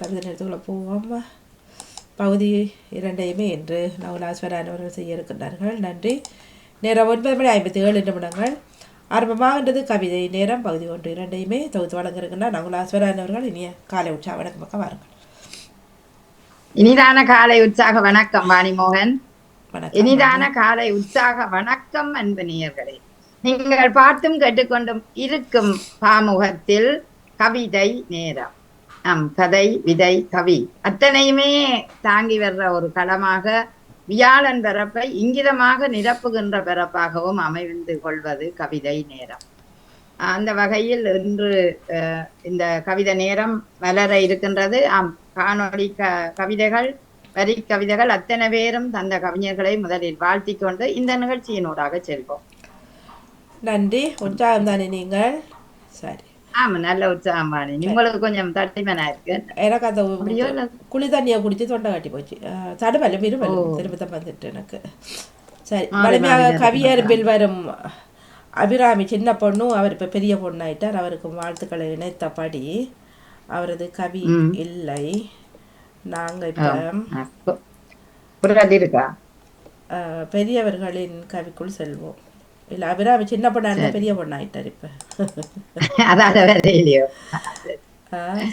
கவிதை நேரத்துக்குள்ளே போவோம். பகுதி 2 இன்று நகுலாஸ்வரன் அவர்கள் செய்ய இருக்கின்றார்கள். நன்றி. நேரம் 9:57 ஆரம்பமாகின்றது கவிதை நேரம். பகுதி 1, 2 தொகுத்து வழங்க இருக்கின்றார் நகுலாஸ்வரன் அவர்கள். இனிய காலை உற்சாக வணக்கம் பக்கம் வாருங்கள். இனிதான காலை உற்சாக வணக்கம் வாணிமோகன். இனிதான காலை உற்சாக வணக்கம் அன்பு நேயர்களே. நீங்கள் பார்த்தும் கேட்டுக்கொண்டும் இருக்கும் பாமுகத்தில் கவிதை நேரம். கதை விதை கவி அத்தனையுமே தாங்கி வர்ற ஒரு களமாக வியாழன் பிறப்பை இங்கிதமாக நிரப்புகின்ற பிறப்பாகவும் அமைந்து கொள்வது கவிதை நேரம். அந்த வகையில் இன்று இந்த கவிதை நேரம் மலர இருக்கின்றது. காணொளி கவிதைகள் வரி கவிதைகள் அத்தனை பேரும் தந்த கவிஞர்களை முதலில் வாழ்த்தி கொண்டு இந்த நிகழ்ச்சியினூடாக செல்வோம். நன்றி. உற்சாகம் தானே நீங்கள்? சரி. ஆமா, நல்ல உற்சாகம் பாணி. உங்களுக்கு கொஞ்சம் தட்டிமனா இருக்கு. எனக்கு அந்த குளி தண்ணியை குடிச்சு தொண்டை கட்டி போச்சு. தடுமல்ல திரும்ப வந்துட்டு எனக்கு. சரி. வலிமையாக கவியரம்பில் வரும் அபிராமி சின்ன பொண்ணும் அவர் இப்போ பெரிய பொண்ணாயிட்டார். அவருக்கு வாழ்த்துக்களை இணைத்தபடி அவரது கவி இல்லை. நாங்கள் இப்போ பெரியவர்களின் கவிக்குள் செல்வோம். இல்லை, அபிராமி சின்ன பொண்ணா பெரிய பொண்ணாயிட்டார் இப்போ.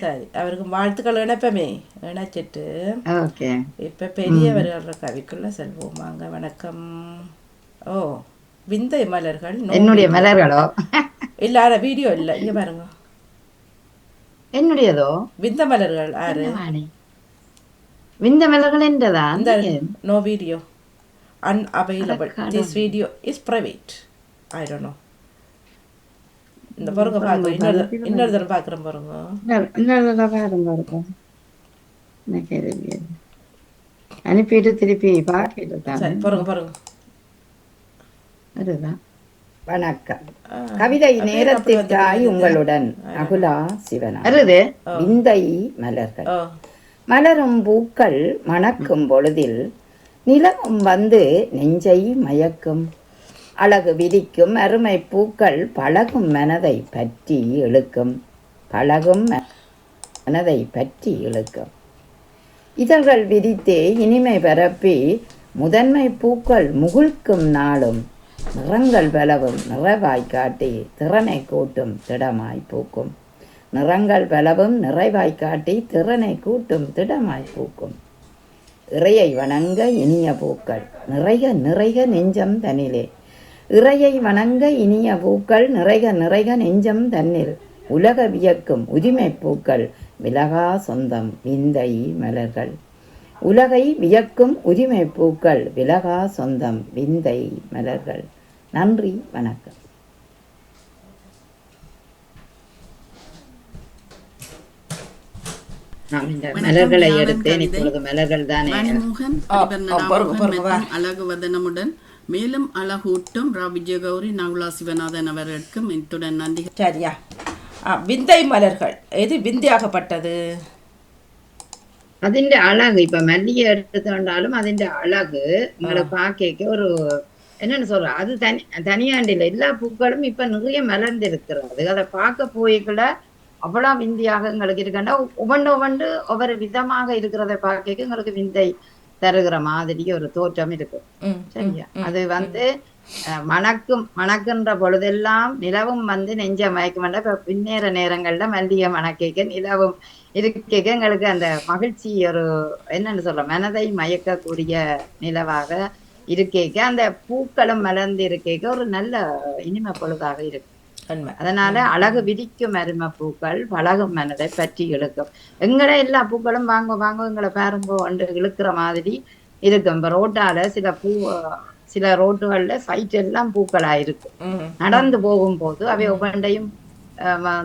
சரி, அவருக்கு வாழ்த்துக்கள் இணைப்பமே இணைச்சிட்டு இப்ப பெரியவர்கள் கவிக்குள்ள செல்வோம். வாங்க. வணக்கம். ஓ, விந்தை மலர்கள். என்னுடைய மலர்களோ இல்ல, வீடியோ இல்ல, இங்க பாருங்க. என்னுடையதோ விந்த மலர்கள். ஆறு விந்த மலர்கள் என்றதா? No video, unavailable. This video is private. I don't know. இந்த பாருங்க, பாருங்க, இன்னொரு தடவை பாக்குறேன் பாருங்க. அனுப்பிட்டு திருப்பி பாக்கிட்டு பாருங்க பாருங்க. அதுதான். வணக்கம். கவிதை நேரத்திற்காய் உங்களுடன் நகுலா சிவனா. விந்தை மலர்கள். மலரும் பூக்கள் மணக்கும் பொழுதில் நிலவும் வந்து நெஞ்சை மயக்கும். அழகு விதிக்கும் அருமை பூக்கள் பழகும் மனதை பற்றி இழுக்கும். பழகும் மனதை பற்றி இழுக்கும். இதழ்கள் விதித்தே இனிமை பரப்பி முதன்மை பூக்கள் முகிழ்க்கும் நாளும் நிறங்கள் பலவும் நிறைவாய் காட்டி திறனை கூட்டும் திடமாய் பூக்கும். நிறங்கள் பலவும் நிறைவாய் காட்டி திறனை கூட்டும் திடமாய் பூக்கும். இறையை வணங்க இனிய பூக்கள் நிறைக நிறைக நெஞ்சம் தன்னிலே. இறையை வணங்க இனிய பூக்கள் நிறைக நிறைக நெஞ்சம் தன்னில். உலக வியக்கும் உரிமை பூக்கள் விலகா சொந்தம் விந்தை மலர்கள். உலகை வியக்கும் உரிமை பூக்கள் விலகா சொந்தம் விந்தை மலர்கள். நன்றி, வணக்கம். மலர்களை எடுத்தேன். இப்பொழுது மலர்கள் தானே. அழகு வதனமுடன் மேலும் அழகூட்டும் விஜயகௌரி நகுலா சிவநாதன் அவர்களுக்கும் இத்துடன் நன்றி. சரியா? விந்தை மலர்கள் எது விந்தியாகப்பட்டது? അതിന്റെ அழகு இப்ப மல்லிகை எடுத்துட்டாலும் അതിന്റെ அழகு உங்களை பார்க்க ஒரு என்னன்னு சொல்ற, அது தனியாண்டில எல்லா பூக்களும் இப்ப நிறைய மலர்ந்து இருக்கிறது. அதை பார்க்க போய்கூட அவ்வளவு விந்தியாக எங்களுக்கு இருக்கா. ஒவ்வொன்று ஒவ்வொரு விதமாக இருக்கிறத பார்க்க எங்களுக்கு விந்தை தருகிற மாதிரி ஒரு தோற்றம் இருக்கு. சரியா? அது வந்து மணக்குன்ற பொழுதெல்லாம் நிலவும் வந்து நெஞ்ச மயக்க வேண்டாம். இப்ப பின்னேற நேரங்கள்ல மல்லிகை மணக்க நிலவும் இருக்க எங்களுக்கு அந்த மகிழ்ச்சி ஒரு என்னன்னு சொல்ற மனதை மயக்கக்கூடிய நிலவாக இருக்கேக்க அந்த பூக்களும் மலர்ந்து இருக்கேக்க ஒரு நல்ல இனிமை பொழுதாக இருக்கு. அதனால அழகு விதிக்கும் அருமை பூக்கள் பழகும் மனதை பற்றி இழுக்கும். எங்களை எல்லா பூக்களும் வாங்க வாங்க எங்களை பேரும்போ ஒன்று இழுக்கிற மாதிரி இருக்கும். இப்ப ரோட்டால சில ரோட்டுகள்ல சைட் எல்லாம் பூக்களா இருக்கும். நடந்து போகும்போது அவை ஒவ்வொன்றையும்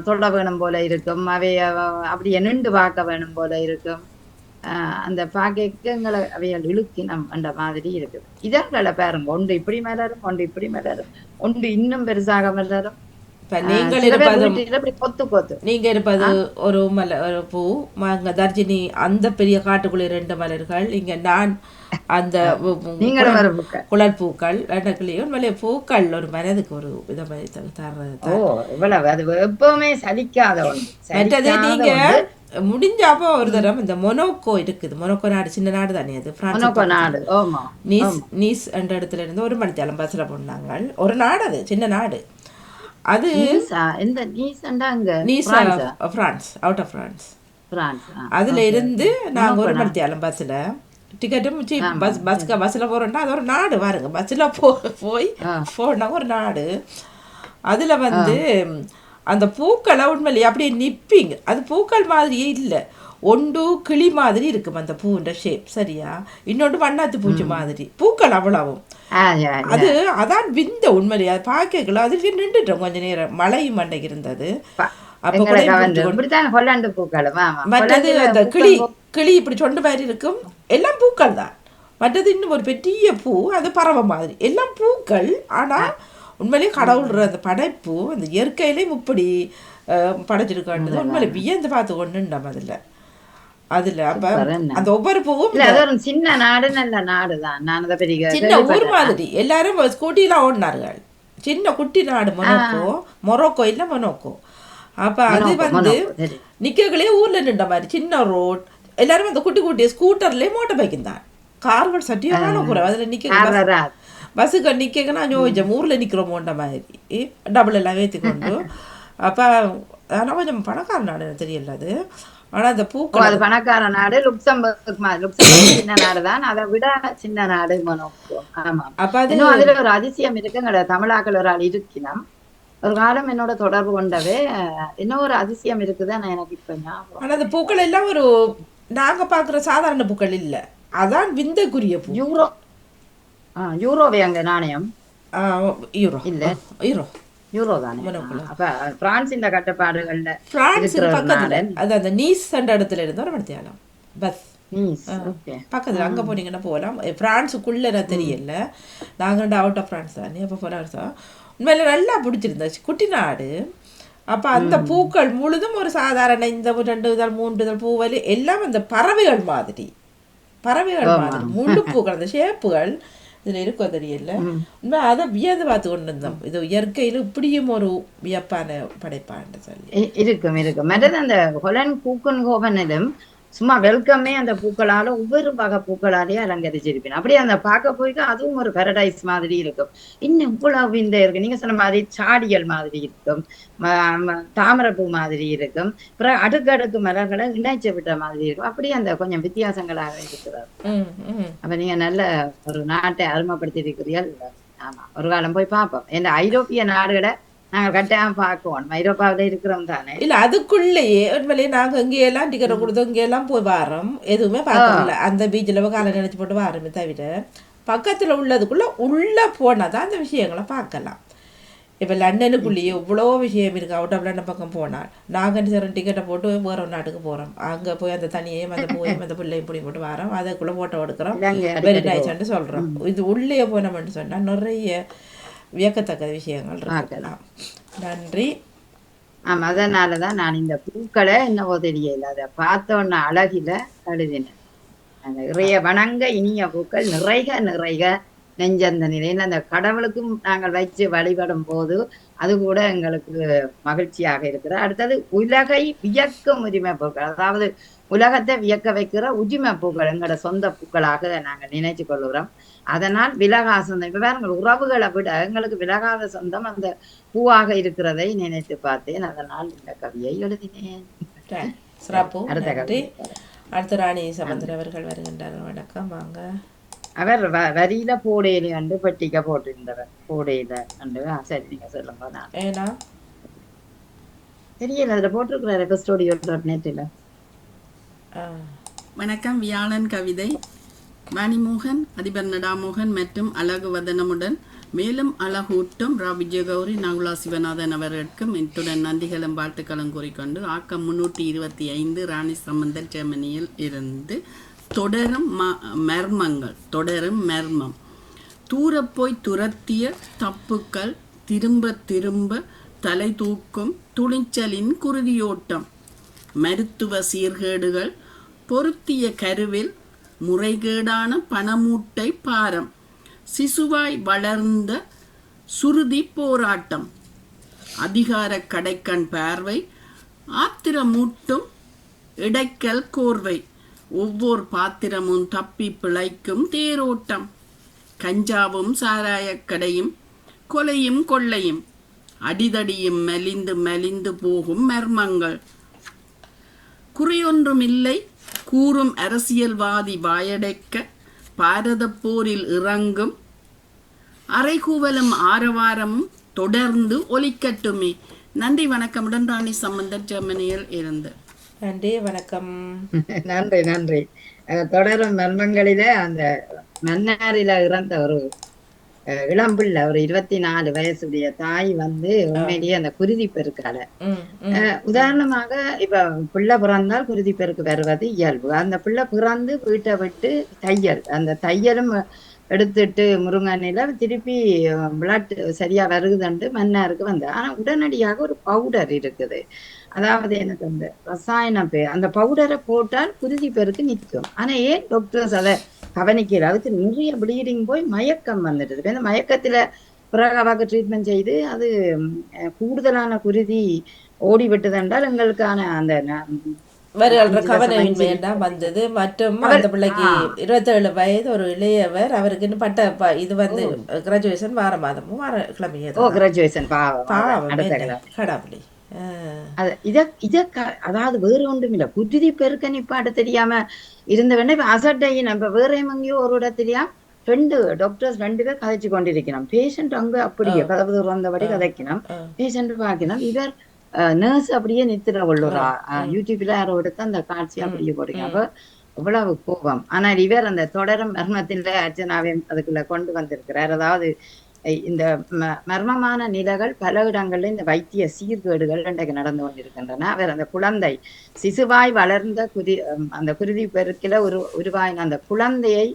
தொட வேணும் போல இருக்கும். அவைய அப்படியே நின்று பார்க்க வேணும் போல இருக்கும். அந்த பாக்கைக்கு எங்களை அவைகள் இழுக்கினம் என்ற மாதிரி இருக்குது. இதழ்களை பாருங்க, ஒன்று இப்படி மலரும், ஒன்று இப்படி மலரும், ஒன்று இன்னும் பெருசாக மலரும். நீங்க இருப்பது ஒரு ஒரு பூ, தர்ஜினி அந்த பெரிய காட்டுக்குள்ளே 2 மலர்கள். இங்க நான் அந்த குழல் பூக்கள் 2 கிளியும் பூக்கள் ஒரு மனதுக்கு ஒரு விதமாக எப்பவுமே சலிக்காத ஒன்று. மற்றது நீங்க முடிஞ்சாப்போ ஒரு தரம் இந்த மொனோக்கோ இருக்குது. மொனோக்கோ நாடு சின்ன நாடு தானே அது, நீஸ் நீஸ் என்ற இடத்துல இருந்து 1 மணித்தாலும் பஸ்ஸில் போனாங்க. ஒரு நாடு, அது சின்ன நாடு. அது Nice France, out of France. அதுல இருந்து நாங்கள் 1 மணித்தாலும் பஸ்ஸில் டிக்கெட்டும் பஸ்ஸில் போகிறோம்னா அது ஒரு நாடு பாருங்க. பஸ்ஸில் போய் போனா ஒரு நாடு. அதில் வந்து அந்த பூக்களை உண்மையிலே அப்படியே நிற்பிங்க. அது பூக்கள் மாதிரியே இல்லை. ஒன்று கிளி மாதிரி இருக்கும் அந்த பூன்ற ஷேப், சரியா? இன்னொன்று வண்ணாத்து பூச்சி மாதிரி பூக்கள் அவ்வளவும். அது அதான் விந்த உண்மையிலே. அது பார்க்கல அதுக்கு நின்றுட்டோம் கொஞ்ச நேரம். மழையும் மண்டைக்கு இருந்தது. அப்போ மற்றது அந்த கிளி இப்படி சொன்ன மாதிரி இருக்கும். எல்லாம் பூக்கள் தான். மற்றது இன்னும் ஒரு பெரிய பூ, அது பறவை மாதிரி. எல்லாம் பூக்கள். ஆனால் உண்மையிலேயே கடவுள் அந்த படைப்பு அந்த இயற்கையிலே இப்படி படைச்சிருக்கான்றது உண்மையிலே வியந்து பார்த்து கொண்டுண்டோம் அதில். அப்ப அந்த ஒவ்வொரு பூவும் சின்ன நாடு, நல்ல நாடு தான். சின்ன ஊர் மாதிரி. எல்லாரும் ஸ்கூட்டிலாம் ஓடினார்கள். சின்ன குட்டி நாடு மொரோக்கோ இல்லை மொனோக்கோ. அப்ப அது வந்து நிக்கங்களே ஊர்ல நின்ற மாதிரி சின்ன ரோட். எல்லாரும் அந்த குட்டி குட்டி ஸ்கூட்டர்லயே மோட்டர் பைக்கும் தான். கார்கள் சட்டியான குறை. அதுல நிக்க பஸ்ஸுக்கு நிற்கங்கன்னா யோசிச்சேன் ஊரில் நிற்கிறோமோன்ற மாதிரி டபுள் எல்லாம் ஏற்றி கொண்டு. அப்போ ஆனால் கொஞ்சம் பணக்கார நாடு எனக்கு தெரியல அது. ஆனால் அந்த பூக்கள் அது பணக்கார நாடு. லுக்சம்பர்க் சின்ன நாடு தான், அதை விட சின்ன நாடு மொனோக்கோ. ஆமாம். அப்போ அது அதில் ஒரு அதிசயம் இருக்குங்கிற தமிழாக்கள் ஒரு ஆள் இருக்கணும். ஒரு காலம் என்னோட தொடர்பு கொண்டவே இன்னும் ஒரு அதிசயம் இருக்குதான் எனக்கு இப்போ ஞாபகம். ஆனால் அந்த பூக்கள் எல்லாம் ஒரு நாங்கள் பார்க்குற சாதாரண பூக்கள் இல்லை. அதான் விந்தக்குரிய பூ. யூரோவே அங்க நாணயம் யூரோ இல்ல யூரோ தானே. அப்ப பிரான்ஸ் இந்த கட்டுப்பாடுகள்ல பிரான்ஸ் பக்கத்துல அது அந்த நீஸ் என்ற இடத்துல இருந்து ஒரு மணித்தியாலம் பஸ் பக்கத்துல அங்க போனீங்கன்னா போகலாம். பிரான்ஸுக்குள்ள நான் தெரியல. நாங்க அவுட் ஆஃப் பிரான்ஸ் தானே. அப்ப போறோம். உண்மையில நல்லா பிடிச்சிருந்தாச்சு. குட்டி நாடு. அப்ப அந்த பூக்கள் முழுதும் ஒரு சாதாரண இந்த 2 இதழ் 3 இதழ் பூவலி எல்லாம் அந்த பறவைகள் மாதிரி முழு பூக்கள் அந்த ஷேப்புகள் இதுல இருக்கும் தெரியல. உண்மை அதை வியந்து பார்த்து கொண்டு இருந்தோம். இது இயற்கையில இப்படியும் ஒரு வியப்பான படைப்பான்னு சொல்லி இருக்கும். மற்றது அந்த ஹொலன் பூக்கன் கோவனிலும் சும்மா வெல்கமே அந்த பூக்களால ஒவ்வொரு வகை பூக்களாலேயே அலங்கரிச்சிருப்பேன். அப்படியே அந்த பார்க்க போய்க்கு அதுவும் ஒரு பாரடைஸ் மாதிரி இருக்கும். இன்னும் இவ்வளவு இந்த இருக்கு. நீங்க சொன்ன மாதிரி சாடியல் மாதிரி இருக்கும், தாமரைப்பூ மாதிரி இருக்கும், அப்புறம் அடுக்கு மலர்களை இணைச்சு விட்ட மாதிரி இருக்கும். அப்படியே அந்த கொஞ்சம் வித்தியாசங்களாக இருக்கிறார். அப்ப நீங்க நல்ல ஒரு நாட்டை அருமைப்படுத்தி இருக்கிறீர்கள். ஆமா, ஒரு காலம் போய் பார்ப்போம். இந்த ஐரோப்பிய நாடுகளை நாங்கள் கட்டாயம் பார்க்குவோம். ஐரோப்பாவில் இருக்கிறோம் தானே. இல்லை அதுக்குள்ளேயே உண்மையிலேயே நாங்கள் இங்கேயெல்லாம் டிக்கெட்டை கொடுத்தோம். இங்கேயெல்லாம் போய் வாரோம். எதுவுமே பார்க்கல. அந்த பீச்சில் போய் காலை நினைச்சு போட்டு வாரமே தவிர பக்கத்தில் உள்ளதுக்குள்ளே உள்ளே போனால் தான் அந்த விஷயங்களை பார்க்கலாம். இப்போ லண்டனுக்குள்ளேயே இவ்வளோ விஷயம் இருக்குது. அவுட் ஆஃப் லண்டன் பக்கம் போனால் நாங்கள் சார் டிக்கெட்டை போட்டு வேற ஒரு நாட்டுக்கு போகிறோம். அங்கே போய் அந்த தனியையும் அந்த பூவையும் அந்த பிள்ளையும் பிடி போட்டு வரோம். அதுக்குள்ளே ஃபோட்டோ எடுக்கிறோம். வெரி நைஸ்ன்னு சொல்கிறோம். இது உள்ளே போனோம்னு சொன்னால் நிறைய வியக்கத்தக்க விஷயங்கள் இருக்கலாம். நன்றி. ஆமா, அதனாலதான் நான் இந்த பூக்களை என்னவோ தெரியல, அதை பார்த்தோன்ன அழகில எழுதினேன். நிறைய வணங்க இனிய பூக்கள் நிறைக நெஞ்சந்த நிலையில் அந்த கடவுளுக்கும் நாங்கள் வச்சு வழிபடும் போது அது கூட எங்களுக்கு மகிழ்ச்சியாக இருக்கிற. அடுத்தது உலகை வியக்கும் உரிமை பூக்கள், அதாவது உலகத்தை வியக்க வைக்கிற உரிமை பூக்கள் எங்களோட சொந்த பூக்களாக நாங்கள் நினைச்சு கொள்ளுகிறோம். அதனால் விலகா சொந்தம். இப்ப வேற உறவுகளை விட எங்களுக்கு விலகாத சொந்தம் அந்த பூவாக இருக்கிறதை நினைத்து பார்த்தேன். அதனால் இந்த கவியை எழுதினேன். அடுத்த ராணி சமந்தர் அவர்கள் வருகின்றார். வணக்கம், வாங்க. அவர் வரியில போடையில கண்டு பட்டிக்க போட்டிருந்தவர். போடையில கண்டு சரி நீங்க சொல்லுங்க. நான் ஏன்னா தெரியல, அதுல போட்டிருக்கிறாரு கஸ்டோடியோ நேற்றுல. வணக்கம். வியாழன் கவிதை. வாணிமோகன், அதிபர் நடாமோகன் மற்றும் அழகு வதனமுடன் மேலும் அழகூட்டும் ரா விஜயகௌரி நகுலா சிவநாதன் அவர்களுக்கும் இத்துடன் நன்றிகளும் வாழ்த்துக்களும் கூறிக்கொண்டு ஆக்கம் 325 ராணி சம்பந்தர் ஜெர்மனியில் இருந்து தொடரும் மர்மம். தூரப்போய் துரத்திய தப்புக்கள் திரும்ப திரும்ப தலை தூக்கும் துணிச்சலின் குருதியோட்டம், மருத்துவ சீர்கேடுகள், பொருத்திய கருவில் முறைகேடான பணமூட்டை பாரம், சிசுவாய் வளர்ந்த சுருதி போராட்டம், அதிகார கடைக்கண் பார்வை, ஆத்திரமூட்டும் இடைக்கல் கோர்வை, ஒவ்வொரு பாத்திரமும் தப்பி பிழைக்கும் தேரோட்டம், கஞ்சாவும் சாராயக்கடையும் கொலையும் கொள்ளையும், அடிதடியும் மெலிந்து மெலிந்து போகும் மர்மங்கள், குறியொன்றுமில்லை கூறும் அரசியல்வாதி வாயடைக்க பாரத போரில் இறங்கும் அரைகூவலும் ஆரவாரமும் தொடர்ந்து ஒலிக்கட்டுமே. நன்றி வணக்கமுடன் ராணி சம்பந்தர், ஜெர்மனியில் இருந்து. நன்றி வணக்கம். நன்றி நன்றி. தொடரும் மர்மங்களிலே அந்த மன்னாரில இறந்த ஒரு இளம்பிள்ளை, ஒரு 24 வயசுடைய தாய் வந்து உண்மையிலேயே அந்த குருதி பெருக்கால உதாரணமாக இப்ப பிள்ளை பிறந்தால் குருதி பெருக்கு வருவது இயல்பு. அந்த பிள்ளை பிறந்து வீட்டை விட்டு தையல், அந்த தையலும் எடுத்துட்டு முருங்கனில திருப்பி பிளட் சரியா வருகுதுண்டு மன்னாருக்கு வந்து. ஆனா உடனடியாக ஒரு பவுடர் இருக்குது, அதாவது எனக்கு அந்த ரசாயன அந்த பவுடரை போட்டால் குருதி பெருக்கு நிற்கும். ஆனா ஏன் டாக்டர்ஸ் அதை கவனிக்கல? அதுக்கு நிறைய ப்ளீடிங் போய் மயக்கம் வந்துடுது. இந்த மயக்கத்துல பிறகு அவாக்கு ட்ரீட்மெண்ட் செய்து அது கூடுதலான குருதி ஓடி விட்டதென்றால் எங்களுக்கான அந்த கவனமின்மை வந்தது. மற்றும் அந்த பிள்ளைக்கு 27 வயது, ஒரு இளையவர். அவருக்கு பட்ட இது வந்து கிராஜுவேஷன் வார மாதமும் வார கிளம்பியது. கிராஜுவேஷன் கடாபடி. அதாவது வேற ஒன்றும் இல்ல, குருதி பெருக்க நிப்பாட்ட தெரியாம இருந்தவன இப்ப அசட்டையின் இப்ப வேற எங்கேயோ ஒரு இடத்துலயா 2 டாக்டர்ஸ் 2 பேர் கதைச்சு கொண்டிருக்கணும். பேஷண்ட் அங்க அப்படியே கதவு திறந்தபடி கதைக்கணும், பேஷண்ட் பாக்கணும். இவர் நர்ஸ் அப்படியே நித்திர கொள்ளுறா. யூடியூப்ல யாரோ எடுத்து அந்த காட்சி அப்படியே போடுங்க. அப்ப இவ்வளவு கோபம். ஆனால் இவர் அந்த தொடரும் மர்மத்தில அர்ச்சனாவையும் அதுக்குள்ள கொண்டு வந்திருக்கிறார். அதாவது இந்த மர்மமான நிலைகள் பல இடங்கள்ல இந்த வைத்திய சீர்கேடுகள் இன்றைக்கு நடந்து கொண்டிருக்கின்றன. அவர் அந்த குழந்தை சிசுவாய் வளர்ந்த அந்த குருதி பெருக்கில உருவாயின அந்த குழந்தையை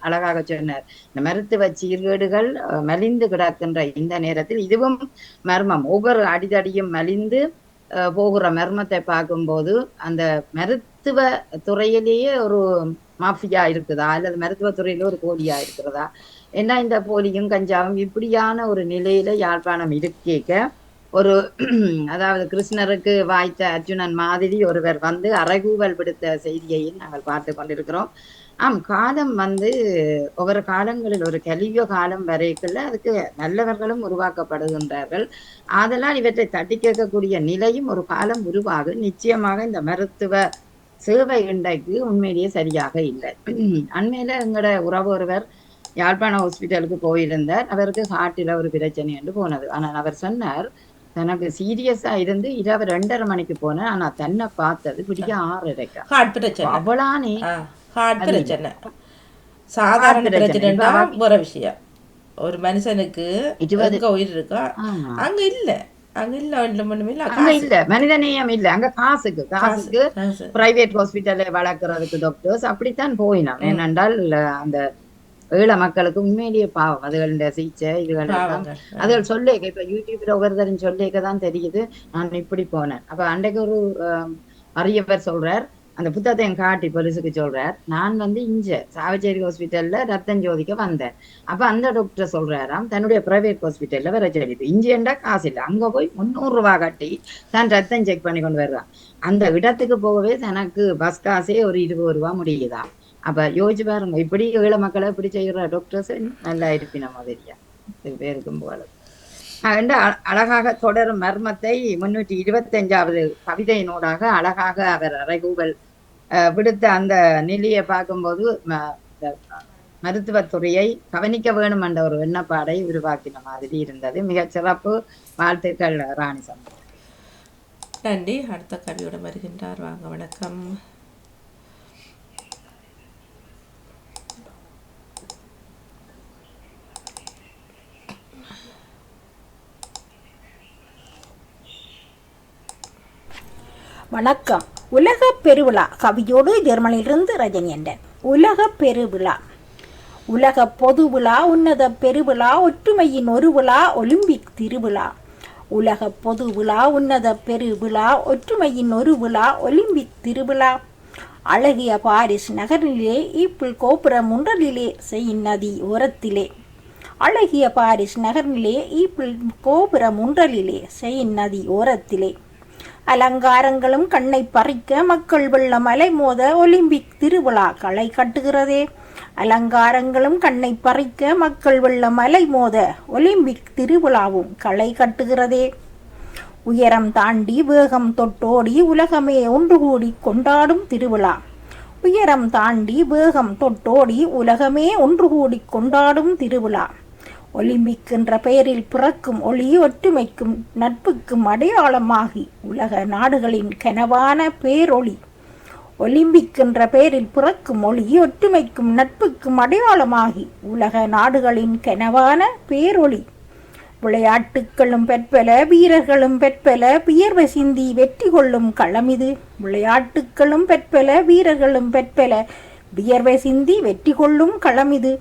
அழகாக சொன்னார். இந்த மருத்துவ சீர்கேடுகள் மலிந்து கிடக்கின்ற இந்த நேரத்தில் இதுவும் மர்மம். ஒவ்வொரு அடிதடியும் மலிந்து போகிற மர்மத்தை பார்க்கும்போது அந்த மருத்துவ துறையிலேயே ஒரு மாஃபியா இருக்குதா, அல்லது மருத்துவ துறையில ஒரு போலியா இருக்கிறதா? ஏன்னா இந்த போலியும் கஞ்சாவும் இப்படியான ஒரு நிலையில யாழ்ப்பாணம் இருக்கேக்க ஒரு அதாவது கிருஷ்ணருக்கு வாய்த்த அர்ஜுனன் மாதிரி ஒருவர் வந்து அறைகூவல் விடுத்த செய்தியையும் நாங்கள் பார்த்து கொண்டிருக்கிறோம். காலம் வந்து ஒவ்வொரு காலங்களில் ஒரு கலியுக காலம் வரைக்குள்ள அதுக்கு நல்லவர்களும் உருவாக்கப்படுகின்றார்கள். ஆதலால் இவற்றை தட்டி கேட்கக்கூடிய நிலையும் ஒரு காலம் உருவாகும். நிச்சயமாக இந்த மருத்துவ சேவை இன்றைக்கு உண்மையிலேயே சரியாக இல்லை. அண்மையில எங்களோட உறவு ஒருவர் யாழ்ப்பாண ஹாஸ்பிட்டலுக்கு போயிருந்தார். அவருக்கு ஹார்ட்டில ஒரு பிரச்சனை என்று போனது. ஆனால் அவர் சொன்னார், தனக்கு சீரியஸா இருந்து இரவு 2:30 மணிக்கு போனேன், ஆனா தன்னை பார்த்தது பிடிக்க 6:30. அவ்வளானே சாதாரண பிரச்சனை ஒரு விஷயம். ஒரு மனுஷனுக்கு உயிர் இருக்கா, அங்க இல்ல, அங்க இல்ல மனிதநேயம் இல்ல. அங்க காசுக்கு பிரைவேட் ஹாஸ்பிட்டலை வளர்க்கறதுக்கு டாக்டர்ஸ் அப்படித்தான் போயினோம். ஏனென்றால் அந்த ஏழை மக்களுக்கு உண்மையிலேயே பாவம் அதுகளுடைய சிகிச்சை இதுகள் அதுகள் சொல்லேக்க இப்ப யூடியூப்ல ஒவ்வொருத்தரும் சொல்லேக்கதான் தெரியுது. நான் இப்படி போனேன். அப்ப அன்றைக்கு ஒரு அரியவர் சொல்றார், அந்த புத்தகத்தை என் காட்டி போலீஸுக்கு சொல்றார், நான் வந்து இங்க சாவச்சேரி ஹாஸ்பிட்டல்ல ரத்தம் ஜோதிக்க வந்தேன். அப்ப அந்த டாக்டர் சொல்றாராம், தன்னுடைய பிரைவேட் ஹாஸ்பிட்டல்ல வர சொல்லிட்டு இஞ்சியண்டா காசு இல்லை, அங்க போய் 300 ரூபாய் கட்டி தான் ரத்தம் செக் பண்ணி கொண்டு வர்றான். அந்த இடத்துக்கு போகவே தனக்கு பஸ் காசே ஒரு 20 ரூபாய் முடியுதா? அப்ப யோசிச்சு பாருங்க, இப்படி ஏழை மக்களை இப்படி செய்யற டாக்டர்ஸ் நல்லா இருப்பின மாதிரியா பேருக்கும் போல. அழகாக தொடரும் மர்மத்தை 325வது கவிதையினூடாக அழகாக அவர் அறைகூவல் விடுத்த அந்த நிலையை பார்க்கும்போது மருத்துவத்துறையை கவனிக்க வேணும் என்ற ஒரு எண்ணப்பாடை உருவாக்கின மாதிரி இருந்தது. மிகச் சிறப்பு. வாழ்த்துக்கள் ராணி சம்பந்தர். நன்றி. அடுத்த கவியோட வருகின்றார். வாங்க, வணக்கம். வணக்கம். உலக பெருவிழா கவியோடு ஜெர்மனியிலிருந்து ரஜினி என்றேன். உலக பெருவிழா, உலக பொது விழா, உன்னத பெருவிழா, ஒற்றுமையின் ஒரு விழா, ஒலிம்பிக் திருவிழா. உலக பொது விழா, உன்னத பெருவிழா, ஒற்றுமையின் ஒரு விழா, ஒலிம்பிக் திருவிழா. அழகிய பாரிஸ் நகரிலே ஈப்பிள் கோபுரம் ஒன்றலிலே செய்யும் நதி ஓரத்திலே. அழகிய பாரிஸ் நகரிலே ஈப்பிள் கோபுரம் ஒன்றலிலே செய்யும் நதி ஓரத்திலே. அலங்காரங்களும் கண்ணை பறிக்க மக்கள் வெள்ளம் அலை மோத ஒலிம்பிக் திருவிழா களை கட்டுகிறதே. அலங்காரங்களும் கண்ணை பறிக்க மக்கள் வெள்ளம் அலை மோத ஒலிம்பிக் திருவிழாவும் களை கட்டுகிறதே. உயரம் தாண்டி வேகம் தொட்டோடி உலகமே ஒன்று கூடி கொண்டாடும் திருவிழா. உயரம் தாண்டி வேகம் தொட்டோடி உலகமே ஒன்று கூடி கொண்டாடும் திருவிழா. ஒலிம்பிக் என்ற பெயரில் பிறக்கும் ஒளி ஒற்றுமைக்கும் நட்புக்கும் அடையாளமாகி உலக நாடுகளின் கனவான பேரொளி. ஒலிம்பிக் என்ற பெயரில் பிறக்கும் ஒளி ஒற்றுமைக்கும் நட்புக்கும் அடையாளமாகி உலக நாடுகளின் கனவான பேரொளி. விளையாட்டுக்களும் பெற்பல வீரர்களும் பெற்பல வியர்வை சிந்தி வெற்றி கொள்ளும் களமிது. விளையாட்டுக்களும் பெற்பல வீரர்களும் பெற்பல வியர்வை சிந்தி வெற்றி கொள்ளும் களமிது.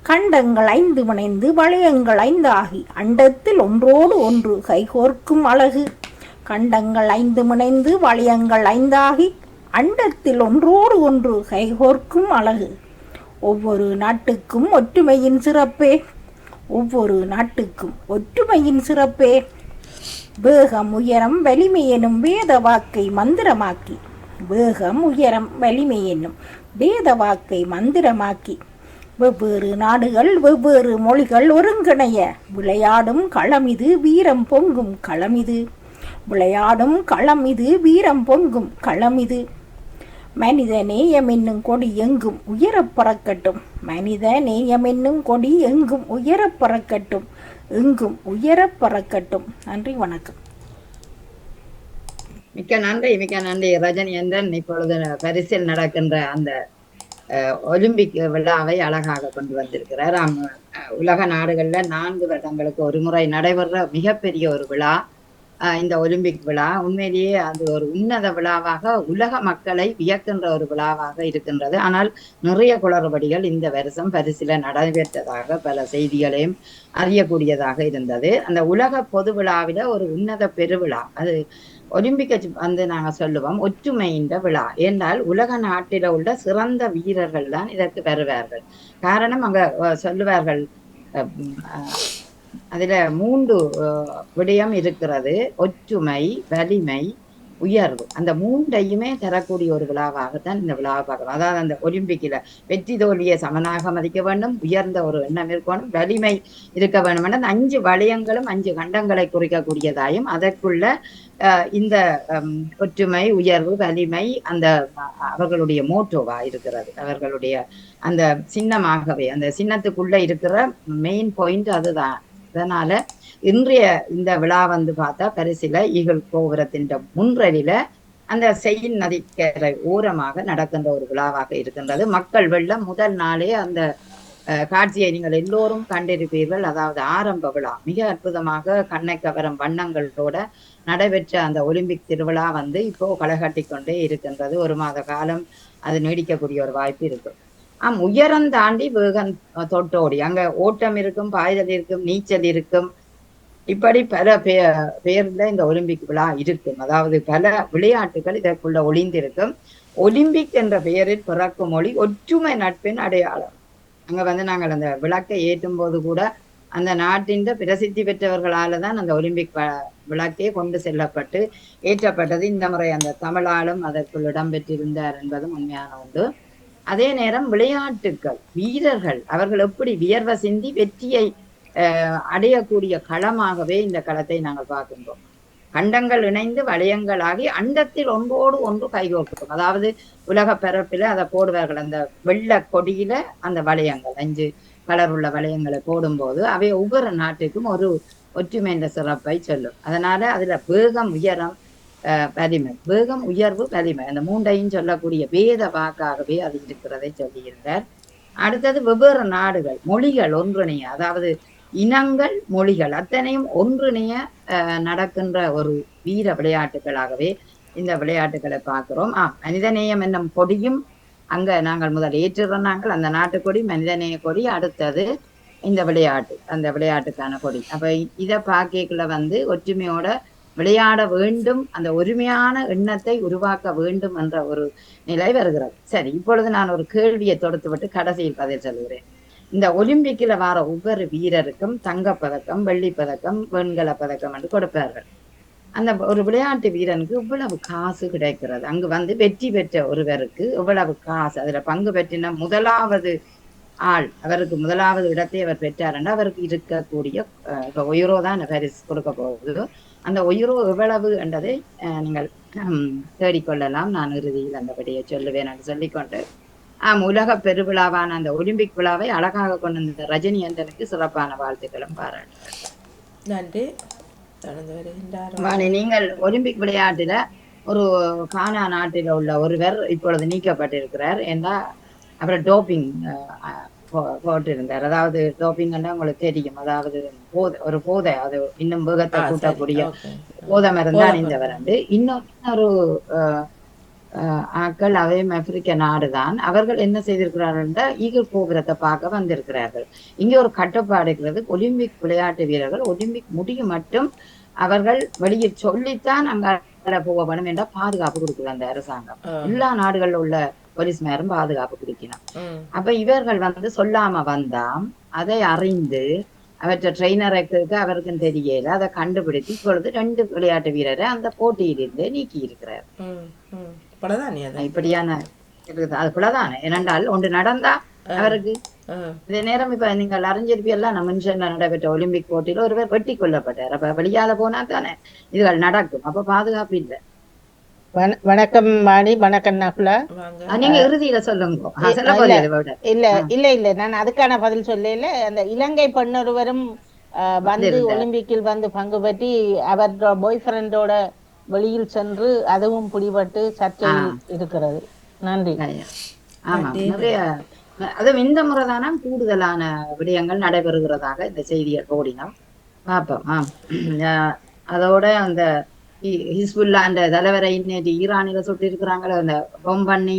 கண்டங்கள் 5 முனைந்து வளையங்கள் 5 ஆகி அண்டத்தில் ஒன்றோடு ஒன்று கைகோர்க்கும் அழகு. கண்டங்கள் 5 முனைந்து வளையங்கள் 5 ஆகி அண்டத்தில் ஒன்றோடு ஒன்று கைகோர்க்கும் அழகு. ஒவ்வொரு நாட்டுக்கும் ஒற்றுமையின் சிறப்பே. ஒவ்வொரு நாட்டுக்கும் ஒற்றுமையின் சிறப்பே. வேகம் உயரம் வலிமை எனும் வேத வாக்கை மந்திரமாக்கி. வேகம் உயரம் வலிமை என்னும் வேத வாக்கை மந்திரமாக்கி வெவ்வேறு நாடுகள் வெவ்வேறு மொழிகள் ஒருங்கிணைய விளையாடும் களமிது வீரம் பொங்கும் களமிது. விளையாடும் களமிது வீரம் பொங்கும் களமிது. மனித நேயம் என்னும் கொடி எங்கும் உயரப் பறக்கட்டும். மனித நேயம் என்னும் கொடி எங்கும் உயரப் பறக்கட்டும். எங்கும் உயரப் பறக்கட்டும். நன்றி, வணக்கம். மிக்க நன்றி ரஜனியந்திரன். இப்பொழுது பரிசில் நடக்கின்ற அந்த ஒலிம்பிக் விழாவை அழகாக கொண்டு வந்திருக்கிறார். உலக நாடுகள்ல 4 வருடங்களுக்கு ஒரு முறை நடைபெற மிகப்பெரிய ஒரு விழா இந்த ஒலிம்பிக் விழா. உண்மையிலேயே அது ஒரு உன்னத விழாவாக உலக மக்களை வியக்கின்ற ஒரு விழாவாக இருக்கின்றது. ஆனால் நிறைய குளறுபடிகள் இந்த வருஷம் பரிசில நடைபெற்றதாக பல செய்திகளையும் அறியக்கூடியதாக இருந்தது. அந்த உலக பொது விழாவில ஒரு உன்னத பெருவிழா. அது ஒலிம்பிக்கை வந்து நாங்க சொல்லுவோம் ஒற்றுமையின் விழா. ஏனால் உலக நாட்டில உள்ள சிறந்த வீரர்கள் தான் இதற்கு வருவார்கள். காரணம் அங்க சொல்லுவார்கள் அதுல 3 விடயம் இருக்கிறது. ஒற்றுமை, வலிமை, உயர்வு. அந்த 3ஐயுமே தரக்கூடிய ஒரு விழாவாகத்தான் இந்த விழாவை பார்க்கலாம். அதாவது அந்த ஒலிம்பிக்கில வெற்றி தோல்வியை சமனாக மதிக்க வேண்டும், உயர்ந்த ஒரு எண்ணம் இருக்கணும், வலிமை இருக்க வேண்டும். அந்த 5 வளையங்களும் 5 கண்டங்களை குறிக்கக்கூடியதாயும் அதற்குள்ள இந்த ஒற்றுமை, உயர்வு, வலிமை அந்த அவர்களுடைய மோட்டோவா இருக்கிறது. அவர்களுடைய அந்த சின்னமாகவே அந்த சின்னத்துக்குள்ள இருக்கிற மெயின் பாயிண்ட் அதுதான். அதனால இன்றைய இந்த விழா வந்து பார்த்தா பரிசில ஈகல் கோபுரத்தின் முன்றலில அந்த செயின் நதிக்கரை ஓரமாக நடக்கின்ற ஒரு விழாவாக இருக்கின்றது. மக்கள் வெள்ளம் முதல் நாளே அந்த காட்சியை நீங்கள் எல்லோரும் கண்டிருப்பீர்கள். அதாவது ஆரம்ப விழா மிக அற்புதமாக கண்ணை கவரும் வண்ணங்களோட நடைபெற்ற அந்த ஒலிம்பிக் திருவிழா வந்து இப்போ களை கொண்டே இருக்கின்றது. 1 மாத காலம் அது நீடிக்கக்கூடிய ஒரு வாய்ப்பு இருக்கு. உயரம் தாண்டி வேகம் தொட்டோடி அங்க ஓட்டம் இருக்கும், பாய்தல் இருக்கும், நீச்சல் இருக்கும். இப்படி பல பேர்ல இந்த ஒலிம்பிக் விழா இருக்கும். அதாவது பல விளையாட்டுகள் இதற்குள்ள ஒளிந்திருக்கும். ஒலிம்பிக் என்ற பெயரில் பிறக்கும் மொழி ஒற்றுமை நட்பின் அடையாளம். அங்க வந்து நாங்கள் அந்த விளக்கை ஏற்றும் போது கூட அந்த நாட்டின் பிரசித்தி பெற்றவர்களால தான் அந்த ஒலிம்பிக் விளக்கே கொண்டு செல்லப்பட்டு ஏற்றப்பட்டது. இந்த முறை அந்த தமிழாலும் அதற்குள் இடம்பெற்றிருந்தார் என்பதும் உண்மையான ஒன்று. அதே நேரம் விளையாட்டுக்கள், வீரர்கள் அவர்கள் எப்படி வியர்வை சிந்தி வெற்றியை அடையக்கூடிய களமாகவே இந்த களத்தை நாங்கள் பார்க்கின்றோம். கண்டங்கள் இணைந்து வளையங்களாகி அண்டத்தில் ஒன்றோடு ஒன்று கைகோர்க்கும். அதாவது உலக பரப்பில அதை போடுவார்கள். அந்த வெள்ளை கொடியில அந்த வளையங்கள் 5 கலர் உள்ள வளையங்களை போடும்போது அவை ஒவ்வொரு நாட்டுக்கும் ஒரு ஒற்றுமை என்ற சிறப்பை சொல்லும். அதனால அதுல வேகம், உயரம், வலிமை, வேகம், உயர்வு, வலிமை அந்த 3ஐயும் சொல்லக்கூடிய வேத வாக்காகவே அது இருக்கிறதை சொல்லியிருந்தார். அடுத்தது வெவ்வேறு நாடுகள், மொழிகள் ஒன்றிணைய, அதாவது இனங்கள், மொழிகள் அத்தனையும் ஒன்றிணைய நடக்கின்ற ஒரு வீர விளையாட்டுகளாகவே இந்த விளையாட்டுகளை பார்க்கிறோம். மனிதநேயம் என்னும் கொடியும் அங்க நாங்கள் முதல் ஏற்றுறாங்க. அந்த நாட்டு கொடி மனிதநேய கொடி. அடுத்தது இந்த விளையாட்டு, அந்த விளையாட்டுக்கான கொடி. அப்ப இதை பார்க்கல வந்து ஒற்றுமையோட விளையாட வேண்டும், அந்த ஒருமையான எண்ணத்தை உருவாக்க வேண்டும் என்ற ஒரு நிலை வருகிறது. சரி, இப்பொழுது நான் ஒரு கேள்வியை தொடுத்து விட்டு கடைசியில் பதில் சொல்கிறேன். இந்த ஒலிம்பிக்கில் வர ஒவ்வொரு வீரருக்கும் தங்கப்பதக்கம், வெள்ளிப்பதக்கம், வெண்கல பதக்கம் என்று கொடுப்பார்கள். அந்த ஒரு விளையாட்டு வீரனுக்கு இவ்வளவு காசு கிடைக்கிறது, அங்கு வந்து வெற்றி பெற்ற ஒருவருக்கு இவ்வளவு காசு, அதுல பங்கு பெற்றின முதலாவது ஆள், அவருக்கு முதலாவது இடத்தை அவர் பெற்றாருன்னா அவருக்கு இருக்கக்கூடிய இப்ப உயிரோ தான் பரிசு கொடுக்க போகுது. அந்த உயிரோ எவ்வளவு என்றதை நீங்கள் தேடிக்கொள்ளலாம். நான் இறுதியில் அந்தபடியை சொல்லுவேன் என்று சொல்லிக்கொண்டு உலக பெருவிழாவான அந்த ஒலிம்பிக் விழாவை அழகாக கொண்டு வந்த ரஜினி அண்ணனுக்கு சிறப்பான வாழ்த்துக்களும் பாராட்டுகள். நன்றி. நீங்கள் ஒலிம்பிக் விளையாட்டுல ஒரு கானா நாட்டில உள்ள ஒருவர் இப்பொழுது நீக்கப்பட்டிருக்கிறார். ஏன்னா அப்புறம் டோப்பிங் போட்டிருந்தார். அதாவது டோப்பிங்னா உங்களுக்கு தெரியும், அதாவது ஒரு போதை, அது இன்னும் வேகத்தை கூட்டக்கூடிய போதை மருந்து அணிந்தவர். இன்னொரு ஆக்கள் அவையும் ஆப்பிரிக்க நாடுதான். அவர்கள் என்ன செய்திருக்கிறார்கள் என்றால் ஈகிள் கோபுரத்தை பார்க்க வந்திருக்கிறார்கள். இங்கே ஒரு கட்டுப்பாடு இருக்கிறது. ஒலிம்பிக் விளையாட்டு வீரர்கள் ஒலிம்பிக் முடியும் மட்டும் அவர்கள் வெளியில் சொல்லித்தான் அங்க போக வேணும் என்ற பாதுகாப்பு கொடுக்குது அந்த அரசாங்கம். எல்லா நாடுகள்ல உள்ள போலீஸ்மாரும் பாதுகாப்பு கொடுக்கணும். அப்ப இவர்கள் வந்து சொல்லாம வந்தாம், அதை அறிந்து அவற்றை ட்ரெயினருக்கு அவருக்கும் தெரியல, அதை கண்டுபிடித்து இப்பொழுது 2 விளையாட்டு வீரரை அந்த போட்டியிலிருந்து நீக்கி இருக்கிறார். இப்படியான அது பிள்ளைதானே. ஏனென்றால் ஒன்று நடந்தா அவருக்கு இதே நேரம் இப்ப நீங்கள் அறிஞ்சிருப்பியெல்லாம் நம்ம மனுஷன்ல நடைபெற்ற ஒலிம்பிக் போட்டியில ஒருவர் வெட்டி கொல்லப்பட்டார். அப்ப வெளியால போனா தானே இதுகள் நடக்கும். அப்ப பாதுகாப்பு இல்லை. வணக்கம் மாணி. வணக்கம் நகுலா. நீங்க இறுதியில சொல்லுங்க. இல்ல நான் அதுக்கான பதில் சொல்லல. அந்த இலங்கை பெண்ணொருவரும் வந்து ஒலிம்பிக்கில் வந்து பங்கு பற்றி அவர் பாய் ஃப்ரெண்டோட வெளியில் சென்று அதுவும் பிடிபட்டு சர்ச்சையில் இருக்கிறது. நன்றி. ஆமா, நிறைய அதுவும் இந்த முறைதானா கூடுதலான விடயங்கள் நடைபெறுகிறதாக இந்த செய்திகள் ஓடினோம் பார்ப்போம். அதோட அந்த ஹிஸ்புல்லா அந்த தலைவரை நேற்று ஈரானில சுட்டு இருக்கிறாங்களோ, அந்த பொம் பண்ணி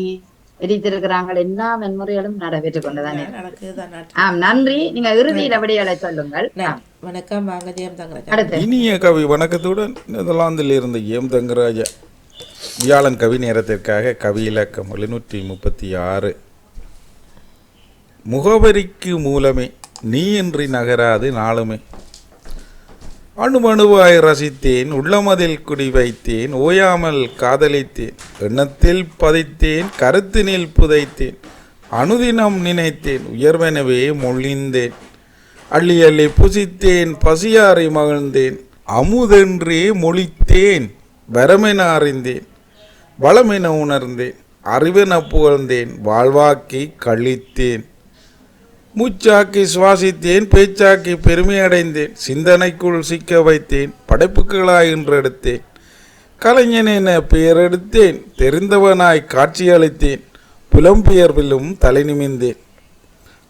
எரித்திருக்கிறாங்க, எல்லா வன்முறைகளும் நடைபெற்றுக் கொண்டுதானே. நன்றி. நீங்க இறுதியில விடைகளை சொல்லுங்கள். வணக்கம். வாங்க. இனிய கவி வணக்கத்துடன் நெதர்லாந்தில் இருந்த எம் தங்கராஜா. வியாழன் கவி நேரத்திற்காக கவி இலக்கம் 736. முகவரிக்கு மூலமே நீ இன்றி நகராது நாளுமே. அணுமணுவாய் ரசித்தேன், உள்ளமதில் குடி வைத்தேன், ஓயாமல் காதலித்தேன், எண்ணத்தில் பதித்தேன், கருத்தினில் புதைத்தேன், அனுதினம் நினைத்தேன், உயர்வெனவே மொழிந்தேன், அள்ளி அள்ளி புசித்தேன், பசியாரை மகிழ்ந்தேன், அமுதென்றே மொழித்தேன், வரமென அறிந்தேன், வளமென உணர்ந்தேன், அறிவென புகழ்ந்தேன், வாழ்வாக்கி கழித்தேன், மூச்சாக்கி சுவாசித்தேன், பேச்சாக்கி பெருமையடைந்தேன், சிந்தனைக்குள் சிக்க வைத்தேன், படைப்புகளாய் இன்றெடுத்தேன், கலைஞன் என பெயரெடுத்தேன், தெரிந்தவனாய் காட்சியளித்தேன், புலம்பெயர்விலும் தலை நிமிந்தேன்,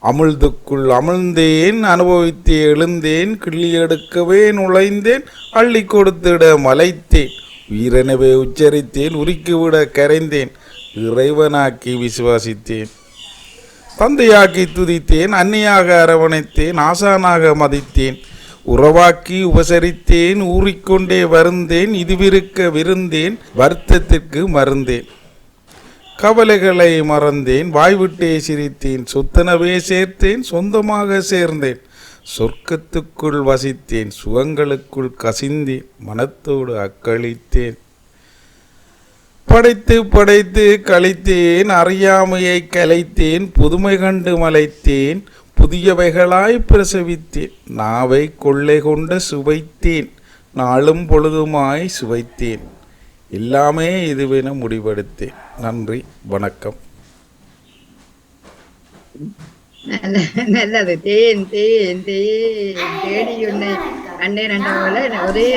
அமிழ்துக்குள் அமிழ்ந்தேன், அனுபவித்தே எழுந்தேன், கிள்ளி எடுக்கவே நுழைந்தேன், அள்ளி கொடுத்திட மலைத்தேன், உயிரெனவே உச்சரித்தேன், உருக்கிவிட கரைந்தேன், இறைவனாக்கி விசுவாசித்தேன், தந்தையாக்கி துதித்தேன், அன்னையாக அரவணைத்தேன், ஆசானாக மதித்தேன், உறவாக்கி உபசரித்தேன், ஊறிக்கொண்டே வருந்தேன், இதுவிருக்க விருந்தேன், வருத்தத்திற்கு மருந்தேன், கவலைகளை மறந்தேன், வாய்விட்டே சிரித்தேன், சொத்தனவே சேர்த்தேன், சொந்தமாக சேர்ந்தேன், சொர்க்கத்துக்குள் வசித்தேன், சுகங்களுக்குள் கசிந்தேன், மனத்தோடு அக்களித்தேன், படைத்து படைத்து கழித்தேன், அறியாமையை கலைத்தேன், புதுமை கண்டு மலைத்தேன், புதியவைகளாய் பிரசவித்தேன், நாவை கொள்ளை கொண்ட சுவைத்தேன், நாளும் பொழுதுமாய் சுவைத்தேன், எல்லாமே இதுவென முடிவெடுத்தேன். நன்றி, வணக்கம். நல்லது. தேன் தேன் தேன் தேடி உன்னை அண்டே நண்ட போல ஒரே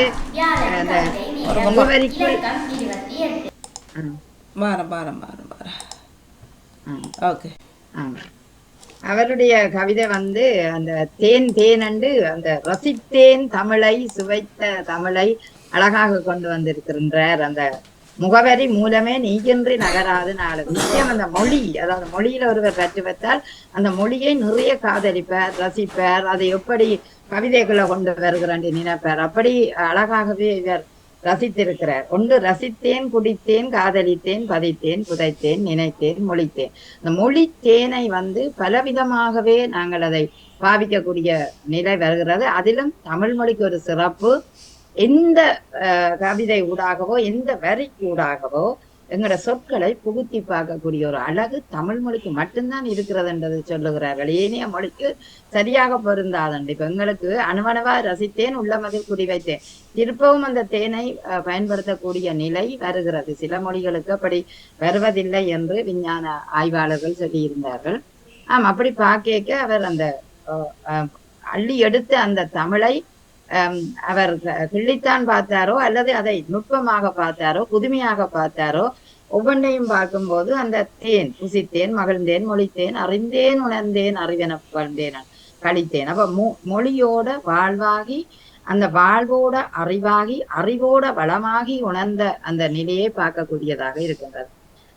முகவரிக்குள் அவருடைய கவிதை வந்து அந்த தேன் தேனண்டு அந்த ரசித்தேன் தமிழை, சுவைத்த தமிழை அழகாக கொண்டு வந்திருக்கின்றார். அந்த முகவரி மூலமே நீக்கின்றி நகராது நாடு. நிச்சயம் அந்த மொழி, அதாவது மொழியில ஒருவர் கற்று வைத்தால் அந்த மொழியை நிறைய காதலிப்பார், ரசிப்பார், அதை எப்படி கவிதைக்குள்ள கொண்டு வருகிறான் நினைப்பார். அப்படி அழகாகவே இவர் ரசித்திருக்கிறார். ஒன்று ரசித்தேன், குடித்தேன், காதலித்தேன், பதித்தேன், புதைத்தேன், நினைத்தேன், மொழித்தேன். இந்த மொழி தேனை வந்து பலவிதமாகவே நாங்கள் அதை பாவிக்கக்கூடிய நிலை வருகிறது. அதிலும் தமிழ் மொழிக்கு ஒரு சிறப்பு. எந்த கவிதை ஊடாகவோ எந்த வரி ஊடாகவோ எங்களோட சொற்களை புகுத்தி பார்க்கக்கூடிய ஒரு அழகு தமிழ் மொழிக்கு மட்டும்தான் இருக்கிறதுன்றது சொல்லுகிறார்கள். ஏனைய மொழிக்கு சரியாக பொருந்தாதண்டு. இப்ப எங்களுக்கு அணுவணுவா ரசித்தேன் உள்ளமதில் குடி வைத்தேன், திருப்பவும் அந்த தேனை பயன்படுத்தக்கூடிய நிலை வருகிறது. சில மொழிகளுக்கு அப்படி வருவதில்லை என்று விஞ்ஞான ஆய்வாளர்கள் சொல்லியிருந்தார்கள். அப்படி பார்க்க அவர் அந்த அள்ளி எடுத்து அந்த தமிழை அவர் கிள்ளித்தான் பார்த்தாரோ அல்லது அதை நுட்பமாக பார்த்தாரோ புதுமையாக பார்த்தாரோ, ஒவ்வொன்றையும் பார்க்கும்போது அந்த தேன் புசித்தேன் மகிழ்ந்தேன் மொழித்தேன் அறிந்தேன் உணர்ந்தேன் அறிவென புகழ்ந்தேன் கழித்தேன். அப்ப மொழியோட வாழ்வாகி அந்த வாழ்வோட அறிவாகி அறிவோட வளமாகி உணர்ந்த அந்த நிலையை பார்க்கக்கூடியதாக இருக்கின்றது.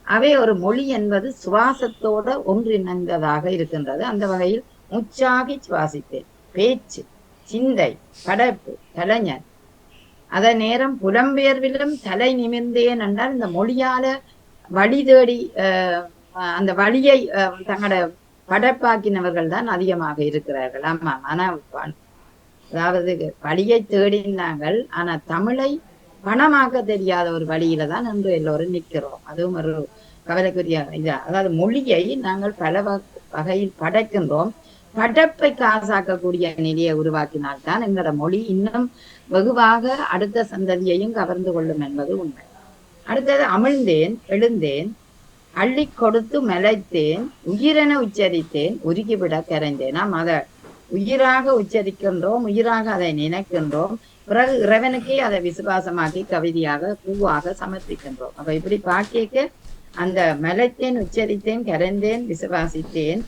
அவை ஒரு மொழி என்பது சுவாசத்தோட ஒன்றிணைந்ததாக இருக்கின்றது. அந்த வகையில் முச்சாகி சுவாசித்தேன், பேச்சு, சிந்தை, படைப்பு, கலைஞர், அத நேரம் புலம்பெயர்விலும் தலை நிமிர்ந்தேன் என்றால் இந்த மொழியால வழி தேடி அந்த வழியை தங்களோட படைப்பாக்கினவர்கள் தான் அதிகமாக இருக்கிறார்கள். ஆமா, ஆனா அதாவது வழியை தேடினாங்கள், ஆனா தமிழை பணமாக்க தெரியாத ஒரு வழியில தான் என்று எல்லோரும் நிற்கிறோம். அதுவும் ஒரு கவலைக்குரிய இதா. அதாவது மொழியை நாங்கள் பல வகையில் படைக்கின்றோம், படைப்பை காசாக்கக்கூடிய நிலையை உருவாக்கினால்தான் எங்களோட மொழி இன்னும் வெகுவாக அடுத்த சந்ததியையும் கவர்ந்து கொள்ளும் என்பது உண்மை. அடுத்தது அமிழ்ந்தேன் எழுந்தேன் அள்ளி கொடுத்து மலைத்தேன் உயிரென உச்சரித்தேன் உருகிவிட கரைந்தேன். நாம் அதை உயிராக உச்சரிக்கின்றோம், உயிராக அதை நினைக்கின்றோம், பிறகு இறைவனுக்கே அதை விசுவாசமாக்கி கவிதையாக பூவாக சமர்ப்பிக்கின்றோம். அப்ப இப்படி பார்க்க அந்த மலைத்தேன் உச்சரித்தேன் கரைந்தேன் விசுவாசித்தேன்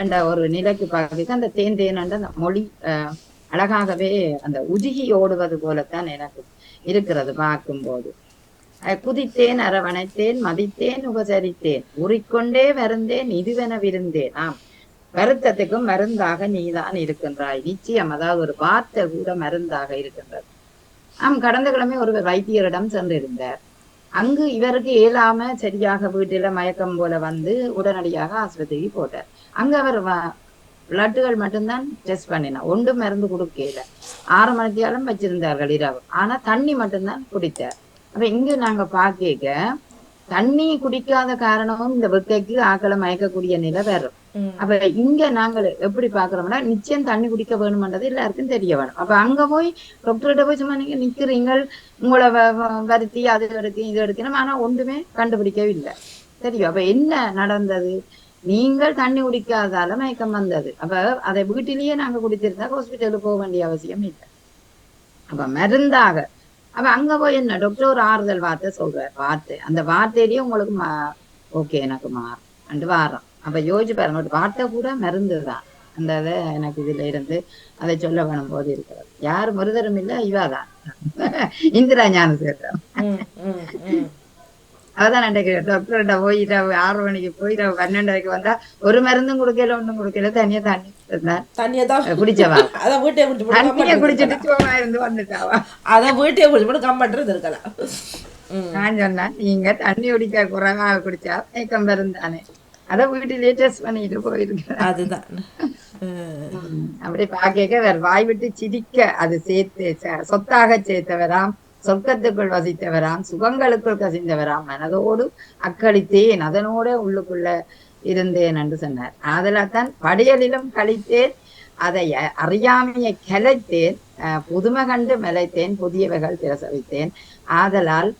என்ற ஒரு நிலைக்கு பார்க்க அந்த தேன் என்ற அந்த மொழி அழகாகவே அந்த உருகி ஓடுவது போலத்தான் எனக்கு இருக்கிறது பார்க்கும்போது. குதித்தேன் அரவணைத்தேன் மதித்தேன் உபசரித்தேன் ஊறிக்கொண்டே வருந்தேன் இதுவென விருந்தேன். வருத்தத்துக்கும் மருந்தாக நீதான் இருக்கின்றாய். நிச்சயம், அதாவது ஒரு வார்த்தை கூட மருந்தாக இருக்கின்றது. கடந்த கிழமை ஒரு வைத்தியரிடம் சென்றிருந்தார். அங்கு இவருக்கு இயலாம சரியாக வீட்டில மயக்கம் போல வந்து உடனடியாக ஆஸ்பத்திரிக்கு போட்டார். அங்க அவர் பிளட்டுகள் மட்டும்தான் டெஸ்ட் பண்ணினா, ஒன்றும் மருந்து கொடுக்கல. 6 மணிக்காலும் வச்சிருந்தார்கள் இரவு, ஆனா தண்ணி மட்டும்தான் குடித்தார். அப்ப இங்க நாங்க பார்க்க தண்ணி குடிக்காத காரணமும் இந்த வெக்கைக்கு ஆக்களை மயக்கக்கூடிய நிலை வரும். அப்ப இங்க நாங்கள் எப்படி பாக்குறோம்னா நிச்சயம் தண்ணி குடிக்க வேணும்ன்றது எல்லாருக்கும் தெரிய வேணும். அப்ப அங்க போய் டாக்டர்கிட்ட போய் சும்மா நீங்க நிக்கிறீங்க, உங்களை வருத்தி அது எடுத்து இது எடுக்கணும், ஆனா ஒன்றுமே கண்டுபிடிக்கவே இல்லை. தெரியும். அப்ப என்ன நடந்தது? நீங்கள் தண்ணி குடிக்காதால மயக்கம் வந்தது. அப்ப அதை வீட்டிலேயே நாங்க குடித்திருந்தா ஹாஸ்பிட்டலுக்கு போக வேண்டிய அவசியம் இல்லை. அப்ப மருந்தாக அப்ப அங்க போய் என்ன டாக்டர் ஒரு ஆறுதல் வார்த்தை சொல்றாரு. அந்த வார்த்தையிலேயே உங்களுக்கு ஓகே எனக்கு மாறும் வாரம். அப்ப யோசிச்சு பாருங்க, ஒரு வார்த்தை கூட மருந்துதான். அந்த இதை எனக்கு இதுல இருந்து அதை சொல்ல வேணும் போது இருக்கிறது. யாரு முருதரும் இல்ல, இவாதான் இந்திரா ஞானசேகரன். அதான் டாக்டர்கிட்ட போய் 6 மணிக்கு போய் 12 வந்தா ஒரு மருந்தும் கொடுக்கல ஒண்ணும் கொடுக்கல, தனியா தண்ணி குடிச்சவா தண்ணிய குடிச்சிட்டு சும்மா இருந்து வந்துட்டாவா. அத வீட்டே குடிச்சு கம்பட்டு இருக்கலாம். நான் சொன்னேன், நீங்க தண்ணி குடிக்க குறைவாக குடிச்சா மயக்கம் மருந்தானே, அத வீட்டிலேயே டெஸ்ட் பண்ணிட்டு போயிருக்கேன். அதுதான் அப்படி பாக்க வேற வாய் விட்டு சிரிக்க அது சேர்த்து சொத்தாக சேர்த்தவராம், சொர்க்கத்துக்குள் வசித்தவராம், சுகங்களுக்குள் கசிந்தவராம், மனதோடு அக்களித்தேன் அதனோட உள்ளுக்குள்ள இருந்தேன் என்று சொன்னார். அதெல்லாம் படியலிலும் கழித்தேன், அதை அறியாமையை கிளைத்தேன், புதுமை கண்டு மலைத்தேன், புதியவைகள் பிரசவித்தேன். ஆதலால்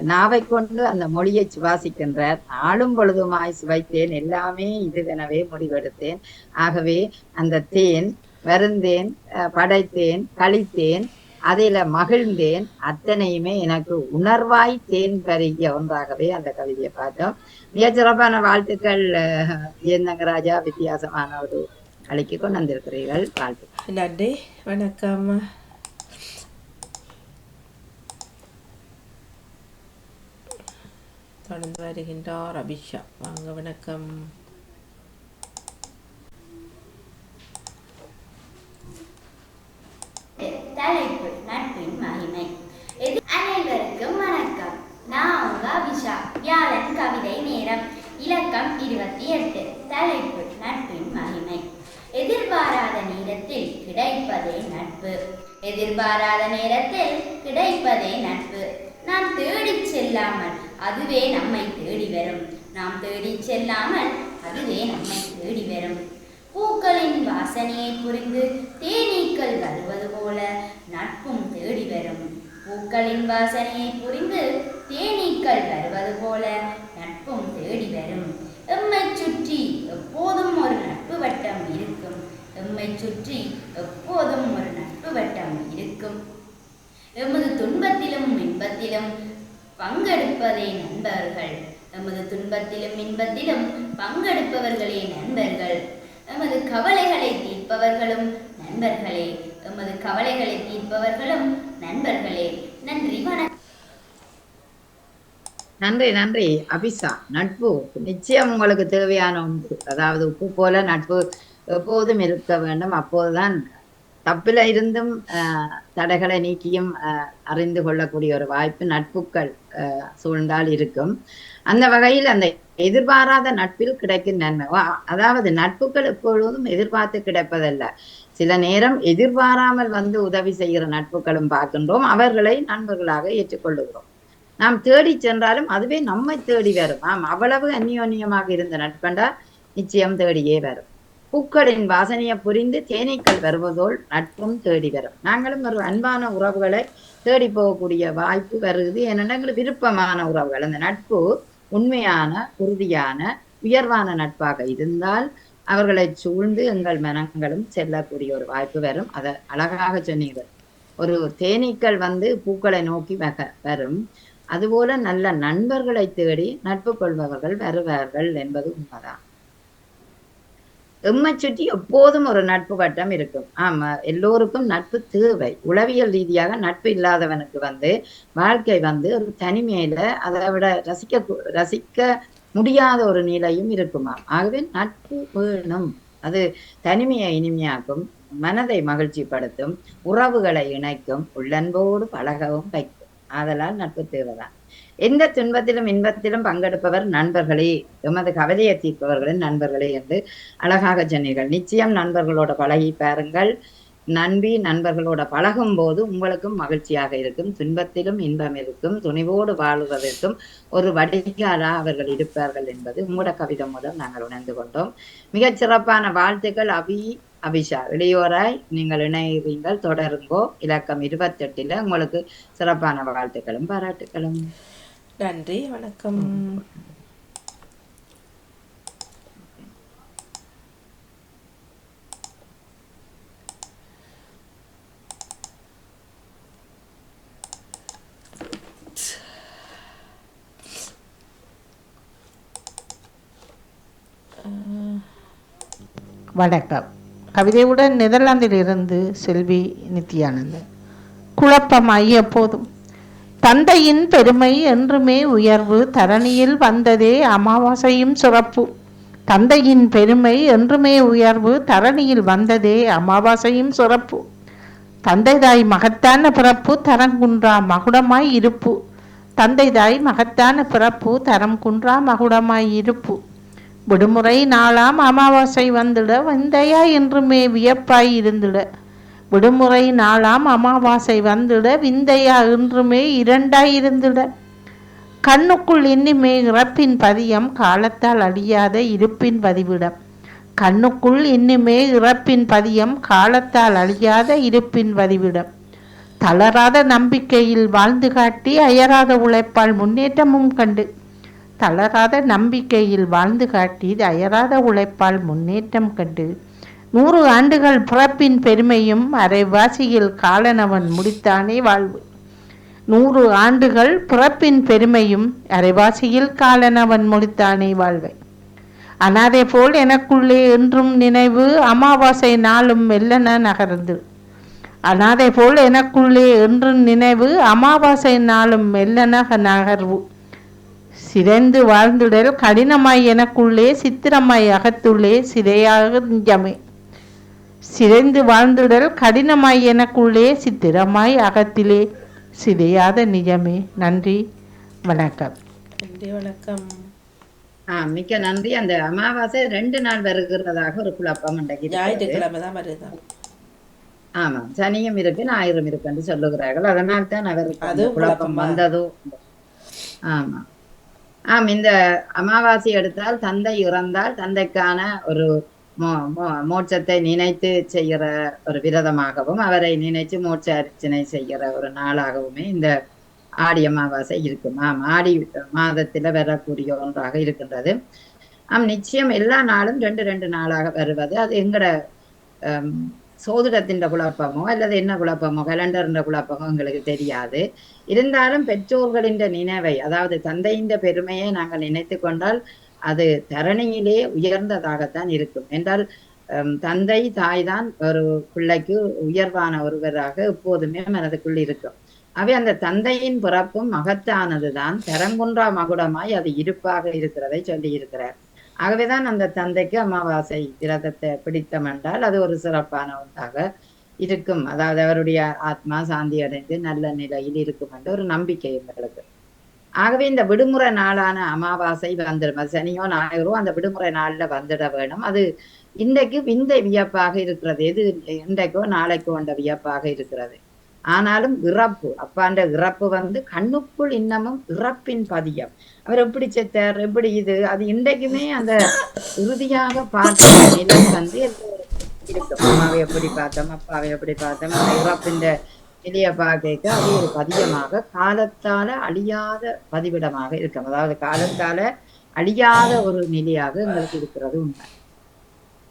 நாவை கொண்டு அந்த மொழியை சுவாசிக்கின்றார். ஆளும் பொழுதுமாய் சுவைத்தேன், எல்லாமே இதுவெனவே முடிவெடுத்தேன். ஆகவே அந்த தேன் வருந்தேன், படைத்தேன், கழித்தேன், அதில மகிழ்ந்தேன், அத்தனையுமே எனக்கு உணர்வாய் தேன் பருகிய ஒன்றாகவே அந்த கவிதையை பார்த்தோம். மிக சிறப்பான வாழ்த்துக்கள் ஜெயந்தங்கராஜா. வித்தியாசமான ஒரு அழைக்கு கொண்டு வந்திருக்கிறீர்கள். வாழ்த்துக்கள். நன்றி, வணக்கம். தொடர்ந்து வருகின்றார் அபிஷா. வாங்க, வணக்கம். தலைப்பு நட்பின் மகிமை. அனைவருக்கும் வணக்கம். நான் உங்க அபிஷா. வியாழன் கவிதை நேரம். இலக்கம் 28. தலைப்பு நட்பின் மகிமை. எதிர்பாராத நேரத்தில் கிடைப்பதே நட்பு. எதிர்பாராத நேரத்தில் கிடைப்பதே நட்பு. நாம் தேடிச் செல்லாமல் அதுவே நம்மை தேடி வரும். நாம் தேடிச் செல்லாமல் அதுவே நம்மை தேடி வரும். பூக்களின் வாசனையை புரிந்து தேனீக்கள் வருவது போல நட்பும் தேடி வரும். பூக்களின் வாசனையை புரிந்து தேனீக்கள் வருவது போல நட்பும் தேடி வரும். எம்மை சுற்றி எப்போதும் ஒரு நட்பு வட்டம் இருக்கும். எம்மை சுற்றி எப்போதும் ஒரு நட்பு வட்டம் இருக்கும். எமது துன்பத்திலும் இன்பத்திலும் பங்கெடுப்பதே நண்பர்கள். எமது துன்பத்திலும் இன்பத்திலும் பங்கெடுப்பவர்களே நண்பர்கள். எமது கவலைகளை தீர்ப்பவர்களும் நண்பர்களே. எமது கவலைகளை தீர்ப்பவர்களும் நண்பர்களே. நன்றி, வணக்கம். நன்றி நன்றி அபிஷா. நட்பு நிச்சயம் உங்களுக்கு தேவையான ஒன்று. அதாவது உப்பு போல நட்பு எப்போதும் இருக்க வேண்டும். அப்போதுதான் தப்பில இருந்தும் தடைகளை நீக்கியும் அறிந்து கொள்ளக்கூடிய ஒரு வாய்ப்பு நட்புகள் சூழ்ந்தால் இருக்கும். அந்த வகையில் அந்த எதிர்பாராத நட்பில் கிடைக்கும் நன்மை. அதாவது நட்புகள் எப்பொழுதும் எதிர்பார்த்து கிடைப்பதல்ல. சில நேரம் எதிர்பாராமல் வந்து உதவி செய்கிற நட்புகளும் பார்க்கின்றோம். அவர்களை நண்பர்களாக ஏற்றுக்கொள்ளுகிறோம். நாம் தேடி சென்றாலும் அதுவே நம்மை தேடி வரும். அவ்வளவு அந்யோன்யமாக இருந்த நட்பண்டா நிச்சயம் தேடியே வரும். பூக்களின் வாசனையை புரிந்து தேனீக்கள் வருவதோல் நட்பும் தேடி வரும். நாங்களும் ஒரு அன்பான உறவுகளை தேடி போகக்கூடிய வாய்ப்பு வருது. ஏனென்றால் எங்களுக்கு விருப்பமான உறவுகள். அந்த நட்பு உண்மையான உறுதியான உயர்வான நட்பாக இருந்தால் அவர்களை சூழ்ந்து எங்கள் மனங்களும் செல்லக்கூடிய ஒரு வாய்ப்பு வரும். அதை அழகாக சொன்னீங்க. ஒரு தேனீக்கள் வந்து பூக்களை நோக்கி வரும். அதுபோல நல்ல நண்பர்களை தேடி நட்பு கொள்பவர்கள் வருவார்கள் என்பது உண்மைதான். எம்மை சுற்றி எப்போதும் ஒரு நட்பு வட்டம் இருக்கும். ஆமா, எல்லோருக்கும் நட்பு தேவை. உளவியல் ரீதியாக நட்பு இல்லாதவனுக்கு வந்து வாழ்க்கை வந்து ஒரு தனிமையில அதை விட ரசிக்க முடியாத ஒரு நிலையும் இருக்குமாம். ஆகவே நட்பு வேணும். அது தனிமையை இனிமையாக்கும், மனதை மகிழ்ச்சிப்படுத்தும், உறவுகளை இணைக்கும், உள்ளன்போடு பழகவும் வைக்கும். ஆதலால் நட்பு தேவைதான். எந்த துன்பத்திலும் இன்பத்திலும் பங்கெடுப்பவர் நண்பர்களே. எமது கவலையை தீர்ப்பவர்களின் நண்பர்களே என்று அழகாக சொன்னீர்கள். நிச்சயம் நண்பர்களோட பழகி பாருங்கள். நண்பர்களோட பழகும் போது உங்களுக்கும் மகிழ்ச்சியாக இருக்கும். துன்பத்திலும் இன்பம் இருக்கும். துணிவோடு வாழுவதற்கும் ஒரு வடிகாலா அவர்கள் இருப்பார்கள் என்பது உங்களோட கவிதை மூலம் நாங்கள் உணர்ந்து கொண்டோம். மிகச் சிறப்பான வாழ்த்துக்கள் அபிஷா. இளையோராய் நீங்கள் இணைகிறீர்கள், தொடருங்கோ. இலக்கம் 28 உங்களுக்கு சிறப்பான வாழ்த்துக்களும் பாராட்டுகளும். நன்றி, வணக்கம். வணக்கம். கவிதையுடன் நெதர்லாந்திலிருந்து செல்வி நித்யானந்தன். குழப்பமாய் எப்போதும் தந்தையின் பெருமை என்றுமே உயர்வு, தரணியில் வந்ததே அமாவாசையும் சிறப்பு. தந்தையின் பெருமை என்றுமே உயர்வு, தரணியில் வந்ததே அமாவாசையும் சிறப்பு. தந்தைதாய் மகத்தான பிறப்பு, தரம் குன்றா மகுடமாய் இருப்பு. தந்தைதாய் மகத்தான பிறப்பு, தரம் குன்றா மகுடமாய் இருப்பு. விடுமுறை நாளாம் அமாவாசை வந்துட விந்தையா என்றுமே வியப்பாய் இருந்திட. விடுமுறை நாளாம் அமாவாசை வந்துட விந்தையா என்றுமே இரண்டாய் இருந்திட. கண்ணுக்குள் இன்னுமே இறப்பின் பதியம், காலத்தால் அழியாத இருப்பின் பதிவிடம். கண்ணுக்குள் இன்னுமே இறப்பின் பதியம், காலத்தால் அழியாத இருப்பின் பதிவிடம். தளராத நம்பிக்கையில் வாழ்ந்து காட்டி அயராத உழைப்பால் முன்னேற்றமும் கண்டு. தளராத நம்பிக்கையில் வாழ்ந்து காட்டி அயராத உழைப்பால் முன்னேற்றம் கண்டு. 100 ஆண்டுகள் பிறப்பின் பெருமையும் அரைவாசியில் காலனவன் முடித்தானே வாழ்வு. 100 ஆண்டுகள் பிறப்பின் பெருமையும் அரைவாசியில் காலனவன் முடித்தானே வாழ்வை. அனாதை போல் எனக்குள்ளே என்றும் நினைவு, அமாவாசை நாளும் மெல்லன நகர்ந்து. அனாதை போல் எனக்குள்ளே என்றும் நினைவு, அமாவாசை நாளும் மெல்லன நகர்வு. சிதைந்து வாழ்ந்துடல் கடினமாய் எனக்குள்ளே, சித்திரமாய் அகத்துள்ளே சிதையாக நிஜமே. சிதைந்து வாழ்ந்துடல் கடினமாய் எனக்குள்ளே, சித்திரமாய் அகத்திலே சிதையாத நிஜமே. நன்றி, வணக்கம். நன்றி, வணக்கம். மிக்க நன்றி. அந்த அமாவாசை 2 நாள் வருகிறதாக ஒரு குழப்பம் இன்றைக்கு இருக்கிறது. ஞாயிற்றுக்கிழமை தான் வருது. ஆமா, சனியும் இருக்கு ஞாயிறும் இருக்கு என்று சொல்லுகிறார்கள். அதனால் தான் அவருக்கு அந்த குழப்பம் வந்ததோ. ஆமா இந்த அமாவாசை எடுத்தால் தந்தை இறந்தால் தந்தைக்கான ஒரு மோட்சத்தை நினைத்து செய்கிற ஒரு விரதமாகவும் அவரை நினைத்து மோட்ச அர்ச்சனை செய்கிற ஒரு நாளாகவுமே இந்த ஆடி அமாவாசை இருக்கும். ஆடி மாதத்துல வரக்கூடிய ஒன்றாக இருக்கின்றது. நிச்சயம் எல்லா நாளும் 2 நாளாக வருவது அது எங்கட சோதிடத்தின் குழப்பமோ அல்லது என்ன குழப்பமோ கலண்டர்ன்ற குழப்பமோ எங்களுக்கு தெரியாது. இருந்தாலும் பெற்றோர்களின் நினைவை, அதாவது தந்தையின் பெருமையை நாங்கள் நினைத்து கொண்டால் அது தரணியிலே உயர்ந்ததாகத்தான் இருக்கும். என்றால் தந்தை தாய் தான் ஒரு பிள்ளைக்கு உயர்வான ஒருவராக எப்போதுமே மனதுக்குள் இருக்கும். அவை அந்த தந்தையின் பிறப்பும் மகத்தானதுதான், தரங்குன்றா மகுடமாய் அது இருப்பாக இருக்கிறதை சொல்லி இருக்கிறார். ஆகவேதான் அந்த தந்தைக்கு அமாவாசை விரதத்தை பிடித்தம் என்றால் அது ஒரு சிறப்பான ஒன்றாக இருக்கும். அதாவது அவருடைய ஆத்மா சாந்தி அடைந்து நல்ல நிலையில் இருக்கும் என்ற ஒரு நம்பிக்கை எங்களுக்கு. ஆகவே இந்த விடுமுறை நாளான அமாவாசை வந்துடும். அது சனியோ ஞாயிறோ அந்த விடுமுறை நாள்ல வந்துட வேணும். அது இன்றைக்கு விந்தை வியப்பாக இருக்கிறது. எது இன்றைக்கோ நாளைக்கோ என்ற வியப்பாக இருக்கிறது. ஆனாலும் இறப்பு, அப்பாண்ட இறப்பு கண்ணுக்குள் இன்னமும் இறப்பின் பதியம். அவர் எப்படி செத்தார், எப்படி இது, அது இன்றைக்குமே அந்த இறுதியாக பார்த்த நிலை இருக்கும். அம்மாவை எப்படி பார்த்தோம், அப்பாவை எப்படி பார்த்தோம், அந்த இறப்பின் நிலைய பார்க்க அது ஒரு பதியமாக காலத்தால அழியாத பதிவிடமாக இருக்கும். அதாவது காலத்தால அழியாத ஒரு நிலையாக எங்களுக்கு இருக்கிறது உண்மை.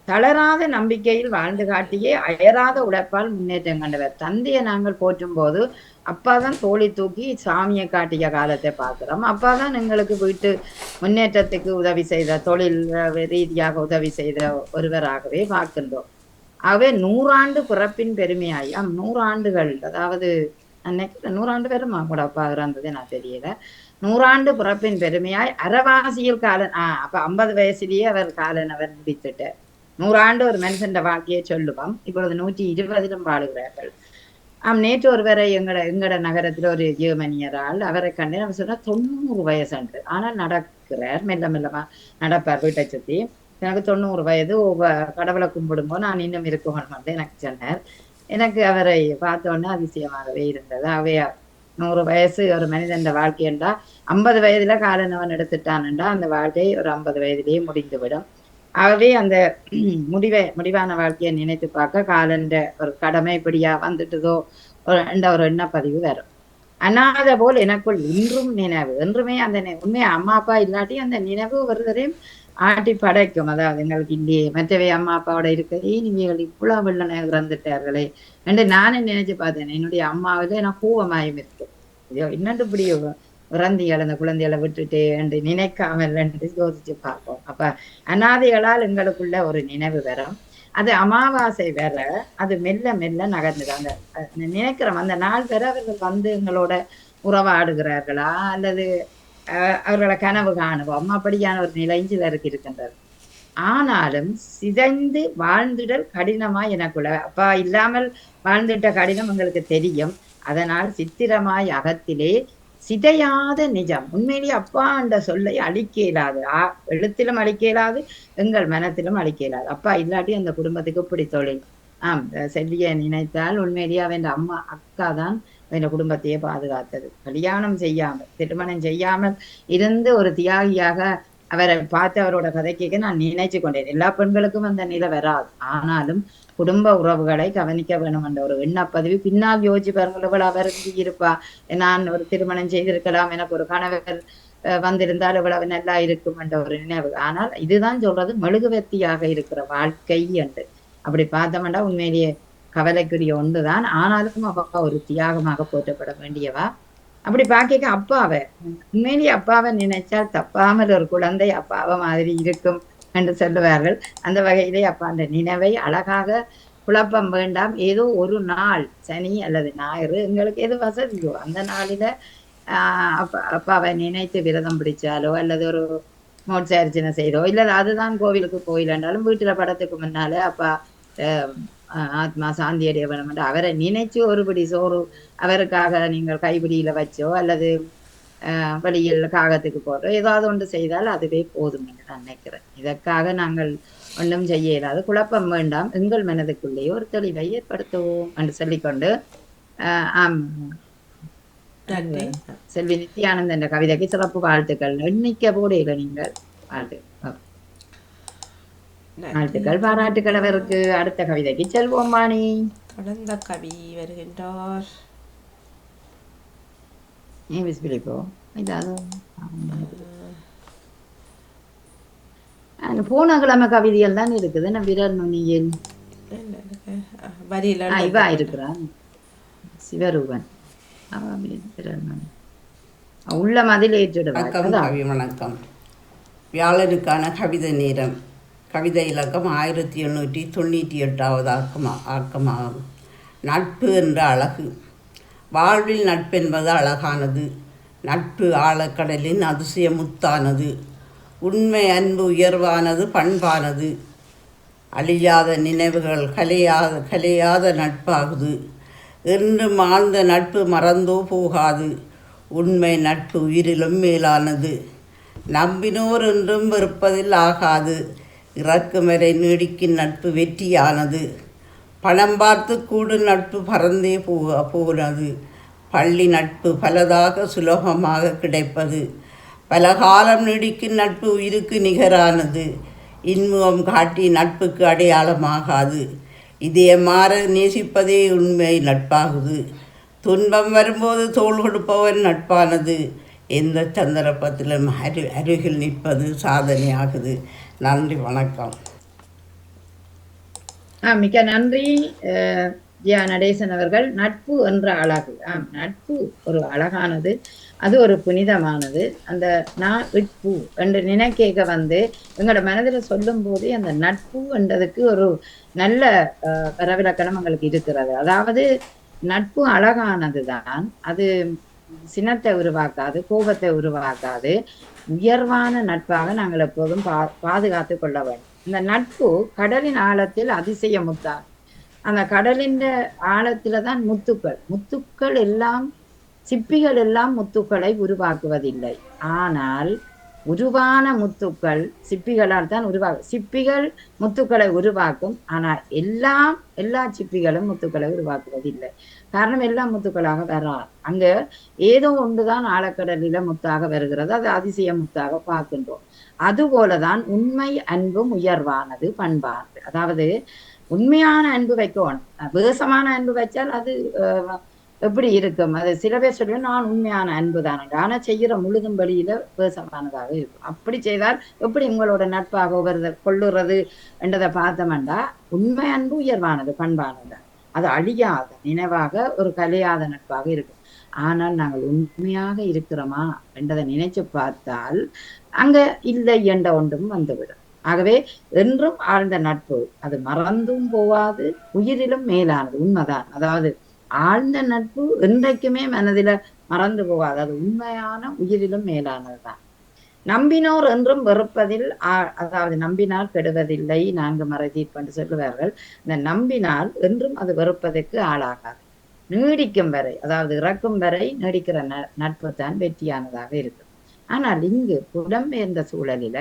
தளராத நம்பிக்கையில் வாழ்ந்து காட்டியே அயராத உழைப்பால் முன்னேற்றம் கண்டவர். தந்தையை நாங்கள் போற்றும் போது அப்பாதான் தோழி தூக்கி சாமியை காட்டிய காலத்தை பார்க்கிறோம். அப்பாதான் எங்களுக்கு வீட்டு முன்னேற்றத்துக்கு உதவி செய்த, தொழில் ரீதியாக உதவி செய்த ஒருவராகவே பார்க்கின்றோம். ஆகவே 100 ஆண்டு பிறப்பின் பெருமையாய் 100 ஆண்டுகள், அதாவது அன்னைக்கு 100 ஆண்டு பேருமா கூட அப்பா இறந்தது நான் தெரியல. 100 ஆண்டு பிறப்பின் பெருமையாய் அறவாசியில் காலன் அப்ப 50 வயசுலயே அவர் காலன் அவர் முடித்துட்டார். 100 ஆண்டு ஒரு மனுஷன் வாழ்க்கையை சொல்லுவோம். இப்பொழுது 120 வாழுகிறார்கள். நேற்று ஒருவரை எங்கட நகரத்துல ஒரு ஜெர்மனியரால் அவரை கண்டு நம்ம சொன்னா 90 வயசு. ஆனால் நடக்கிறார், மெல்ல மெல்லமா நடப்பார் வீட்டை சுத்தி. எனக்கு 90 வயது, கடவுளை கும்பிடும்போது நான் இன்னும் இருக்கணும் வந்து எனக்கு சொன்னார். எனக்கு அவரை பார்த்தோன்னே அதிசயமாகவே இருந்தது. அவை 100 வயசு ஒரு மனிதன் வாழ்க்கையண்டா 50 வயதுல காலனவன் எடுத்துட்டான்டா அந்த வாழ்க்கை ஒரு 50 வயதிலேயே முடிந்துவிடும். ஆகவே அந்த முடிவான வாழ்க்கையை நினைத்து பார்க்க காலன்ற ஒரு கடமை இப்படியா வந்துட்டுதோ ஒரு எண்ணப்பதிவு வரும். அனாத போல் எனக்குள் இன்றும் நினைவு, என்றுமே அந்த உண்மையா அம்மா அப்பா இல்லாட்டி அந்த நினைவு ஒருவரையும் ஆட்டி படைக்கும். அதாவது எங்களுக்கு இல்லையே, மற்றவை அம்மா அப்பாவோட இருக்கிறதே இனிமைகள் இவ்வளவு வெள்ளனை இறந்துட்டார்களே என்று நானே நினைச்சு பார்த்தேன். என்னுடைய அம்மாவில எனக்கு கூவமாயும் இருக்கு. இன்னொன்று இப்படி இறந்திகள் அந்த குழந்தைகளை விட்டுட்டு என்று நினைக்காமல் என்று யோசிச்சு பார்ப்போம். அப்ப அனாதைகளால் எங்களுக்குள்ள ஒரு நினைவு வரும். அது அமாவாசை வர அது மெல்ல மெல்ல நகர்ந்தது. அந்த நினைக்கிறோம் அந்த நாள் வர அவர்கள் எங்களோட உறவாடுகிறார்களா அல்லது அவர்களை கனவு காணுவோம் அப்படியான ஒரு நிலை சிலருக்கு இருக்கின்றது. ஆனாலும் சிதைந்து வாழ்ந்திடல் கடினமாய் எனக்குள்ள அப்பா இல்லாமல் வாழ்ந்துட்ட கடினம் எங்களுக்கு தெரியும். அதனால் சித்திரமாய் அகத்திலே சிதையாத நிஜம், உண்மையிலேயே அப்பா என்ற சொல்லை அழிக்க இயலாது, எழுத்திலும் அழிக்க இயலாது, எங்கள் மனத்திலும் அழிக்க இயலாது. அப்பா இல்லாட்டி அந்த குடும்பத்துக்கு இப்படி தொழில். செல்வியை நினைத்தால் உண்மையிலேயே அவன் அம்மா அக்கா தான் அவன் குடும்பத்தையே பாதுகாத்தது. கல்யாணம் செய்யாமல் திருமணம் செய்யாமல் இருந்து ஒரு தியாகியாக அவரை பார்த்து அவரோட கதை கேட்க நான் நினைச்சு கொண்டேன். எல்லா பெண்களுக்கும் அந்த நிலை வராது. ஆனாலும் குடும்ப உறவுகளை கவனிக்க வேணும் என்ற ஒரு எண்ணப்பதிவு பின்னால் யோசிச்சு பாருங்கள். அவருக்கு இருப்பா, நான் ஒரு திருமணம் செய்திருக்கலாம், எனக்கு ஒரு கணவர் வந்திருந்தால் இவ்வளவு நல்லா இருக்கும் என்ற ஒரு நினைவு. ஆனால் இதுதான் சொல்றது மெழுகுவர்த்தியாக இருக்கிற வாழ்க்கை என்று. அப்படி பார்த்தோம்னா உண்மையிலேயே கவலைக்குரிய ஒன்றுதான். ஆனாலும் அப்பா ஒரு தியாகமாக போற்றப்பட வேண்டியவா. அப்படி பார்க்க அப்பாவை உண்மையிலேயே அப்பாவை நினைச்சால் தப்பாமல் ஒரு குழந்தை அப்பாவை மாதிரி இருக்கும் என்று சொல்லுவார்கள். அந்த வகையிலே அப்பா அந்த நினைவை அழகாக குழப்பம் வேண்டாம். ஏதோ ஒரு நாள் சனி அல்லது ஞாயிறு எங்களுக்கு எது வசதியோ அந்த நாளில அப்பாவை நினைத்து விரதம் பிடிச்சாலோ அல்லது ஒரு மோட்சார்ச்சனை செய்தோ இல்லை அதுதான் கோவிலுக்கு கோயில் என்றாலும் வீட்டுல படத்துக்கு முன்னாலே அப்பா ஆத்மா சாந்தி அடைய வேணும் என்று அவரை நினைச்சு ஒருபடி சோறு அவருக்காக நீங்கள் கைப்பிடியில வச்சோ அல்லது வெளியில் காகத்துக்கு போடுறோம், ஏதாவது ஒன்று செய்தால் அதுவே போதும் என்று நான் நினைக்கிறேன். இதற்காக நாங்கள் ஒன்றும் செய்ய இயலாது. குழப்பம் வேண்டாம், எங்கள் மனதுக்குள்ளேயே ஒரு தெளிவை ஏற்படுத்துவோம் என்று சொல்லிக்கொண்டு ஆம் செல்வி நித்யானந்த என்ற கவிதைக்கு சிறப்பு வாழ்த்துக்கள். எண்ணிக்க போடையில நீங்கள் வாழ்த்துக்கள் பாராட்டுக்கள் அவருக்கு. அடுத்த கவிதைக்கு செல்வோம் வாணி. கடந்த கவி வருகின்றார். போன கிழமை கவிதைகள் தான் இருக்குது. விரல் நுனியில் இவா இருக்கிறான் சிவரூபன் உள்ள மதில் கவி வணக்கம். வியாழனுக்கான கவிதை நேரம். கவிதை இலக்கம் 1898 ஆக்கமாகும். நட்பு என்ற அழகு. வாழ்வில் நட்பென்பது அழகானது. நட்பு ஆழக்கடலின் அதிசய முத்தானது. உண்மை அன்பு உயர்வானது, பண்பானது. அழியாத நினைவுகள் கலையாத நட்பாகுது. என்றும் ஆழ்ந்த நட்பு மறந்தோ போகாது. உண்மை நட்பு உயிரிலும் மேலானது. நம்பினோர் என்றும் வெறுப்பதில் ஆகாது. இறக்கும் வரை நீடிக்கும் நட்பு வெற்றியானது. பணம் பார்த்து கூடும் நட்பு பறந்தே போனது. பள்ளி நட்பு பலதாக சுலபமாக கிடைப்பது. பல காலம் நீடிக்கும் நட்பு உயிருக்கு நிகரானது. இன்முகம் காட்டி நட்புக்கு அடையாளமாகாது. இதயமாற நேசிப்பதே உண்மை நட்பாகுது. துன்பம் வரும்போது தோள் கொடுப்பவன் நட்பானது. எந்த சந்தர்ப்பத்திலும் அருகில் நிற்பது சாதனையாகுது. நன்றி, வணக்கம். மிக்க நன்றி ஜியா நடேசன் அவர்கள். நட்பு என்ற அழகு. நட்பு ஒரு அழகானது, அது ஒரு புனிதமானது. அந்த நட்பு என்று நினைக்க எங்களோட மனதில் சொல்லும் போது அந்த நட்பு என்றதுக்கு ஒரு நல்ல வரவிலக்கணம் எங்களுக்கு இருக்கிறது. அதாவது நட்பு அழகானது தான். அது சினத்தை உருவாக்காது, கோபத்தை உருவாக்காது. உயர்வான நட்பாக நாங்கள் எப்போதும் பாதுகாத்து கொள்ள வேண்டும். இந்த நட்பு கடலின் ஆழத்தில் அதிசய முத்தாக. அந்த கடலின் ஆழத்துல தான் முத்துக்கள் எல்லாம், சிப்பிகள் எல்லாம் முத்துக்களை உருவாக்குவதில்லை. ஆனால் உருவான முத்துக்கள் சிப்பிகளால் தான் சிப்பிகள் முத்துக்களை உருவாக்கும். ஆனால் எல்லா சிப்பிகளும் முத்துக்களை உருவாக்குவதில்லை. காரணம் எல்லாம் முத்துக்களாக வராது. அங்க ஏதோ ஒன்றுதான் ஆழக்கடலில முத்தாக வருகிறது, அது அதிசய முத்தாக பார்க்கின்றோம். அதுபோலதான் உண்மை அன்பும் உயர்வானது, பண்பானது. அதாவது உண்மையான அன்பு வைக்கணும். வேசமான அன்பு வச்சால் அது எப்படி இருக்கும்? அது சில பேர் சொல்லுவேன், நான் உண்மையான அன்பு தானே, ஆனா செய்யற முழுதும் வழியில வேசமானதாக இருக்கும். அப்படி செய்தால் எப்படி உங்களோட நட்பாக கொள்ளுறது என்றதை பார்த்தோம்டா, உண்மை அன்பு உயர்வானது, பண்பானது. அது அழியாத நினைவாக ஒரு கலையாத நட்பாக இருக்கும். ஆனால் நாங்கள் உண்மையாக இருக்கிறோமா என்றதை நினைச்சு பார்த்தால் அங்க இல்லை என்ற ஒன்றும் வந்துவிடும். ஆகவே என்றும் ஆழ்ந்த நட்பு அது மறந்தும் போவாது, உயிரிலும் மேலானது. உண்மைதான். அதாவது ஆழ்ந்த நட்பு என்றைக்குமே மனதில மறந்து போகாது, அது உண்மையான உயிரிலும் மேலானதுதான். நம்பினோர் என்றும் வெறுப்பதில் அதாவது நம்பினால் கெடுவதில்லை, 4 மறை தீர்ப்பு சொல்லுவார்கள். இந்த நம்பினால் என்றும் அது வெறுப்பதற்கு ஆளாகாது. நீடிக்கும் வரை, அதாவது இறக்கும் வரை நீடிக்கிற நட்பு தான் வெற்றியானதாக இருக்கு. ஆனால் இங்கு புலம்பெயர்ந்த சூழலில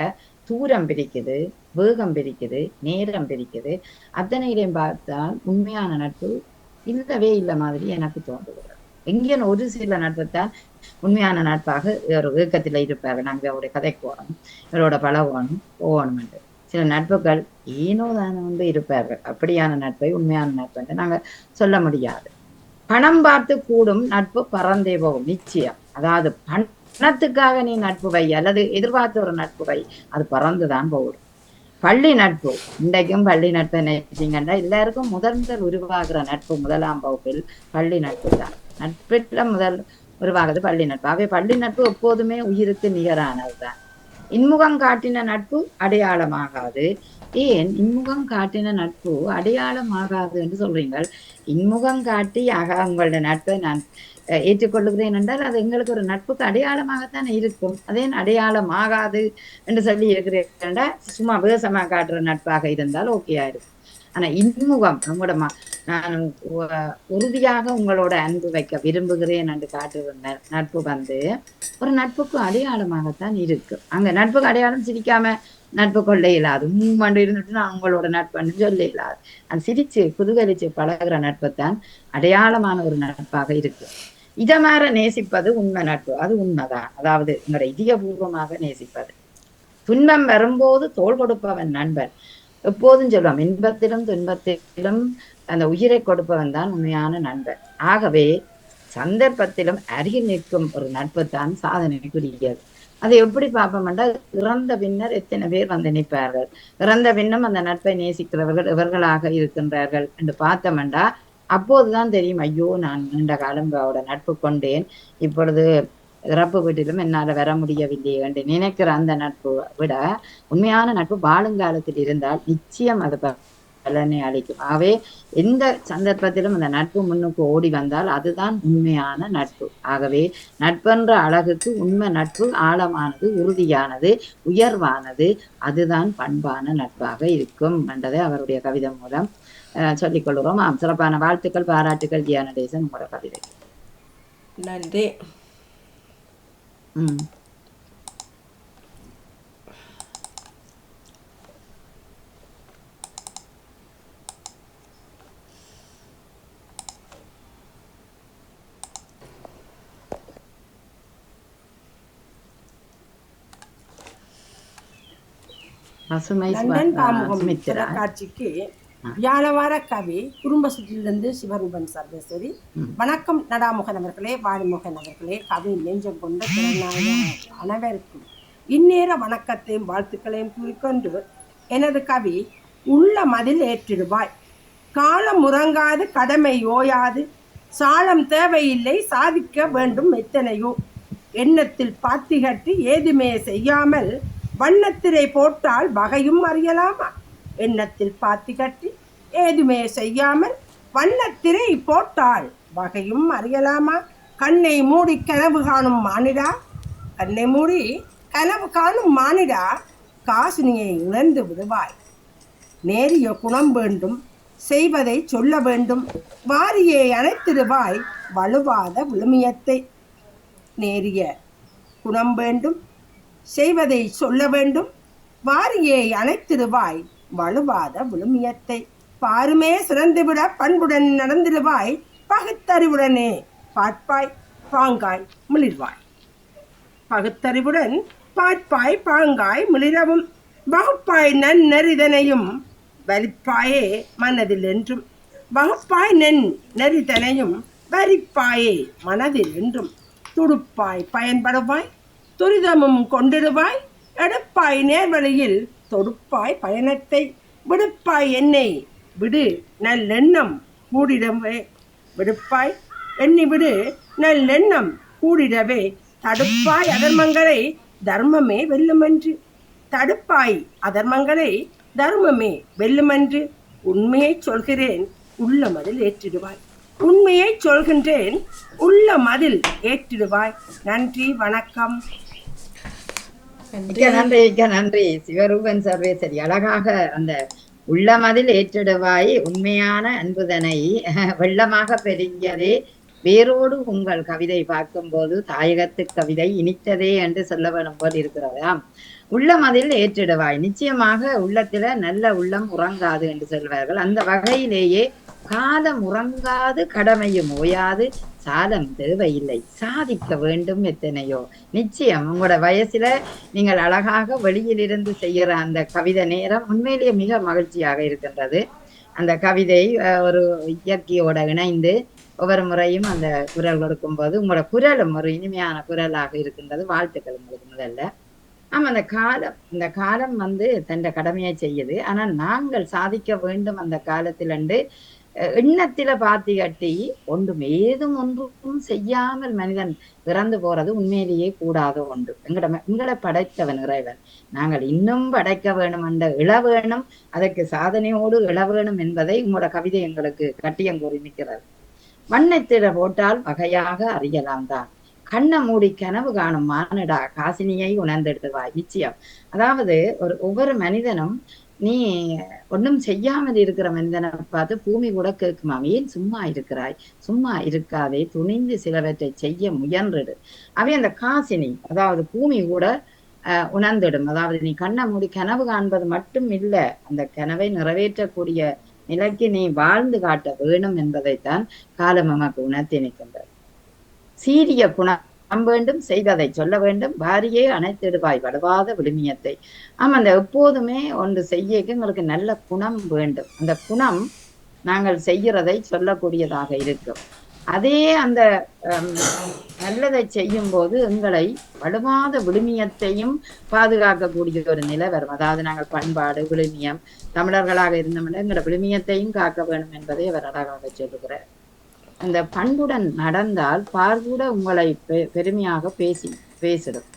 தூரம் பிரிக்குது, வேகம் பிரிக்குது, நேரம் பிரிக்குது. அத்தனையிலையும் பார்த்தால் உண்மையான நட்பு இல்லவே இல்லை மாதிரி எனக்கு தோன்றுகிறது. எங்கேயும் ஒரு சில நட்பு தான் உண்மையான நட்பாக ஒரு ஏக்கத்தில் இருப்பார்கள். நாங்கள் அவருடைய கதைக்கு போகணும், இவரோட பழகணும், போகணும் என்று. சில நட்புகள் ஏனோ தானே வந்து இருப்பார்கள். அப்படியான நட்பை உண்மையான நட்பு என்று நாங்கள் சொல்ல முடியாது. பணம் பார்த்து கூடும் நட்பு பறந்தே போகும், நிச்சயம். அதாவது பணத்துக்காக நீ நட்பு வை அல்லது எதிர்பார்த்த ஒரு நட்பு வை, அது பறந்துதான் போகும். பள்ளி நட்பு, இன்றைக்கும் பள்ளி நட்பு நினைச்சீங்கன்னா எல்லாருக்கும் முதல் உருவாகிற நட்பு 1ஆம் வகுப்பில் பள்ளி நட்பு தான். நட்பில் முதல் உருவாகுது பள்ளி நட்பு. ஆகவே பள்ளி நட்பு எப்போதுமே உயிருக்கு நிகரானதுதான். இன்முகம் காட்டின நட்பு அடையாளமாகாது. ஏன் இன்முகம் காட்டின நட்பு அடையாளமாகாது என்று சொல்றீங்கள்? இன்முகம் காட்டி உங்களோட நட்பை நான் ஏற்றுக்கொள்ளுகிறேன் என்றால் அது எங்களுக்கு ஒரு நட்புக்கு அடையாளமாகத்தான் இருக்கும். அதே அடையாளம் ஆகாது என்று சொல்லி இருக்கிறேன். சும்மா வேசமா காட்டுற நட்பாக இருந்தால் ஓகே ஆயிடும். ஆனா இன்முகம் உங்களோட நான் உறுதியாக உங்களோட அன்பு வைக்க விரும்புகிறேன் என்று காட்டுகிற நட்பு வந்து ஒரு நட்புக்கு அடையாளமாகத்தான் இருக்கு. அங்க நட்புக்கு அடையாளம் சிரிக்காம நட்பு கொள்ள இயலாது. மூமெண்ட் இருந்துட்டு நான் உங்களோட நட்புன்னு சொல்ல இயலாது. அது சிரிச்சு குதூகலிச்சு பழகிற நட்புத்தான் அடையாளமான ஒரு நட்பாக இருக்கு. இதை மாற நேசிப்பது உண்மை நட்பு. அது உண்மைதான். அதாவது உங்களோட இதயபூர்வமாக நேசிப்பது. துன்பம் வரும்போது தோள் கொடுப்பவன் நண்பன். எப்போதும் சொல்லுவோம், இன்பத்திலும் துன்பத்திலும் அந்த உயிரை கொடுப்பவன் தான் உண்மையான நண்பன். ஆகவே சந்தர்ப்பத்திலும் அருகில் நிற்கும் ஒரு நட்பு தான் சாதனைக்குரியது. அதை எப்படி பார்ப்போம்னா, இறந்த பின்னர் எத்தனை பேர் வந்து நிற்பார்கள், இறந்த பின்னும் அந்த நட்பை நேசிக்கிறவர்கள் இவர்களாக இருக்கின்றார்கள் என்று பார்த்தோம்டா அப்போதுதான் தெரியும், ஐயோ நான் நீண்ட காலம் அவரோட நட்பு கொண்டேன், இப்பொழுது இறப்பு வீட்டிலும் என்னால் வர முடியவில்லை என்று நினைக்கிற அந்த நட்பு விட உண்மையான நட்பு வாழுங்காலத்தில் இருந்தால் நிச்சயம் அது பலனை அளிக்கும். ஆகவே எந்த சந்தர்ப்பத்திலும் அந்த நட்பு முன்னுக்கு ஓடி வந்தால் அதுதான் உண்மையான நட்பு. ஆகவே நட்பென்ற அழகுக்கு உண்மை நட்பு ஆழமானது, உறுதியானது, உயர்வானது, அதுதான் பண்பான நட்பாக இருக்கும் என்றதை அவருடைய கவிதை மூலம் சொல்லிக் கொள்கிறோம். சிறப்பான வாழ்த்துக்கள், பாராட்டுக்கள் ஜியா நடேசன் உங்களோட கவிதை. நன்றி. லண்டன் பாமுகம் தொலைக்காட்சிக்கு வியாழவார கவி குடும்ப சுற்றிலிருந்து சிவரூபன் சர்வேஸ்வரி. வணக்கம் நடாமுகன் அவர்களே, வாணிமுகன் அவர்களே, கவி நெஞ்சம் கொண்ட அனைவருக்கும் இந்நேர வணக்கத்தையும் வாழ்த்துக்களையும் கூறிக்கொண்டு எனது கவி உள்ள மதில் ஏற்றிடுவாய். காலம் உறங்காது, கடமை ஓயாது, சாலம் தேவையில்லை, சாதிக்க வேண்டும் எத்தனையோ. எண்ணத்தில் பாத்தி கட்டி ஏதுமே செய்யாமல் வண்ணத்திரை போட்டால் வகையும் அறியலாமா? எண்ணத்தில் பாத்தி கட்டி ஏதுமே செய்யாமல் வண்ணத்திரை போட்டால் வகையும் அறியலாமா? கண்ணை மூடி கனவு காணும் மானிடா, கண்ணை மூடி கனவு காணும் மானிடா, காசினியை உணர்ந்து விடுவாய். நேரிய குணம் வேண்டும், செய்வதை சொல்ல வேண்டும், வாரியை அணைத்திடுவாய் வலுவாத விழுமியத்தை. நேரிய குணம் வேண்டும், செய்வதை சொல்ல வேண்டும், வாரியை அணைத்திடுவாய் வலுவாத விழுமியத்தை. பாருமே சிறந்துவிட பண்புடன் நடந்திடுவாய், பகுத்தறிவுடனே பார்ப்பாய் பாங்காய் மிளிர்வாய். பகுத்தறிவுடன் பார்ப்பாய் பாங்காய் மிளிரவும், வகுப்பாய் நன்னெறிதனையும் வலிப்பாயே மனதில் என்றும். வகுப்பாய் நெறிதனையும் வரிப்பாயே மனதில் என்றும். துடுப்பாய் பயன்படுவாய், துரிதமும் கொண்டிடுவாய், எடுப்பாய் நேர்வழியில் தொடுப்பாய் பயணத்தை. விடுப்பாய் என்னை விடு நல்லெண்ணம் கூடிடவே, விடுப்பாய் எண்ணி விடு நல்லெண்ணம் கூடிடவே. தடுப்பாய் அதர்மங்களை தர்மமே வெல்லுமென்று, தடுப்பாய் அதர்மங்களை தர்மமே வெல்லுமென்று. உண்மையை சொல்கிறேன் உள்ள மதில் ஏற்றிடுவாய், உண்மையை சொல்கின்றேன் உள்ள மதில் ஏற்றிடுவாய். நன்றி, வணக்கம். நன்றி சிவரூபன் சர்வேஸ்வரி. அழகாக அந்த உள்ள மதில் ஏற்றிடுவாய், உண்மையான அன்புதனை வெள்ளமாக பெருகியதே வேரோடு உங்கள் கவிதை பார்க்கும்போது தாயகத்து கவிதை இனித்ததே என்று சொல்ல வேணும் போல் இருக்கிறதா? உள்ள மதில் ஏற்றிடுவாய், நிச்சயமாக உள்ளத்துல நல்ல உள்ளம் உறங்காது என்று சொல்வார்கள். அந்த வகையிலேயே காலம் உறங்காது, கடமையும் ஓயாது, சாலம் தேவையில்லை, சாதிக்க வேண்டும் எத்தனையோ. நிச்சயம் உங்களோட வயசுல நீங்கள் அழகாக வெளியிலிருந்து செய்கிற அந்த கவிதை நேரம் உண்மையிலேயே மிக மகிழ்ச்சியாக இருக்கின்றது. அந்த கவிதை ஒரு இயற்கையோட இணைந்து ஒவ்வொரு முறையும் அந்த குரல் கொடுக்கும்போது உங்களோட குரலும் ஒரு இனிமையான குரலாக இருக்கின்றது. வாழ்த்துக்கள் உங்களுக்கு முதல்ல. அந்த காலம் தன்னை கடமையை செய்யுது. ஆனால் நாங்கள் சாதிக்க வேண்டும் அந்த காலத்திலண்டு எண்ணத்தில பாத்தி கட்டி ஒன்றும் செய்யாமல் மனிதன் இறந்து போறது உண்மையிலேயே கூடாத ஒன்று. எங்களை படைத்தவன் இறைவன். நாங்கள் இன்னும் படைக்க வேணும், அந்த இழ வேணும், அதற்கு சாதனையோடு இழ வேணும் என்பதை உங்களோட கவிதை எங்களுக்கு கட்டியங்கூறி நிற்கிறது. வண்ணத்தில போட்டால் வகையாக அறியலாம் தான், கண்ணை மூடி கனவு காணும் மானடா, காசினியை உணர்ந்தெடுத்துவாய். நிச்சயம். அதாவது ஒவ்வொரு மனிதனும் நீ ஒன்றும் செய்யாமல் இருக்கிற மனிதனை பார்த்து பூமி கூட கேட்குமாம், ஏன் சும்மா இருக்கிறாய், சும்மா இருக்காதே, துணிந்து சிலவற்றை செய்ய முயன்றிடு. அவை அந்த காசினி, அதாவது பூமி கூட உணர்ந்திடும். அதாவது நீ கண்ணை மூடி கனவு காண்பது மட்டும் இல்லை, அந்த கனவை நிறைவேற்றக்கூடிய நிலைக்கு நீ வாழ்ந்து காட்ட வேணும் என்பதைத்தான் காலம் நமக்கு உணர்த்தி நிற்கின்றது. சீரிய குணம் வேண்டும், செய்வதை சொல்ல வேண்டும், வாரியே அணைத்திடுவாய் வலுவாத விழுமியத்தை. அந்த எப்போதுமே ஒன்று செய்ய எங்களுக்கு நல்ல குணம் வேண்டும். அந்த குணம் நாங்கள் செய்கிறதை சொல்லக்கூடியதாக இருக்கும். அதே அந்த நல்லதை செய்யும் போது எங்களை வலுவாத விழுமியத்தையும் பாதுகாக்கக்கூடிய ஒரு நிலை வரும். அதாவது நாங்கள் பண்பாடு, விழுமியம், தமிழர்களாக இருந்தோம்னா எங்களோட விழுமியத்தையும் காக்க வேண்டும் என்பதை அவர் அழகாக சொல்லுகிறார். அந்த பண்புடன் நடந்தால் பார்க்கூட உங்களை பெருமையாக பேசிடும்.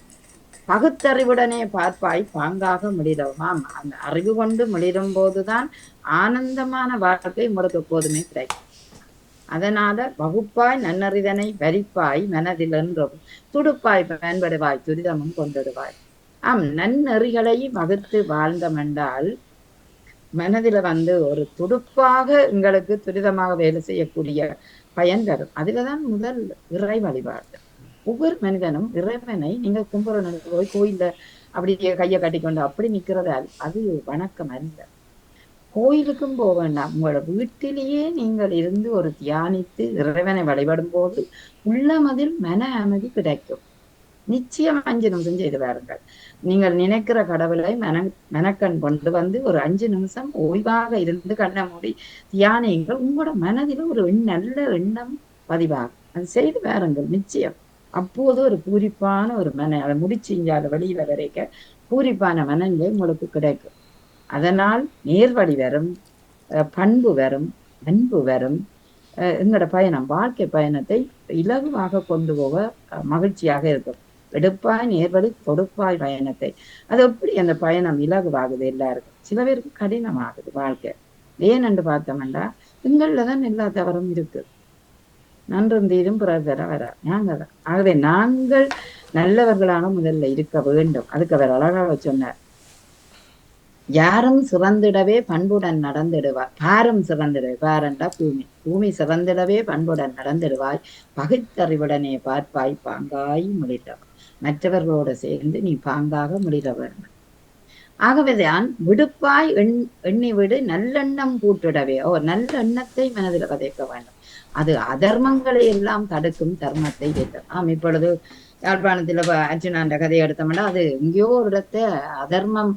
பகுத்தறிவுடனே பார்ப்பாய் பாங்காக முடிடவுமாம். அந்த அறிவு கொண்டு முடிடும் போதுதான் ஆனந்தமான வாழ்க்கை உங்களுக்கு எப்போதுமே கிடைக்கும். அதனால வகுப்பாய் நன்னறிதனை வரிப்பாய் மனதில் என்றும் துடுப்பாய் பயன்படுவாய் துரிதமும் கொண்டிடுவாய். நன்னெறிகளை வகுத்து வாழ்ந்தமென்றால் மனதில ஒரு துடுப்பாக எங்களுக்கு துரிதமாக வேலை செய்யக்கூடிய பயன் தரும். அதுலதான் முதல் இறை வழிபாடு. ஒவ்வொரு மனிதனும் இறைவனை நீங்க கும்பிட போய் கோயில அப்படியே கையை கட்டிக்கொண்டு அப்படி நிக்கிறதால் அது வணக்கம் அல்ல. கோயிலுக்கும் போக வேண்டாம், உங்களோட வீட்டிலேயே நீங்கள் இருந்து ஒரு தியானித்து இறைவனை வழிபடும் போது உள்ளமதில் மன அமைதி கிடைக்கும். நிச்சயம் 5 நிமிஷம் செய்து பாருங்கள். நீங்கள் நினைக்கிற கடவுளை மனக்கண் கொண்டு ஒரு 5 நிமிஷம் ஓய்வாக இருந்து கண்ணை மூடி தியானிங்கள். உங்களோட மனதில் ஒரு நல்ல எண்ணம் பதிவாகும். அது செய்து பாருங்கள், நிச்சயம். அப்போது ஒரு பூரிப்பான ஒரு அதை முடிச்சிஞ்சால வெளியில வரைக்க பூரிப்பான மனநிலை உங்களுக்கு கிடைக்கும். அதனால் நேர்வழி வரும், பண்பு வரும், அன்பு வரும். எங்களோட பயணம், வாழ்க்கை பயணத்தை இலகுவாக கொண்டு போக மகிழ்ச்சியாக இருக்கும். எடுப்பாய் நேர்வழி தொடுப்பாய் பயணத்தை. அது எப்படி அந்த பயணம் இலகுவாகுது எல்லாருக்கும்? சில பேருக்கு கடினமாகுது வாழ்க்கை. ஏனென்று பார்த்தோம்னா எங்கள்லதான் எல்லா தவறும் இருக்கு. நன்றும் தீரும் பிறர் தர வர நாங்க தான். ஆகவே நாங்கள் நல்லவர்களான முதல்ல இருக்க வேண்டும். அதுக்கு அவர் அழகாக சொன்னார், யாரும் சிறந்திடவே பண்புடன் நடந்திடுவாய், பாரும் சிறந்திடுவாய். பாரண்டா பூமி, பூமி சிறந்திடவே பண்புடன் நடந்திடுவாய், பகுத்தறிவுடனே பார்ப்பாய் பாங்காய் முடித்தவன். மற்றவர்களோடு சேர்ந்து நீ பாங்காக முடிட வேண்டும். ஆகவேதான் விடுப்பாய் எண்ணி விடு நல்லெண்ணம் கூட்டிடவே. நல்ல எண்ணத்தை மனதில் விதைக்க வேண்டும். அது அதர்மங்களை எல்லாம் தடுக்கும் தர்மத்தை வைத்தோம். இப்பொழுது யாழ்ப்பாணத்துல அர்ஜுனாண்ட கதையை எடுத்தோம்னா அது எங்கேயோ ஒரு இடத்த அதர்மம்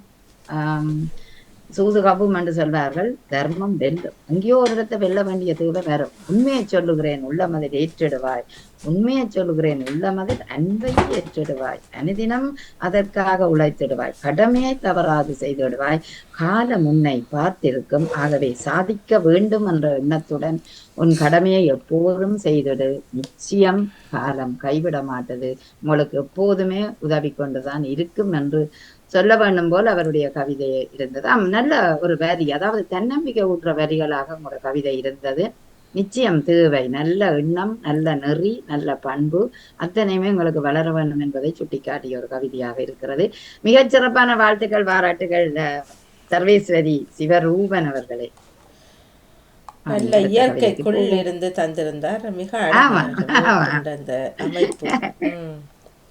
சூதுகாப்பும் என்று சொல்வார்கள், தர்மம் வெல்லும். எங்கேயோ ஒரு இடத்தை வெல்ல வேண்டிய தேவை வரும். உண்மையை சொல்லுகிறேன் உள்ளமதில் ஏற்றிடுவாய், உண்மையை சொல்லுகிறேன் உள்ளமதில் அன்பை ஏற்றிடுவாய், அனுதினம் அதற்காக உழைத்திடுவாய், கடமையை தவறாது செய்திடுவாய், காலம் உன்னை பார்த்திருக்கும். ஆகவே சாதிக்க வேண்டும் என்ற எண்ணத்துடன் உன் கடமையை எப்போதும் செய்திடு. நிச்சயம் காலம் கைவிட மாட்டது, உங்களுக்கு எப்போதுமே உதவி கொண்டுதான் இருக்கும் என்று சொல்ல வேண்டும் போல் அவருடைய கவிதை இருந்தது. நல்ல ஒரு வரி, அதாவது தன்னம்பிக்கை ஊற்ற வரிகளாக உங்களோட கவிதை இருந்தது. நிச்சயம் தேவை நல்ல எண்ணம், நல்ல நெறி, நல்ல பண்பு அத்தனையுமே உங்களுக்கு வளர வேண்டும் என்பதை சுட்டிக்காட்டிய ஒரு கவிதையாக இருக்கிறது. மிகச் சிறப்பான வாழ்த்துக்கள், பாராட்டுகள் சர்வேஸ்வரி சிவரூபன் அவர்களே. நல்ல இயற்கைக்குள் இருந்து தந்திருந்தார். மிக அந்த அமைப்பு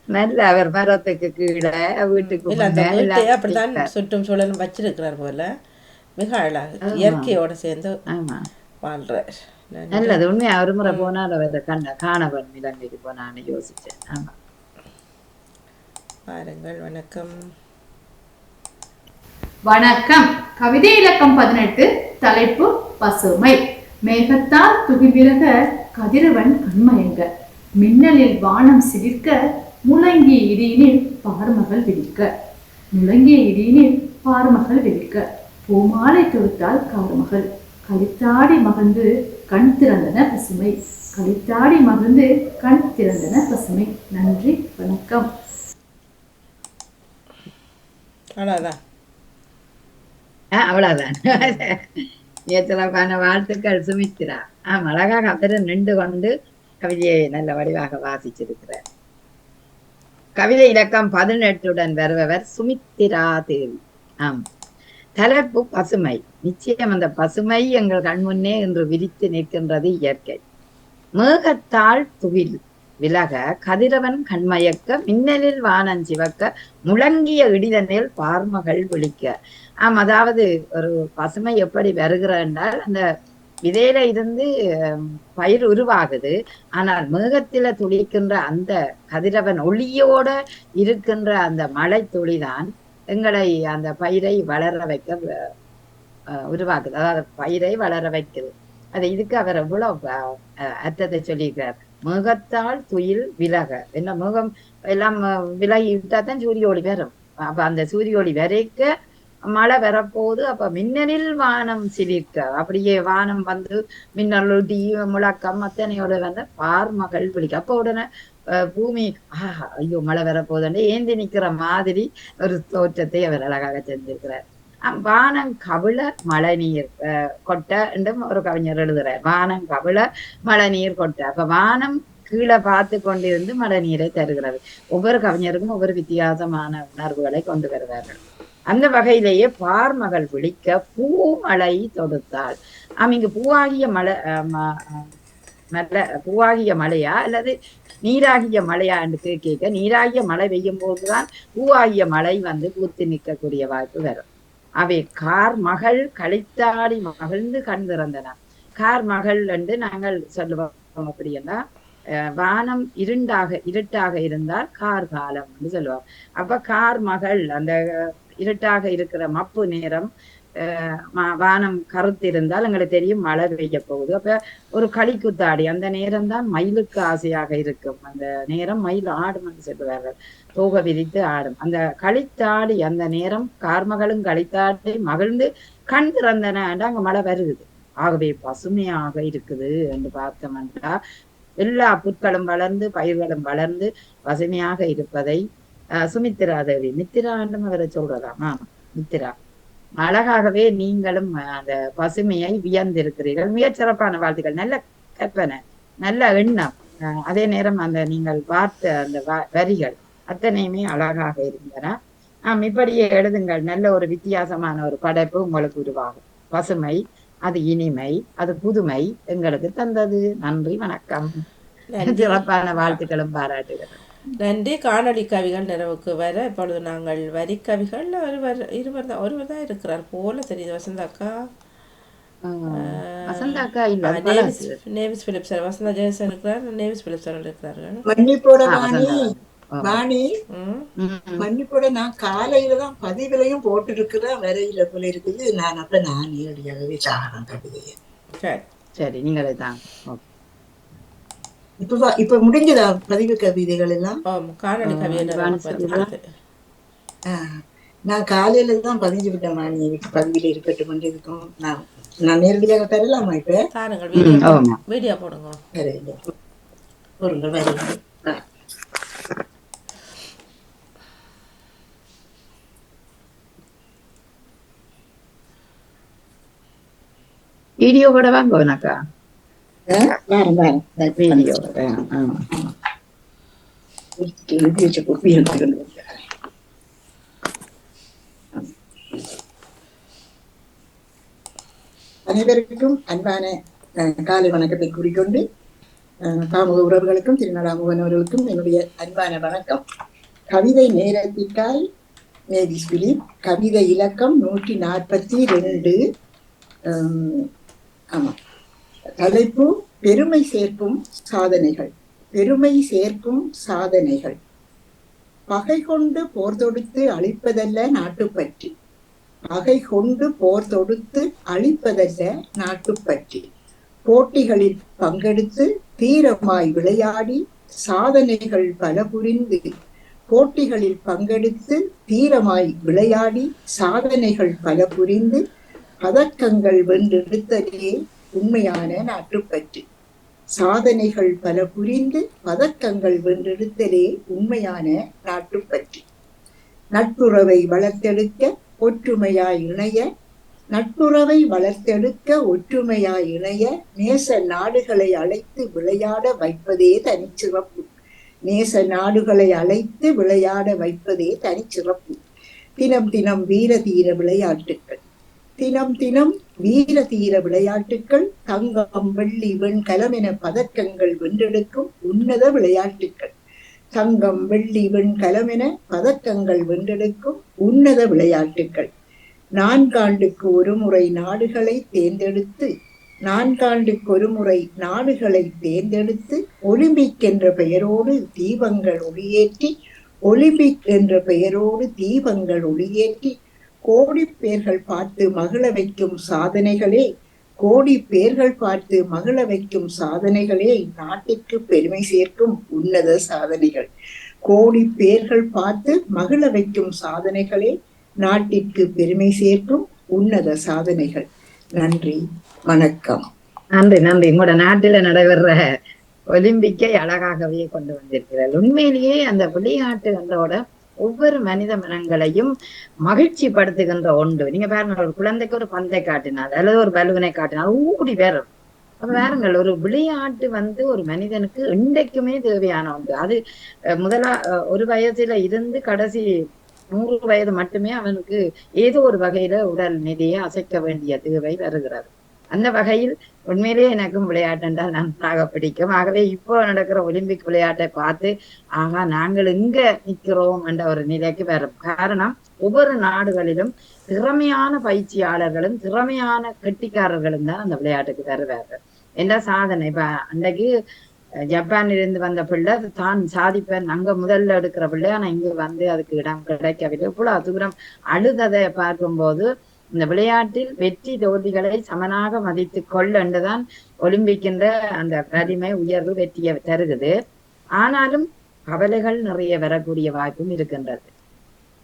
நல்ல அவர் மரத்துக்கு கீழே வீட்டுக்கு அப்படித்தான் சுற்றும் சூழலும் வச்சிருக்கிறார் போல. மிக அழகாக இயற்கையோட சேர்ந்து வாழ்றார். நல்லது. உண்மையா ஒரு முறை போனால் அவரை காணவன் இலங்கைக்கு போனான்னு யோசிச்சேன். ஆமா, பாருங்கள். வணக்கம். வணக்கம். கவிதை இலக்கம் 18, தலைப்பு பசுமை. மேகத்தால் துகில்விலக கதிரவன் கண்மயங்க, மின்னலில் வானம் சிரிக்க, முழங்கிய இடியினில் பார்மகள் விழிக்க, முழங்கிய இடியினில் பார்மகள் விழிக்க, பூமாலை தொடுத்தால் கார்மகள், கலித்தாடி மகிழ்ந்து கண் திறந்தன பசுமை, கலித்தாடி மகிழ்ந்து கண் திறந்தன பசுமை. நன்றி, வணக்கம். அவ்வளவுதான். அவ்வளவுதான். சிறப்பான வாழ்த்துக்கள் சுமித்ரா. அழகாக அவரை நின்று கொண்டு கவிதையை நல்ல வடிவாக வாசிச்சிருக்கிறார். கவிதை இலக்கம் 18 வருபவர் சுமித்ரா தேவி. தலைப்பு பசுமை. நிச்சயம் அந்த பசுமை எங்கள் கண்முன்னே இன்று விரித்து நிற்கின்றது இயற்கை. மேகத்தாள் துகில் விலக கதிரவன் கண்மயக்க மின்னலில் வானன் சிவக்க முழங்கிய இடிதனில் பார்மகள் விழிக்க. அதாவது ஒரு பசுமை எப்படி வருகிற என்றால் அந்த விதையில இருந்து பயிர் உருவாகுது. ஆனால் மேகத்தில துளிக்கின்ற அந்த கதிரவன் ஒளியோட இருக்கின்ற அந்த மழை துளிதான் எங்களை அந்த பயிரை வளர வைக்க உருவாக்குது. அதாவது பயிரை வளர வைக்குது. அது இதுக்கு அவர் எவ்வளவு அர்த்தத்தை சொல்லியிருக்கிறார். மேகத்தால் துயில் விலக. என்ன மேகம் எல்லாம் விலகி விட்டா தான் சூரிய ஒளி வரும். அப்ப அந்த சூரிய ஒளி வரைக்க மழை வரப்போகுது. அப்ப மின்னலில் வானம் சிலிர்க்க. அப்படியே வானம் வந்து மின்னல் ஒட்டி முழக்கம் அத்தனையோட வந்து பார்மகள் பிடிக்க. அப்ப உடனே பூமி ஐயோ மழை வரப்போகுதுன்னு ஏந்தி நிக்கிற மாதிரி ஒரு தோற்றத்தை அவர் அழகாக செஞ்சிருக்கிறார். வானம் கவிழ மழை நீர் கொட்ட என்றும் ஒரு கவிஞர் எழுதுறார். வானம் கவிழ மழை நீர் கொட்ட. அப்ப வானம் கீழே பார்த்து கொண்டிருந்து மழை நீரை தருகிறது. ஒவ்வொரு கவிஞருக்கும் ஒவ்வொரு வித்தியாசமான உணர்வுகளை கொண்டு வருவார்கள். அந்த வகையிலேயே பார்மகள் விழிக்க பூமழை தொடுத்தாள். இங்கு பூவாகிய மழை பூவாகிய மழையா அல்லது நீராகிய மழையா என்று கேட்க, நீராகிய மழை பெய்யும் போதுதான் பூவாகிய மழை வந்து பூத்து நிற்கக்கூடிய வாய்ப்பு வரும். அவை கார் மகள் கழித்தாடி மகிழ்ந்து கண் திறந்தன. கார் மகள் என்று நாங்கள் சொல்லுவோம். அப்படின்னா வானம் இருட்டாக இருந்தால் கார் காலம் என்று சொல்லுவோம். அப்ப கார் மகள் அந்த இருட்டாக இருக்கிற மப்பு நேரம், வானம் கருத்திருந்தால் எங்களுக்கு தெரியும் மழை பெய்ய போகுது. அப்ப ஒரு களிக்குத்தாடி அந்த நேரம் தான் மயிலுக்கு ஆசையாக இருக்கும். அந்த நேரம் மயில் ஆடும் என்று சொல்லுவார்கள். தோகை விரித்து ஆடும். அந்த களித்தாடி அந்த நேரம் கார்மகளும் களித்தாடி மகிழ்ந்து கண் திறந்தன என்று அங்க மழை வருகுது. ஆகவே பசுமையாக இருக்குது என்று பார்த்தோம்னா எல்லா புற்களும் வளர்ந்து பயிர்களும் வளர்ந்து பசுமையாக இருப்பதை சுமித்திரா தேவி, மித்திரா என்றும் அவரை சொல்றதாமா, மித்திரா அழகாகவே நீங்களும் அந்த பசுமையை வியந்திருக்கிறீர்கள். மிகச் சிறப்பான வாழ்த்துக்கள். நல்ல கற்பனை, நல்ல எண்ணம். அதே நேரம் அந்த நீங்கள் பார்த்த அந்த வரிகள் அத்தனையுமே அழகாக இருந்தன. இப்படியே எழுதுங்கள். நல்ல ஒரு வித்தியாசமான ஒரு படைப்பு உங்களுக்கு உருவாகும். பசுமை, அது இனிமை, அது புதுமை எங்களுக்கு தந்தது. நன்றி, வணக்கம். சிறப்பான வாழ்த்துக்களும் பாராட்டுகிறேன். நன்றி. காணொலி கவிகள் நிறைவுக்கு வர இப்பொழுது நாங்கள் வரி கவிகள் ஒருவர் தான் இருக்கிறார் போல தெரியுது. வசந்தாக்கா Nevis Philip sir, Vasantha Jeyasan இருக்கிறார், நேவிஸ் பிலிப் சார் இருக்கிறார்கள். மன்னிப்போட நான் காலையில தான் பதிவிலையும் போட்டிருக்கிறேன், வரையில போல இருக்குது. நான் அப்ப நான் நேரடியாகவே சாகரம் கவிதையை. சரி, நீங்களே தான். இப்ப முடிஞ்சதா பதிவு கவிதைகள் எல்லாம்? நான் காலையில தான் பதிஞ்சு விட்டேன். நீ பதிவில இருக்கட்டும் கொண்டு இருக்கும். நான் நேரடியாக தரலாமா? இப்ப வீடியோ போடுங்க. வீடியோ கூட வாங்க உனக்கா? வீடியோ அனைவருக்கும் அன்பான காலை வணக்கத்தை கூறிக்கொண்டு பாமுக உறவுகளுக்கும் திருநடாமுகன் அவர்களுக்கும் என்னுடைய அன்பான வணக்கம். கவிதை நேரத்திற்காய் நேவிஸ் பிலிப். கவிதை இலக்கம் 142. ஆமா, தலைப்பு பெருமை சேர்க்கும் சாதனைகள். பெருமை சேர்க்கும் சாதனைகள். பகை கொண்டு போர் தொடுத்து அழிப்பதல்ல நாட்டுப்பற்றி. பகை கொண்டு போர் தொடுத்து அழிப்பதல்ல நாட்டுப்பற்றி. போட்டிகளில் பங்கெடுத்து தீரமாய் விளையாடி சாதனைகள் பல புரிந்து. போட்டிகளில் பங்கெடுத்து தீரமாய் விளையாடி சாதனைகள் பல புரிந்து பதக்கங்கள் வென்றெடுத்ததே உண்மையான நாட்டுப்பற்று. சாதனைகள் பல புரிந்து பதக்கங்கள் வென்றெடுத்தலே உண்மையான நாட்டுப்பற்று. நட்புறவை வளர்த்தெடுக்க ஒற்றுமையாய் இணைய. நட்புறவை வளர்த்தெடுக்க ஒற்றுமையாய் இணைய நேச நாடுகளை அழைத்து விளையாட வைப்பதே தனிச்சிறப்பு. நேச நாடுகளை அழைத்து விளையாட வைப்பதே தனிச்சிறப்பு. தினம் தினம் வீர தீர விளையாட்டுக்கள். தினம் தினம் வீர தீர விளையாட்டுக்கள், தங்கம் வெள்ளி வெண்கலம் என பதக்கங்கள் வென்றெடுக்கும் உன்னத விளையாட்டுக்கள். தங்கம் வெள்ளி வெண்கலம் என பதக்கங்கள் வென்றெடுக்கும் உன்னத விளையாட்டுக்கள். 4 ஆண்டுக்கு ஒரு முறை நாடுகளை தேர்ந்தெடுத்து ஒலிம்பிக் என்ற பெயரோடு தீபங்கள் ஒளியேற்றி கோடி பேர்கள் பார்த்து மகிழ வைக்கும் சாதனைகளே நாட்டிற்கு பெருமை சேர்க்கும் உன்னத சாதனைகள். கோடி பேர்கள் பார்த்து மகிழ வைக்கும் சாதனைகளே நாட்டிற்கு பெருமை சேர்க்கும் உன்னத சாதனைகள். நன்றி, வணக்கம். நன்றி. உங்களோட நாட்டில நடைபெற ஒலிம்பிக்கை அழகாகவே கொண்டு வந்திருக்கிறார். உண்மையிலேயே அந்த விளையாட்டுகளோட ஒவ்வொரு மனித மனங்களையும் மகிழ்ச்சி படுத்துகின்ற ஒன்று. நீங்க பாருங்க, ஒரு குழந்தைக்கு ஒரு பந்தை காட்டினால் அல்லது ஒரு பலூனை காட்டினால் ஊடி வேறும். அப்ப பாருங்கள், ஒரு விளையாட்டு ஒரு மனிதனுக்கு இன்றைக்குமே தேவையான ஒன்று. அது ஒரு வயசுல இருந்து கடைசி 100 வயது மட்டுமே அவனுக்கு ஏதோ ஒரு வகையில உடல் நிதியை அசைக்க வேண்டிய தேவை வருகிறது. அந்த வகையில் உண்மையிலேயே எனக்கும் விளையாட்டு என்றால் நன்றாக பிடிக்கும். ஆகவே இப்போ நடக்கிற ஒலிம்பிக் விளையாட்டை பார்த்து நாங்கள் இங்க நிற்கிறோம் என்ற ஒரு நிலைக்கு வரும். காரணம், ஒவ்வொரு நாடுகளிலும் திறமையான பயிற்சியாளர்களும் திறமையான கெட்டிக்காரர்களும் தான் அந்த விளையாட்டுக்கு தருவார்கள் என்ற சாதனை. இப்ப அன்றைக்கு ஜப்பானிலிருந்து வந்த பிள்ளை தான் சாதிப்பேன் அங்க முதல்ல எடுக்கிற பிள்ளை, ஆனா இங்க அதுக்கு இடம் கிடைக்கவில்லை. இவ்வளவு தூரம் அழுததை பார்க்கும்போது இந்த விளையாட்டில் வெற்றி தோல்விகளை சமனாக மதித்து கொள் என்றுதான் ஒலிம்பிக் என்ற அந்த வலிமை உயர்வு வெற்றியை தருகிறது. ஆனாலும் கவலைகள் நிறைய வரக்கூடிய வாய்ப்பும் இருக்கின்றது.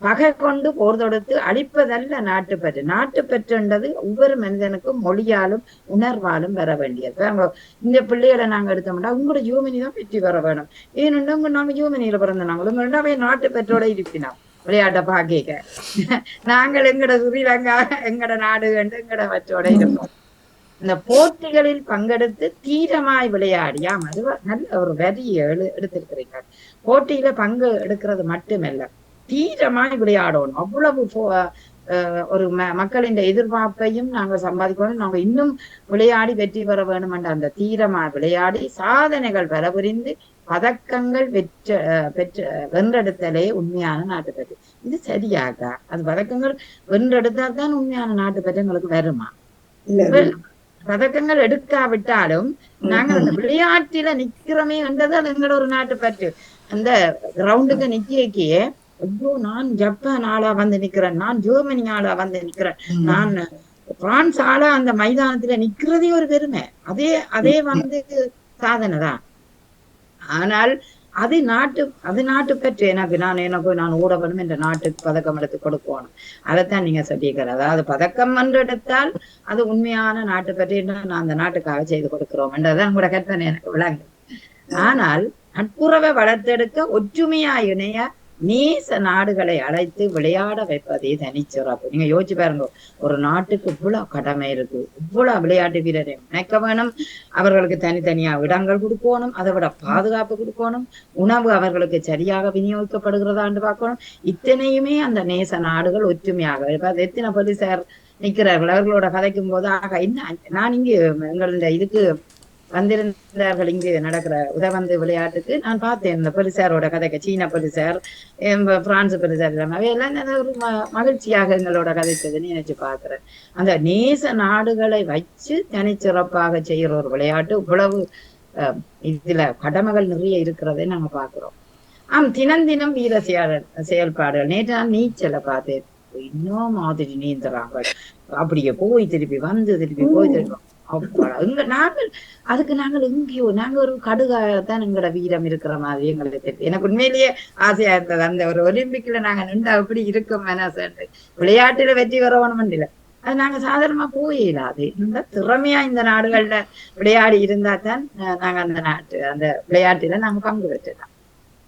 பகை கொண்டு போர் தொடுத்து அழிப்பதல்ல நாட்டுப்பற்று. நாட்டுப்பற்று என்றது ஒவ்வொரு மனிதனுக்கும் மொழியாலும் உணர்வாலும் வர வேண்டியது. இந்த பிள்ளைகளை நாங்க எடுத்தோம்னா உங்களோட யூமினி தான் வெற்றி பெற வேணும். ஏன்னு நாங்க யூமினியில பிறந்தனாங்க உங்கள்டாவே நாட்டுப்பற்றோட இருப்பினோம். விளையாட்டை பாக்க நாங்கள் எங்கட ஸ்ரீலங்கா எங்கட நாடு கண்டு எங்கட வற்றோட இருப்போம். இந்த போட்டிகளில் பங்கெடுத்து தீரமாய் விளையாடியா நல்ல ஒரு வரியை எடுத்திருக்கிறீங்க. போட்டியில பங்கு எடுக்கிறது மட்டுமல்ல, தீரமாய் விளையாடணும். அவ்வளவு ஒரு மக்களின் எதிர்பார்ப்பையும் நாங்க சம்பாதிக்கணும். நாங்க இன்னும் விளையாடி வெற்றி பெற வேணும் என்ற அந்த தீரமாய் விளையாடி சாதனைகள் பலபுரிந்து பதக்கங்கள் வென்றெடுத்தலே உண்மையான நாட்டுப்பற்று. இது சரியாகா? அது பதக்கங்கள் வென்றெடுத்தால் தான் உண்மையான நாட்டுப்பற்று எங்களுக்கு வருமா? பதக்கங்கள் எடுக்காவிட்டாலும் நாங்கள் அந்த விளையாட்டில நிக்கிறோமே என்றது அது எங்களோட ஒரு நாட்டுப்பற்று. அந்த கிரவுண்டுக்கு நிக்கியே ஐயோ நான் ஜப்பான் ஆளா வந்து நிக்கிறேன், நான் ஜெர்மனி ஆளா வந்து நிக்கிறேன், நான் பிரான்ஸ் ஆளா அந்த மைதானத்துல நிக்கிறதே ஒரு பெருமை. அதே சாதனை தான். ஆனால் அது நாட்டுப்பற்று. நான் ஓட வேணும் என்ற நாட்டுக்கு பதக்கம் எடுத்து கொடுக்கணும். அதைத்தான் நீங்க சொல்லியிருக்கிற. அதாவது பதக்கம் என்று எடுத்தால் அது உண்மையான நாட்டுப்பற்று, நான் அந்த நாட்டுக்காக செய்து கொடுக்கிறோம் என்றதான் உங்களோட கற்பனை எனக்கு விளங்கு. ஆனால் நட்புறவை வளர்த்தெடுக்க ஒற்றுமையா இணைய நேச நாடுகளை அழைத்து விளையாட வைப்பதே தனிச்சிறப்பு. நீங்க யோசிச்சு பாருங்க, ஒரு நாட்டுக்கு இவ்வளவு கடமை இருக்கு, இவ்வளவு விளையாட்டு வீரரை நினைக்க வேணும், அவர்களுக்கு தனித்தனியா இடங்கள் கொடுக்கணும், அதை விட பாதுகாப்பு கொடுக்கணும், உணவு அவர்களுக்கு சரியாக விநியோகிக்கப்படுகிறதான்னு பார்க்கணும். இத்தனையுமே அந்த நேச நாடுகள் ஒற்றுமையாக எத்தனை போலீசார் நிற்கிறார்கள். அவர்களோட கதைக்கும் போது நான் இங்கு எங்களுடைய இதுக்கு வந்திருந்தார்கள், இங்கு நடக்கிற உதவந்து விளையாட்டுக்கு நான் பார்த்தேன். இந்த போலீசாரோட கதைக்கு சீன போலீசார், பிரான்ஸ் போலீசார் எல்லாம் ஒரு மகிழ்ச்சியாக எங்களோட கதைச்சதுன்னு நினைச்சு பார்க்கிறேன். அந்த நேச நாடுகளை வச்சு தனிச்சிறப்பாக செய்யற ஒரு விளையாட்டு இவ்வளவு இதுல கடமைகள் நிறைய இருக்கிறதை நாங்க பாக்குறோம். தினம் வீர செயல்பாடுகள். நேற்று நான் நீச்சலை பார்த்தேன், இன்னும் மாதிரி நீந்துறாங்க. அப்படியே போய் திருப்பி வந்து திருப்பி போய் திருப்பி நாங்கள் எங்கேயோ நாங்க ஒரு கடுகாதான் எங்களோட வீரம் இருக்கிற மாதிரி எங்களுக்கு தெரியும். எனக்கு உண்மையிலேயே ஆசையா இருந்தது அந்த ஒரு ஒலிம்பிக்ல நாங்க நின்று அப்படி இருக்கோம் மனசு. விளையாட்டுல வெற்றி வரணும் இல்லை, அது நாங்க சாதாரணமா போயிடாது. இந்த திறமையா இந்த நாடுகள்ல விளையாடி இருந்தா தான் நாங்க அந்த விளையாட்டுல நாங்க பங்கு பெற்றுதான்.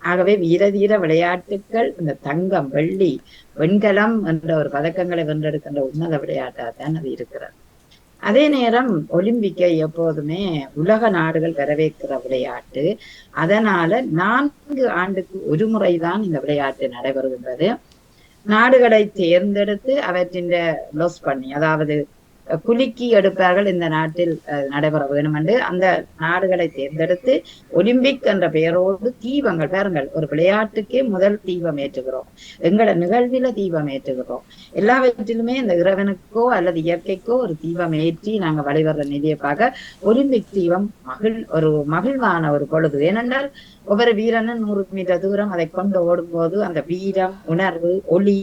ஆகவே வீர விளையாட்டுக்கள் இந்த தங்கம் வெள்ளி வெண்கலம் என்ற ஒரு பதக்கங்களை வென்றெடுக்கின்ற உன்னத விளையாட்டா தான் அது இருக்கிறது. அதே நேரம் ஒலிம்பிக்கை எப்போதுமே உலக நாடுகள் வரவேற்கிற விளையாட்டு. அதனால 4 ஆண்டுக்கு ஒரு முறைதான் இந்த விளையாட்டு நடைபெறுகின்றது. நாடுகளை தேர்ந்தெடுத்து அவற்றின் லொஸ் பண்ணி, அதாவது குலுக்கி எடுப்பார்கள் இந்த நாட்டில் நடைபெற வேணும் என்று அந்த நாடுகளை தேர்ந்தெடுத்து ஒலிம்பிக் என்ற பெயரோடு தீபங்கள் பாருங்கள், ஒரு விளையாட்டுக்கே முதல் தீபம் ஏற்றுகிறோம், எங்களோட நிகழ்வில தீபம் ஏற்றுகிறோம். எல்லாவற்றிலுமே இந்த இறைவனுக்கோ அல்லது இயற்கைக்கோ ஒரு தீபம் ஏற்றி நாங்கள் வழிவர்ற நிதியை பார்க்க ஒலிம்பிக் தீபம் ஒரு மகிழ்வான ஒரு பொழுது. ஏனென்றால் ஒவ்வொரு வீரனும் 100 மீட்டர் தூரம் அதை கொண்டு ஓடும்போது அந்த வீரம், உணர்வு, ஒளி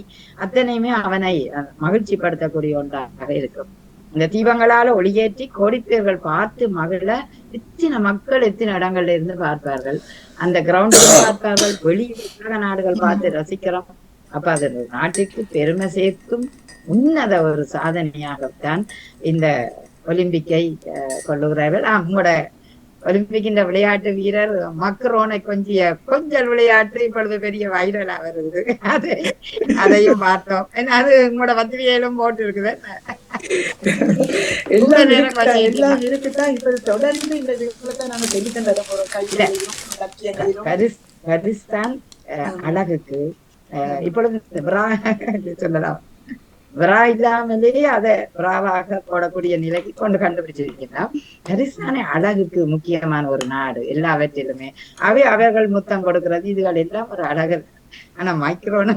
அத்தனையுமே அவனை மகிழ்ச்சி படுத்தக்கூடிய ஒன்றாக இருக்கும். இந்த தீபங்களால ஒளியேற்றி கோடிப்பேர்கள் பார்த்து மகிழ எத்தனை மக்கள் எத்தனை இடங்கள்ல இருந்து பார்ப்பார்கள், அந்த கிரவுண்டில் பார்ப்பார்கள், வெளியுலக நாடுகள் பார்த்து ரசிக்கிறோம். அப்ப அது நாட்டுக்கு பெருமை சேர்க்கும் உன்னத ஒரு சாதனையாகத்தான் இந்த ஒலிம்பிக்கை கொள்ளுகிறார்கள். உங்களோட ஒலிம்பிக்கின் விளையாட்டு வீரர் மக்ரோனை கொஞ்சல் விளையாட்டு இப்பொழுது பெரிய வைரலா வருது, அதையும் பார்த்தோம். அது உங்களோட பத்திரிகையிலும் போட்டு இருக்குது. எல்லாம் இருக்குதான். இப்ப தொடர்ந்து இந்த விஷயத்தான் நாங்க சொல்லிட்டு வர போறோம். கரிஸ்தான் அழகுக்கு இப்பொழுது சொல்லலாம், விரா இல்லாமலேயே அதை விராவாக போடக்கூடிய நிலைக்கு கொண்டு கண்டுபிடிச்சிருக்கலாம். கரிஸ்தானே அழகுக்கு முக்கியமான ஒரு நாடு எல்லாவற்றிலுமே. அவர்கள் முத்தம் கொடுக்கிறது இதுகள் எல்லாம் ஒரு அழகு. ஆனா மைக்ரோனா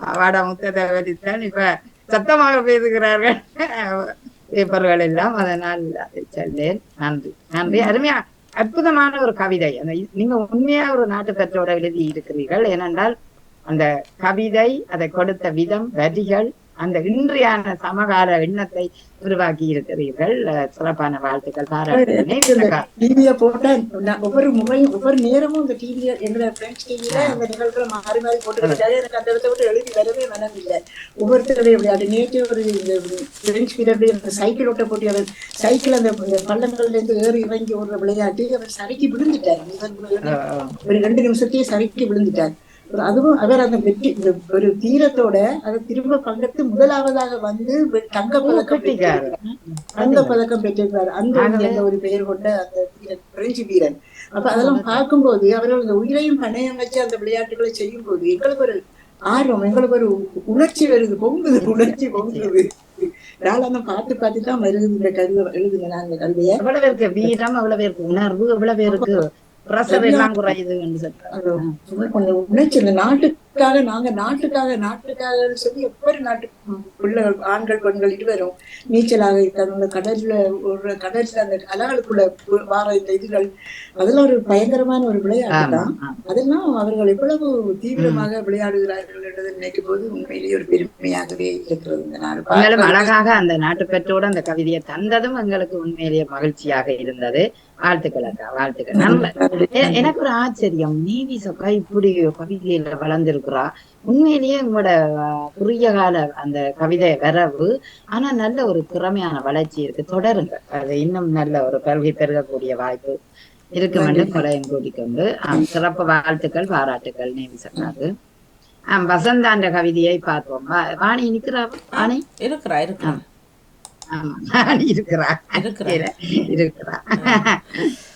அவாட முத்தத்தை பற்றித்தான் இப்ப சத்தமாக பேசுகிறார்கள் பேப்பர்கள் எல்லாம். அதனால் அதை சொல்லேன். நன்றி நன்றி. அருமையா அற்புதமான ஒரு கவிதை. நீங்க உண்மையா ஒரு நாட்டு பெற்றோட எழுதி இருக்கிறீர்கள். ஏனென்றால் அந்த கவிதை, அதை கொடுத்த விதம், வரிகள், அந்த இன்றையான சமகால எண்ணத்தை உருவாக்கி இருக்கிறீர்கள். சிறப்பான வாழ்த்துக்கள், பாராட்டுகிறேன். டிவியை போட்டா ஒவ்வொரு முறையும் ஒவ்வொரு நேரமும் இந்த டிவியை எங்களை பிரெஞ்சு டிவியில அந்த நிகழ்வுகளை மாறி மாறி போட்டுக்கிட்டாலே எனக்கு அந்த இடத்த விட்டு எழுதி வரவே மனம் இல்லை. ஒவ்வொருத்தருடைய விளையாட்டு நேற்று ஒரு பிரெஞ்சு வீரருடைய அந்த சைக்கிள் ஓட்ட போட்டி, அவர் சைக்கிள் அந்த பள்ளங்கள்ல இருந்து ஏறி இறங்கி ஒரு விளையாட்டு, அவர் சறுக்கி விழுந்துட்டார். ஒரு 2 நிமிஷத்தையே சறுக்கி விழுந்துட்டார். அதுவும் அவர் அந்த வெற்றி ஒரு தீரத்தோட அதை திரும்ப பங்கத்து முதலாவதாக வந்து தங்கப்பதக்கம் பெற்றிருக்காரு. அந்த ஒரு பெயர் கொண்ட அந்த பிரெஞ்சு வீரன். அப்ப அதெல்லாம் பார்க்கும்போது அவர்கள் அந்த உயிரையும் பணையம் வச்சு அந்த விளையாட்டுகளை செய்யும் போது எங்களுக்கு ஒரு ஆர்வம், எங்களுக்கு ஒரு உணர்ச்சி வருது, உணர்ச்சி பொங்குது. நானும் பார்த்து தான் வருது இந்த கல்வி எழுதுங்க. நான் அந்த கல்வியை எவ்வளவு பேருக்கு வீரம், எவ்வளவு பேருக்கு உணர்வு, எவ்வளவு பேருக்கு உணர்ச்சி. இந்த நாட்டுக்காக நாட்டுக்காக சொல்லி எப்படி நாட்டு பிள்ளைகள், ஆண்கள் பெண்கள் இருவரும் நீச்சலாக இருக்காங்க. கடல்ல அந்த அலைகளுக்குள்ள வார இந்த இதுகள் அதெல்லாம் ஒரு பயங்கரமான ஒரு விளையாட்டு தான். அதெல்லாம் அவர்கள் எவ்வளவு தீவிரமாக விளையாடுகிறார்கள் என்றதை நினைக்கும் போது உண்மையிலேயே ஒரு பெருமையாகவே இருக்கிறது. இந்த நாடு அழகாக அந்த நாட்டு பெற்றோடு அந்த கவிதையை தந்ததும் எங்களுக்கு உண்மையிலேயே மகிழ்ச்சியாக இருந்தது. வாழ்த்துக்கள் அக்கா, வாழ்த்துக்கள். நல்ல எனக்கு ஒரு ஆச்சரியம், நீவி சொக்கா இப்படி கவிதையில வளர்ந்திருக்கிறா. உண்மையிலேயே உங்களோட குறுகிய கால அந்த கவிதை வரவு, ஆனா நல்ல ஒரு திறமையான வளர்ச்சி இருக்கு. தொடருங்க, அது இன்னும் நல்ல ஒரு கல்வி பெருகக்கூடிய வாய்ப்பு இருக்கும் என்று கொலையும் கூட்டிக்கொண்டு சிறப்பு வாழ்த்துக்கள், பாராட்டுக்கள் நீவி சொன்னாரு. வசந்தாண்ட கவிதையை பார்ப்போம். வாணி நிக்கிறா? வாணி இருக்கிறா?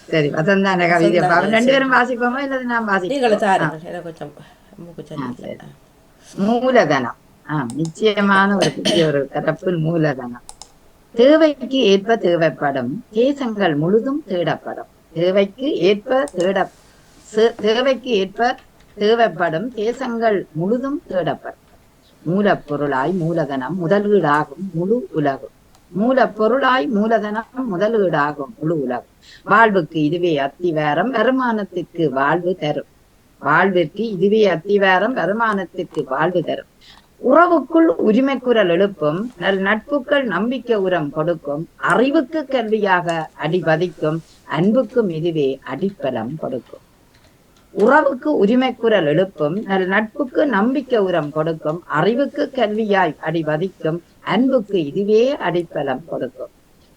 சரி, வசந்தாண்ட கவிதை 2 பேரும் வாசிப்போமா இல்ல நான் வாசிப்பேன்? மூலதனம் நிச்சயமான ஒரு புதிய ஒரு தரப்பில் மூலதனம். தேவைக்கு ஏற்ப தேவைப்படும் தேசங்கள் முழுதும் தேடப்படும். தேவைக்கு ஏற்ப தேவைப்படும் தேசங்கள் முழுதும் தேடப்படும். மூலப்பொருளாய் மூலதனம் முதலீடாகும் முழு உலகம். மூலப்பொருளாய் மூலதனம் முதலீடாகும் முழு உலகம். வாழ்வுக்கு இதுவே அத்திவாரம், வருமானத்திற்கு வாழ்வு தரும். வாழ்விற்கு இதுவே அத்திவாரம், வருமானத்திற்கு வாழ்வு தரும். உறவுக்குள் உரிமை குரல் எழுப்பும், நட்புக்கள் நம்பிக்கை உரம் கொடுக்கும். அறிவுக்கு கல்வியாக அடிபதிக்கும், அன்புக்கும் இதுவே அடிப்பலம் கொடுக்கும். உறவுக்கு உரிமை குரல் எழுப்பும், நட்புக்கு நம்பிக்கை உரம் கொடுக்கும். அறிவுக்கு கல்வியாய் அடிபதிக்கும், அன்புக்கு இதுவே அடிப்பலம் கொடுக்கும்.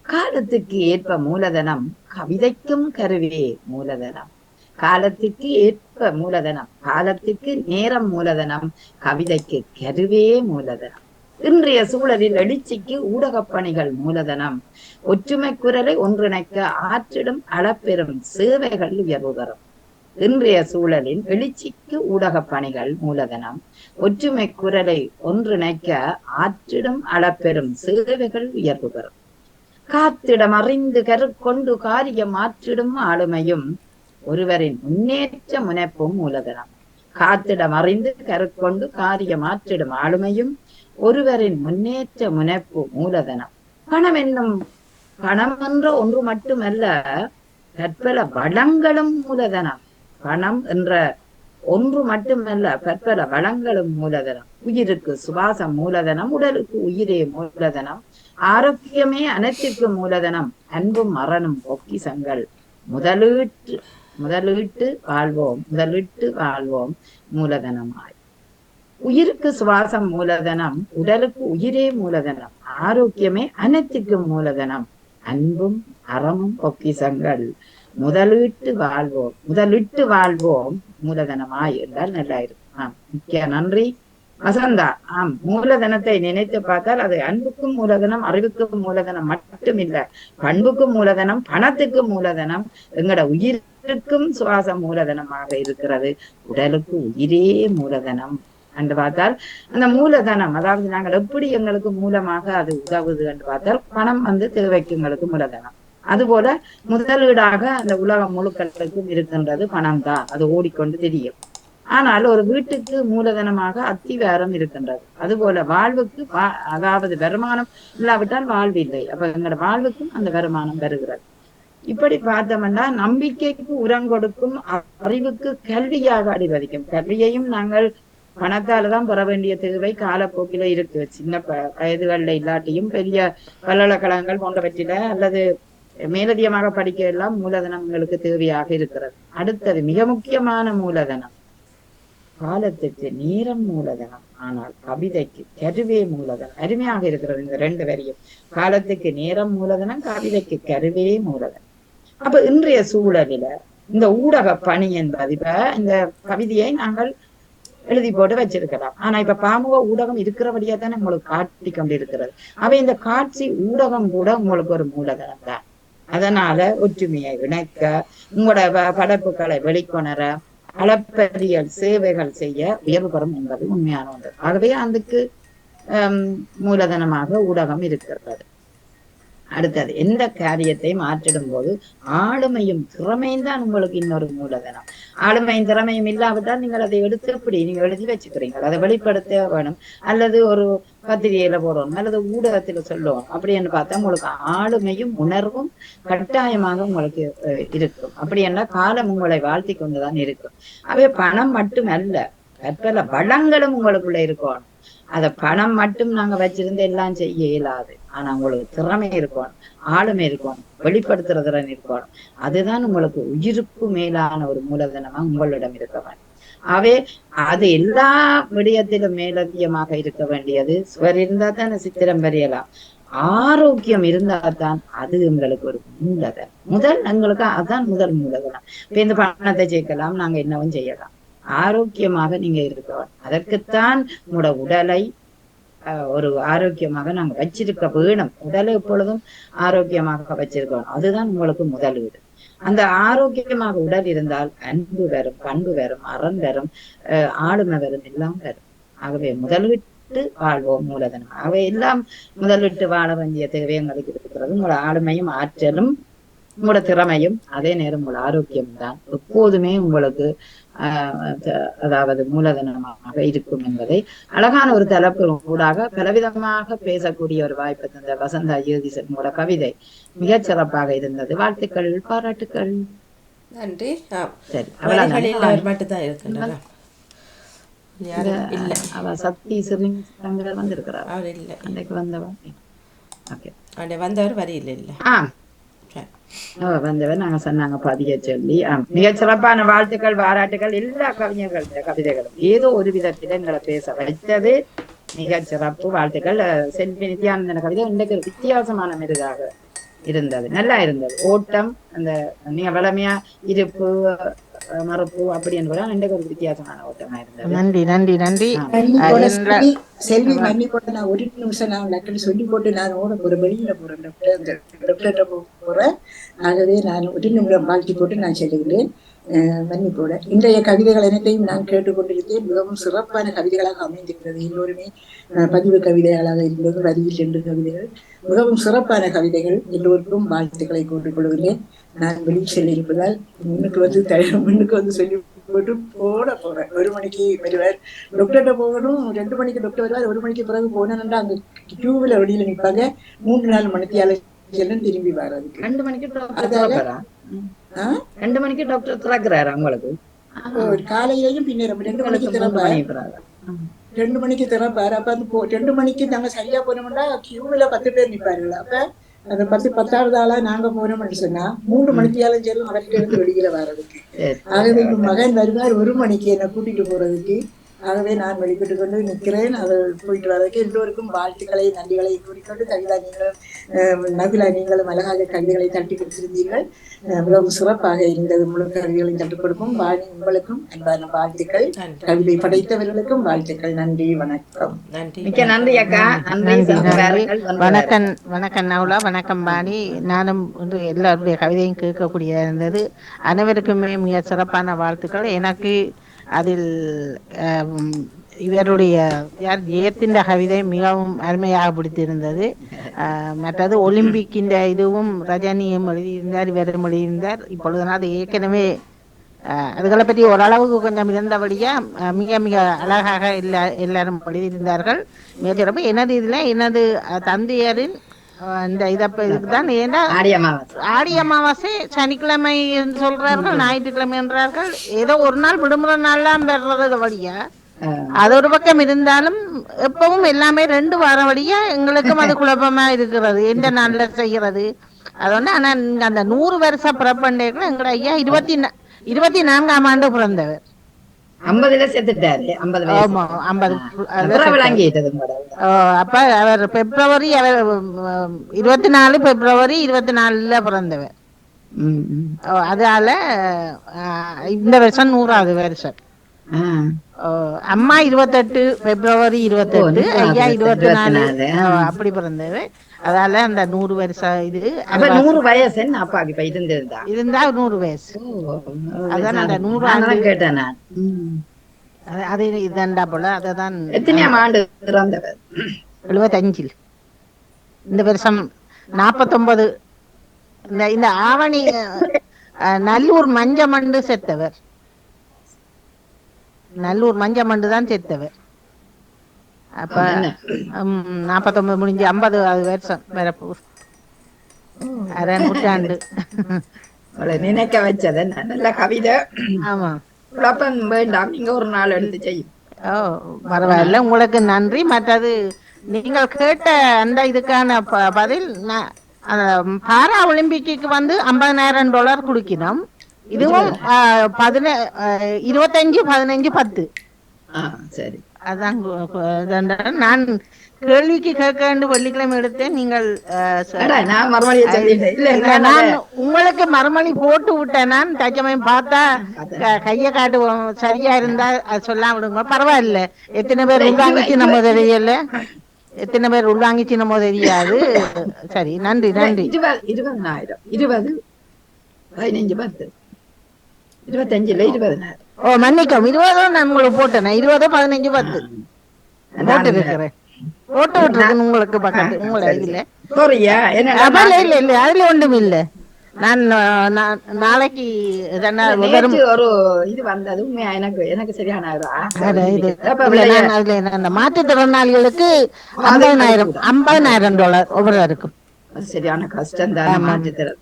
காலத்துக்கு ஏற்ப மூலதனம், கவிதைக்கும் கருவே மூலதனம். காலத்துக்கு ஏற்ப மூலதனம், காலத்துக்கு நேரம் மூலதனம், கவிதைக்கு கருவே மூலதனம். இன்றைய சூழலில் எழுச்சிக்கு ஊடகப் பணிகள் மூலதனம். ஒற்றுமை குரலை ஒன்றிணைக்க ஆற்றிடும் அளப்பெரும் சேவைகள் உயர்வு தரும். இன்றைய சூழலில் எழுச்சிக்கு ஊடகப் பணிகள் மூலதனம். ஒற்றுமை குரலை ஒன்றிணைக்க ஆற்றிடும் அளப்பெரும் சேவைகள் உயர்வு பெறும். காத்திடம் அறிந்து கருக்கொண்டு காரியம் ஆற்றிடும் ஆளுமையும் ஒருவரின் முன்னேற்ற முனைப்பும் மூலதனம். காத்திடம் அறிந்து கருக்கொண்டு காரியம் ஆற்றிடும் ஆளுமையும் ஒருவரின் முன்னேற்ற முனைப்பு மூலதனம். பணம் என்ற ஒன்று மட்டுமல்ல, பற்பல வளங்களும் மூலதனம். பணம் என்ற ஒன்று மட்டுமல்ல, பற்பல வளங்களும் மூலதனம். உயிருக்கு சுவாசம் மூலதனம், உடலுக்கு உயிரே மூலதனம், ஆரோக்கியமே அனைத்திற்கும் மூலதனம், அன்பும் மரணும் பொக்கிசங்கள். முதலீட்டு வாழ்வோம் மூலதனமாய். உயிருக்கு சுவாசம் மூலதனம், உடலுக்கு உயிரே மூலதனம், ஆரோக்கியமே அனைத்திற்கும் மூலதனம், அன்பும் அறமும் பொக்கிசங்கள். முதலிட்டு வாழ்வோம் மூலதனமாய் என்றால் நல்லா இருக்கும். மிக்க நன்றி வசந்தா. மூலதனத்தை நினைத்து பார்த்தால் அது அன்புக்கும் மூலதனம், அறிவுக்கும் மூலதனம் மட்டுமில்ல, பண்புக்கும் மூலதனம், பணத்துக்கும் மூலதனம், எங்கட உயிருக்கும் சுவாசம் மூலதனமாக இருக்கிறது, உடலுக்கு உயிரே மூலதனம் என்று பார்த்தால் அந்த மூலதனம், அதாவது நாங்கள் எப்படி எங்களுக்கு மூலமாக அது உதவுது என்று பார்த்தால் பணம் தேவைக்கு எங்களுக்கு மூலதனம். அதுபோல முதலீடாக அந்த உலகம் முழுக்களுக்கும் இருக்கின்றது பணம் தான், அது ஓடிக்கொண்டு தெரியும். ஆனால் ஒரு வீட்டுக்கு மூலதனமாக அத்திவாரம் இருக்கின்றது. அதுபோல வாழ்வுக்கு அதாவது வருமானம் இல்லாவிட்டால் வாழ்வு இல்லை. அப்ப எங்களோட வாழ்வுக்கும் அந்த வருமானம் வருகிறது. இப்படி பார்த்தோம்னா நம்பிக்கைக்கு உரம் கொடுக்கும், அறிவுக்கு கல்வியாக அடிவதிக்கும். கல்வியையும் நாங்கள் பணத்தாலதான் பெற வேண்டிய தேவை காலப்போக்கில இருக்கு. சின்ன வயதுகள்ல இல்லாட்டியும் பெரிய பல்கலைக்கழகங்கள் போன்றவற்றில அல்லது மேலதிகமாக படிக்க எல்லாம் மூலதனம் எங்களுக்கு தேவையாக இருக்கிறது. அடுத்தது மிக முக்கியமான மூலதனம், காலத்துக்கு நேரம் மூலதனம், ஆனால் கவிதைக்கு கருவே மூலதனம். அருமையாக இருக்கிறது இந்த ரெண்டு வரியும். காலத்துக்கு நேரம் மூலதனம், கவிதைக்கு கருவே மூலதனம். அப்ப இன்றைய சூழலில இந்த ஊடக பணி என்பது, இப்ப இந்த கவிதையை நாங்கள் எழுதி போட்டு வச்சிருக்கலாம். ஆனா இப்ப பாமுக ஊடகம் இருக்கிறபடியா தானே உங்களுக்கு காட்டி கொண்டு இருக்கிறது. அவை இந்த காட்சி ஊடகம் கூட உங்களுக்கு ஒரு மூலதனம் தான். அதனால ஒற்றுமையை இணைக்க, உங்களோட படைப்புகளை வெளிக்கொணர, அளப்பரியல் சேவைகள் செய்ய உயர்வு பெறும் என்பது உண்மையான ஒன்று. ஆகவே அதுக்கு மூலதனமாக ஊடகம் இருக்கிறது. அடுத்தது, எந்த காரியத்தை மாற்றிடும் போது ஆளுமையும் திறமையும் தான் உங்களுக்கு இன்னொரு மூலதனம். ஆளுமையும் திறமையும் இல்லாவிட்டால் நீங்கள் அதை எடுத்து எப்படி நீங்க எழுதி வச்சுக்கிறீங்க, அதை வெளிப்படுத்த வேணும், அல்லது ஒரு பத்திரிகையில போடணும், அல்லது ஊடகத்துல சொல்லணும். அப்படின்னு பார்த்தா உங்களுக்கு ஆளுமையும் உணர்வும் கட்டாயமாக உங்களுக்கு இருக்கும். அப்படி என்ன காலம் உங்களை வாழ்த்தி கொண்டுதான் இருக்கும். அவை பணம் மட்டும் அல்ல, பற்பல வளங்களும் உங்களுக்குள்ள இருக்கணும். அத பணம் மட்டும் நாங்க வச்சிருந்து எல்லாம் செய்ய இயலாது. ஆனா உங்களுக்கு திறமை இருக்கணும், ஆளுமை இருக்கணும், வெளிப்படுத்துற திறன் இருக்கணும். அதுதான் உங்களுக்கு உயிருக்கு மேலான ஒரு மூலதனமா உங்களிடம் இருக்க வேண்டும். அவே அது எல்லா விடயத்திலும் மேலதிகமாக இருக்க வேண்டியது. சுவர் இருந்தா தான் சித்திரம் வரையலாம். ஆரோக்கியம் இருந்தால்தான் அது எங்களுக்கு ஒரு மூலதனம். எங்களுக்கு அதான் முதல் மூலதனம். இப்ப இந்த பணத்தை சேர்க்கலாம், நாங்க என்னவும் செய்யலாம். ஆரோக்கியமாக நீங்க இருக்கணும். அதற்குத்தான் உங்களோட உடலை ஒரு ஆரோக்கியமாக நாங்க வச்சிருக்க வேணும். உடலை எப்பொழுதும் ஆரோக்கியமாக வச்சிருக்கணும். அதுதான் உங்களுக்கு முதலீடு. அந்த ஆரோக்கியமாக உடல் இருந்தால் அன்பு வரும், பண்பு வரும், அறம் வரும், ஆளுமை வரும், எல்லாம் வரும். ஆகவே முதலீட்டு வாழ்வோம் மூலதனம். ஆகவே எல்லாம் முதலீட்டு வாழ வேண்டிய தேவை எங்களுக்கு இருக்கிறது. உங்களோட ஆளுமையும் ஆற்றலும் உங்களோட திறமையும் அதே நேரம் உங்களோட ஆரோக்கியம் தான் எப்போதுமே உங்களுக்கு அதாவது மூலதனமாக இருக்கும் என்பதை அழகான ஒரு தலைப்பு ஊடாக பலவிதமாக பேசக்கூடிய ஒரு வாய்ப்பு தந்த வசந்தா யோதிசனோட கவிதை மிகச் சிறப்பாக இருந்தது. வாழ்த்துக்கள், பாராட்டுக்கள். நன்றி. சரி, மட்டும்தான் இருக்கின்றார். அவ சக்தி சிறுங்கள் வந்திருக்கிறார். அவர் இல்லை, அன்றைக்கு வந்தவன். ஓகே, வந்தவர் வரையில் இல்லை. வந்தவர் நாங்க சொன்னாங்க பதிய சொல்லி. மிகச் சிறப்பான வாழ்த்துக்கள், பாராட்டுகள். எல்லா கவிஞர்கள் கவிதைகளும் ஏதோ ஒரு விதத்தில எங்களை பேச வைத்தது மிகச் சிறப்பு. வாழ்த்துக்கள். செல்வி நித்யானந்தன கவிதை இன்றைக்கு ஒரு வித்தியாசமான மெருகாக இருந்தது, நல்லா இருந்தது. ஓட்டம், அந்த நீங்க வளமையா இருப்பு மறுப்பு அப்படி என்பதா இன்றைக்கு ஒரு வித்தியாசமான ஓட்டமா இருந்தது. நன்றி நன்றி நன்றி. செல்வி மன்னி போட்டு நான் ஒரு நிமிஷம் நான் லக்கடி சொல்லி போட்டு நான் ஒரு வெளியில போறேன், போறேன். ஆகவே நான் ஒரு நிமிடம் வாழ்த்தி போட்டு நான் சொல்லுகிறேன். மன்னிப்போட இன்றைய கவிதைகள் அனைத்தையும் நான் கேட்டுக்கொண்டிருந்தேன். மிகவும் சிறப்பான கவிதைகளாக அமைந்திருக்கிறது. எல்லோருமே பதிவு கவிதைகளாக இருந்தது. வரியில் 2 கவிதைகள் மிகவும் சிறப்பான கவிதைகள். எல்லோருக்கும் வாழ்த்துக்களை கூறிக்கொள்கிறேன். நான் வெளியில் செல்லியிருப்பதால் முன்னுக்கு வந்து சொல்லி போட்டு போறேன். 1 மணிக்கு வருவார் டாக்டர்கிட்ட போகணும். 2 மணிக்கு டாக்டர் வருவார். 1 மணிக்கு பிறகு போனேன்னா அங்க டியூப்ல வெளியில நிற்பாங்க. 3-4 மணித்தியால செல்லும் திரும்பி வர்றதுக்கு. 2 மணிக்கு டாக்டர் திறக்கிறாரு உங்களுக்கு காலையிலையும் பின்னேறம் 2 மணிக்கு திறப்பாரு. 2 மணிக்கு திறப்பாரு. அப்ப அந்த 2 மணிக்கு நாங்க சரியா போனோம்னா கியூல 10 பேர் நிற்பாருல்ல. அப்ப அந்த 10-10வது ஆளா நாங்க போனோம்னு சொன்னா 3 மணித்தியாலும் சரி அவர்கிட்ட இருந்து வெளியில வர்றதுக்கு. ஆகவே இப்ப மகன் வருவார் 1 மணிக்கு என்னை கூட்டிட்டு போறதுக்கு. ஆகவே நான் வெளிப்பட்டு கொண்டு நிற்கிறேன். அதை போயிட்டு வர்றதுக்கு எல்லோருக்கும் வாழ்த்துக்களை நன்றிகளை கூறிக்கொண்டு நபிலா நீங்களும் அழகாக கவிதைகளை தட்டி கொடுத்திருந்தீர்கள். மிகவும் சிறப்பாக இருந்தது. முழு கவிதைகளையும் தட்டுக் கொடுக்கும் வாணி உங்களுக்கும் அன்பான வாழ்த்துக்கள். கவிதை படைத்தவர்களுக்கும் வாழ்த்துக்கள். நன்றி, வணக்கம். மிக்க நன்றி அக்கா. வணக்கம் நவுலா. வணக்கம் வாணி. நானும் எல்லாருடைய கவிதையும் கேட்கக்கூடியதா இருந்தது. அனைவருக்குமே மிக சிறப்பான வாழ்த்துக்கள். எனக்கு அதில் இவருடைய ஜெயத்தின் கவிதை மிகவும் அருமையாக பிடித்திருந்தது. மற்றது ஒலிம்பிக்கின் இதுவும் ரஜினியும் எழுதியிருந்தார், இவரும் எழுதியிருந்தார். இப்பொழுது அது ஏற்கனவே அதுகளை பற்றி ஓரளவுக்கு கொஞ்சம் இருந்தபடியா மிக மிக அழகாக எல்லாரும் எழுதியிருந்தார்கள். மிக சிறப்பு. எனது தந்தையரின் இந்த இதுதான் ஏன்னா ஆடி அமாவாசை சனிக்கிழமை சொல்றார்கள், ஞாயிற்றுக்கிழமை என்றார்கள். ஏதோ ஒரு நாள் விடுமுறை நாள்லாம் வர்றது வழியா அது ஒரு பக்கம் இருந்தாலும் எப்பவும் எல்லாமே 2 வாரம் வழியா எங்களுக்கும் அது குழப்பமா இருக்கிறது. எந்த நாள்ல செய்கிறது அதோட. ஆனா அந்த 100 வருஷ பிறப்பண்டைகள் எங்கட ஐயா 24ஆம் ஆண்டு பிறந்தவர். 50ல செத்துட்டாரு. 50 அப்ப அவர் பிப்ரவரி 24 பிப்ரவரி 24ல பிறந்தவர். அதனால இந்த வருஷம் 100வது வருஷம். அம்மா 28 பிப்ரவரி 28, ஐயா 24 அப்படி பிறந்தவர். அதால அந்த 100 வருஷம் இது 100 வயசு என்ன அப்பாக்கு இப்ப இருந்தா 100 வயசு. அதான் அந்த 100 ஆண்டு கேட்டேன் நான். அது இதண்டா போல. அததான் எத்தனையாம் ஆண்டு பிறந்தவர்? 75. இந்த வருஷம் 49. இந்த ஆவணி நல்லூர் மஞ்சமண்டு செத்தவர். நல்லூர் மஞ்சமண்டு தான் செத்தவர். அப்ப 49 முடிஞ்சு 50 வருஷம் வரப்போ. அரை நூற்றாண்டு நினைக்க வச்சது நல்ல கவிதை. ஆமா, குழப்பம் வேண்டாம். நீங்க ஒரு நாள் எடுத்து செய்யும். பரவாயில்ல. உங்களுக்கு நன்றி. மற்றது நீங்கள் கேட்ட அந்த இதுக்கான பதில் பாரா ஒலிம்பிக்கு வந்து $50,000 கொடுக்கணும். இதுவும் 25, 15, 10. சரி, அதான் நான் கேள்விக்கு கேட்க வேண்டும். வெள்ளிக்கிழமை எடுத்தேன். நீங்கள் நான் உங்களுக்கு மறுமொழி போட்டு விட்டேன். நான் தச்சமயம் பார்த்தா கையை காட்டுவோம். சரியா இருந்தா அது சொல்லாம விடுங்க. பரவாயில்ல. எத்தனை பேர் உள்வாங்கிச்சு நம்ம தெரியல. எத்தனை பேர் உள்வாங்கிச்சு நம்ம தெரியாது. சரி, நன்றி நன்றி. 20,000 20 15 10 25 20,000. ஓ மன்னிக்கும். 20 நான் உங்களுக்கு போட்டேன். 20 15 10 போட்டு இருக்கிறேன். போட்டு விட்டுருக்கேன் உங்களுக்கு பக்கத்து உங்களை இதுல. இல்ல இல்ல அதுல ஒன்றும் இல்ல. நான் நாளைக்கு ஒரு இது வந்தது எனக்கு சரியான மாற்றுத்திறனாளிகளுக்கு $50,000 ஒவ்வொருவருக்கும். சரியான கஷ்டம் தான் மாற்றுத்திறன்.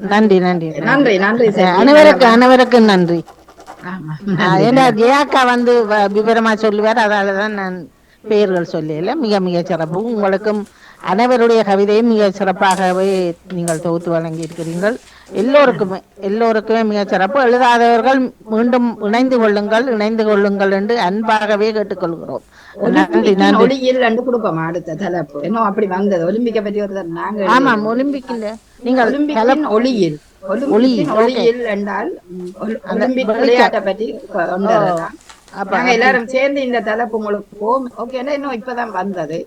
நன்றி நன்றி நன்றி நன்றி. அனைவருக்கும் நன்றி. ஏன்னா ஜெயாக்கா வந்து விவரமா சொல்லுவார். அதாலதான் நான் பெயர்கள் சொல்லல. மிக மிக சிறப்பு. உங்களுக்கும் அனைவருடைய கவிதையும் மிக சிறப்பாகவே நீங்கள் தொகுத்து வழங்கி இருக்கிறீர்கள். எல்லோருக்குமே மிக சிறப்பு. எழுதாதவர்கள் மீண்டும் இணைந்து கொள்ளுங்கள் என்று அன்பாகவே கேட்டுக்கொள்கிறோம். நன்றி நன்றி. ஒலியில் ரெண்டு கொடுப்போம். அடுத்த தலைப்பு இன்னும் அப்படி வந்தது. ஒலிம்பிக்கை பற்றி ஒரு நாங்கள் ஆமாம் ஒலிம்பிக் இல்ல நீங்கள் ஒளியில் என்றால் ஒலிம்பிக் விளையாட்டை பற்றி நாங்க எல்லாரும் சேர்ந்து இந்த தலைப்பு உங்களுக்கு போம். ஓகே, இன்னும் இப்பதான் வந்தது.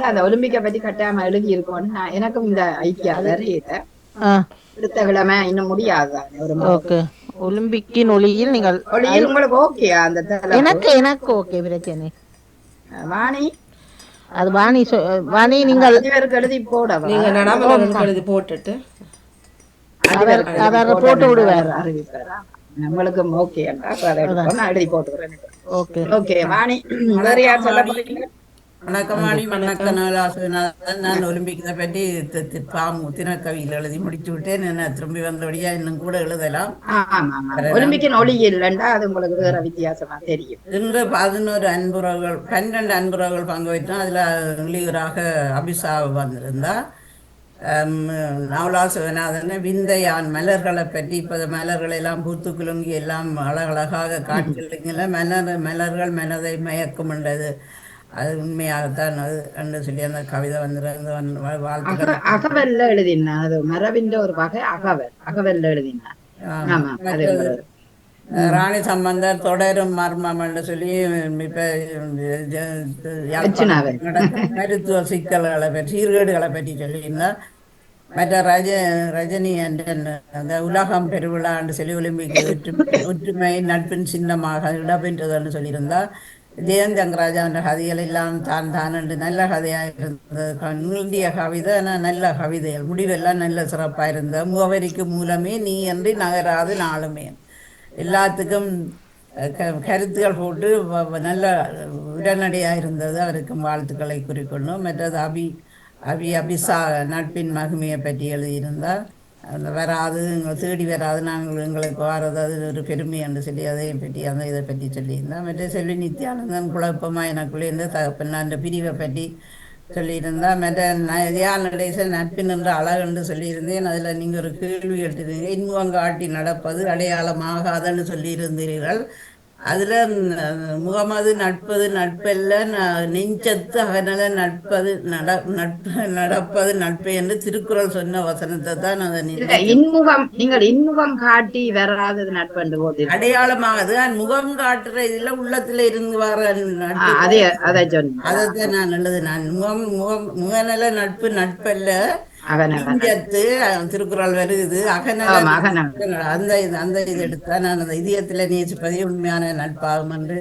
அந்த ஒலிம்பிக்கை பற்றி கட்டாயமா எழுதி இருக்கோம்னு எனக்கும் இந்த ஐக்கியம் தெரியல. அடுத்த கிழமை இன்னும் முடியாது ஒரு ஓகே. ஒலிம்பிக்கின் ஒளியில் நீங்கள் ஒளியில் உங்களுக்கு ஓகேயா அந்த எனக்கு ஓகே பிரச்சனை. வாணி அது வாணி நீங்கள் எழுதி போட நீங்க நடாமலருக்கு எழுதி போட்டுட்டு அவர் போட்டு விடுவார் அறிவிப்பாரா நம்மளுக்கு ஓகே எழுதி போட்டுக்கிறேன். ஓகே ஓகே வாணி வேற யார் சொல்ல போறீங்க? வணக்கம் வாணி. வணக்கம் நவலாசுநாதன். நான் ஒலிம்பிக்கை பற்றி தினக்கவியில் எழுதி முடிச்சு விட்டேன். என்ன திரும்பி வந்தபடியா இன்னும் கூட எழுதலாம். ஒலிம்பிக்கின் ஒளி இல்லைண்டா அது உங்களுக்கு வேற வித்தியாசமா தெரியும். இன்று 12 அன்புறவுகள் பங்கு வைத்தோம். அதுல லீடராக அபிஷா வந்திருந்தா. நவலா சிவநாதன் விந்தையான் மலர்களை பற்றி இப்போ மலர்கள் எல்லாம் பூத்து குலுங்கி எல்லாம் அழகழகாக காட்சிகளில் மலர்கள் மனதை மயக்கும் என்றது. அது உண்மையாகத்தான் அது என்று சொல்லி அந்த கவிதை வந்து அகவல்ல எழுதினா அது மரபின் ஒரு வகை அகவல்ல எழுதினா. ராணி சம்பந்தர் தொடரும் மர்மம் என்று சொல்லி இப்ப மருத்துவ சிக்கல்களை பற்றி சீர்கேடுகளை பற்றி சொல்லியிருந்தார். மற்ற ரஜினி அந்த உலகம் பெருவிழா என்று சொல்லி ஒலிம்பிக் ஒற்றுமை நட்பின் சின்னமாக இடம்பெற்றதுன்னு சொல்லியிருந்தார். ஜெயந்தங்கராஜா என்ற கதைகள் எல்லாம் தான் என்று நல்ல கதையாக இருந்தது. நீண்டிய கவிதை ஆனால் நல்ல கவிதைகள் முடிவெல்லாம் நல்ல சிறப்பாக இருந்தது. முகவரிக்கு மூலமே நீ என்று நகராது நாளுமே எல்லாத்துக்கும் கருத்துக்கள் போட்டு நல்ல உடனடியாக இருந்தது. அவருக்கும் வாழ்த்துக்களை குறிக்கொள்ளும். மற்றது அபிஷா நட்பின் மகிமையை பற்றி எழுதியிருந்தார். அந்த வராது தேடி வராது நாங்கள் எங்களுக்கு வாரது அது ஒரு பெருமை என்று சொல்லி அதையும் பற்றி இதை பற்றி சொல்லியிருந்தார். மற்ற செல்வி நித்யானந்தன் குழப்பமாக எனக்குள்ளே இருந்து தகப்பன் பிரிவை பற்றி சொல்லியிருந்தால். மற்ற நடேசன் நட்பின் என்ற அழகு என்று சொல்லியிருந்தேன். அதில் நீங்கள் ஒரு கேள்வி எடுத்துருந்தீங்க. இன்பம் காட்டி நடப்பது அடையாளமாகாதுன்னு சொல்லியிருந்தீர்கள். அதில் முகமது நட்பது நட்பல்ல நெஞ்சத்து அகநல நட்பது நடப்பது நட்பு என்று திருக்குறள் சொன்ன வசனத்தை தான் அதை இன்முகம் காட்டி வராதது நட்பு போது அடையாளமாகுது. முகம் காட்டுற இதுல உள்ளத்துல இருந்து வர நட்பு அதைத்தான் நான் நல்லது. நான் முகநல நட்பு நட்பல்ல நெஞ்சத்து திருக்குறள் வருது அந்த இது எடுத்தா நான் அந்த இதயத்துல நேசிப்பதே உண்மையான நட்பாகும் என்று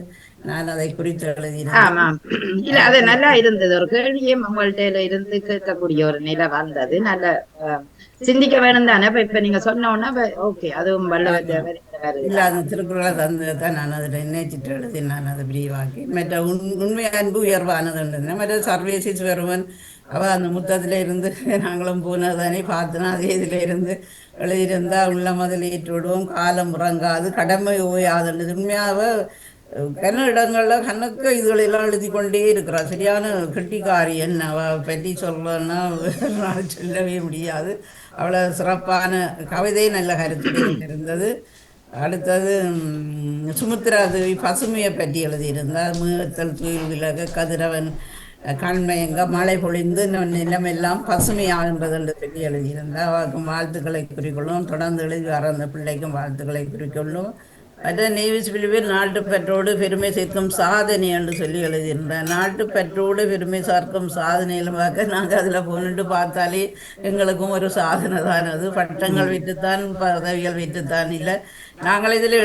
நான் அதை குறித்து எழுதினேன். இல்ல அது நல்லா இருந்தது. ஒரு கேள்வியே உங்கள்கிட்ட இருந்து கேட்கக்கூடிய ஒரு நிலை வந்தது. நல்ல சிந்திக்க வேணும் தானே. இப்ப நீங்க சொன்னோன்னா ஓகே அதுவும் இல்ல அது திருக்குறளை தந்துதான் நான் அதில் நினைச்சிட்டு எழுதி நான் அதை விரிவாக்கி மற்ற உண்மை அன்பு உயர்வானதுன்னு மற்ற சர்வேசீஸ்வரவன் அவள் அந்த முத்தத்தில் இருந்து நாங்களும் போனதானே பார்த்தோன்னா அதே இதில் இருந்து எழுதியிருந்தா உள்ள முதலீட்டு விடுவோம் காலம் உறங்காது கடமை ஓயாதுன்றது உண்மையாக கன இடங்களில் கணக்கு இதுகளெல்லாம் எழுதி கொண்டே இருக்கிறாள். சரியான கெட்டிக்காரி என்ன அவள் பற்றி சொல்லணும்னா சொல்லவே முடியாது. அவளை சிறப்பான கவிதை நல்ல கருத்துடைய இருந்தது. அடுத்தது சுமித்ரா தேவி பசுமையை பற்றி எழுதியிருந்தார். மேகத்தல் துயில் விலக கதிரவன் கண்மயங்க மழை பொழிந்து நிலமெல்லாம் பசுமையாகின்றது என்று சொல்லி எழுதியிருந்தார். அவருக்கும் வாழ்த்துக்களை குறிக்கொள்ளும். தொடர்ந்து எழுதி வர அந்த பிள்ளைக்கும் வாழ்த்துக்களை குறிக்கொள்ளும். மற்ற நேவிஸ் பிலிவில் நாட்டுப்பற்றோடு பெருமை சேர்க்கும் சாதனை என்று சொல்லி எழுதியிருந்தேன். நாட்டுப்பற்றோடு பெருமை சேர்க்கும் சாதனையில் பார்க்க நாங்கள் அதில் போனிட்டு பார்த்தாலே எங்களுக்கும் ஒரு சாதனை தான். அது பட்டங்கள் வைத்துத்தான் பதவிகள் வைத்துத்தான் இல்லை. நாங்கள் இதில்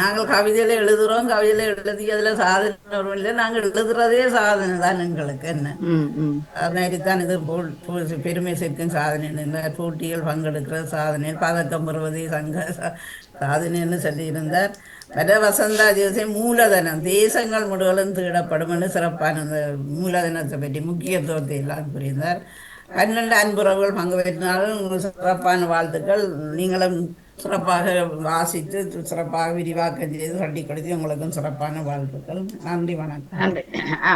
நாங்கள் கவிதையில எழுதுறோம். கவிதையில எழுதி அதில் சாதனை வரும் இல்லை. நாங்கள் எழுதுறதே சாதனை தான் எங்களுக்கு. என்ன அது மாதிரித்தான் இது பெருமை சேர்க்கும் சாதனை. போட்டிகள் பங்கெடுக்கிற சாதனை, பதக்கம் பெறுவதே சங்க சாதனைன்னு சொல்லியிருந்தார். மற்ற வசந்தா தேசம் மூலதனம் தேசங்கள் முழுவதும் தேடப்படும் என்று சிறப்பான அந்த மூலதனத்தை பற்றி முக்கியத்துவத்தை எல்லாம் புரிந்தார். 12 அன்புறவுகள் பங்கு பெற்றினாலும் சிறப்பான வாழ்த்துக்கள். நீங்களும் சிறப்பாக வாசித்து சிறப்பாக விரிவாக்கம் செய்து கட்டி கொடுத்து உங்களுக்கும் சிறப்பான வாழ்த்துக்கள். நன்றி, வணக்கம்.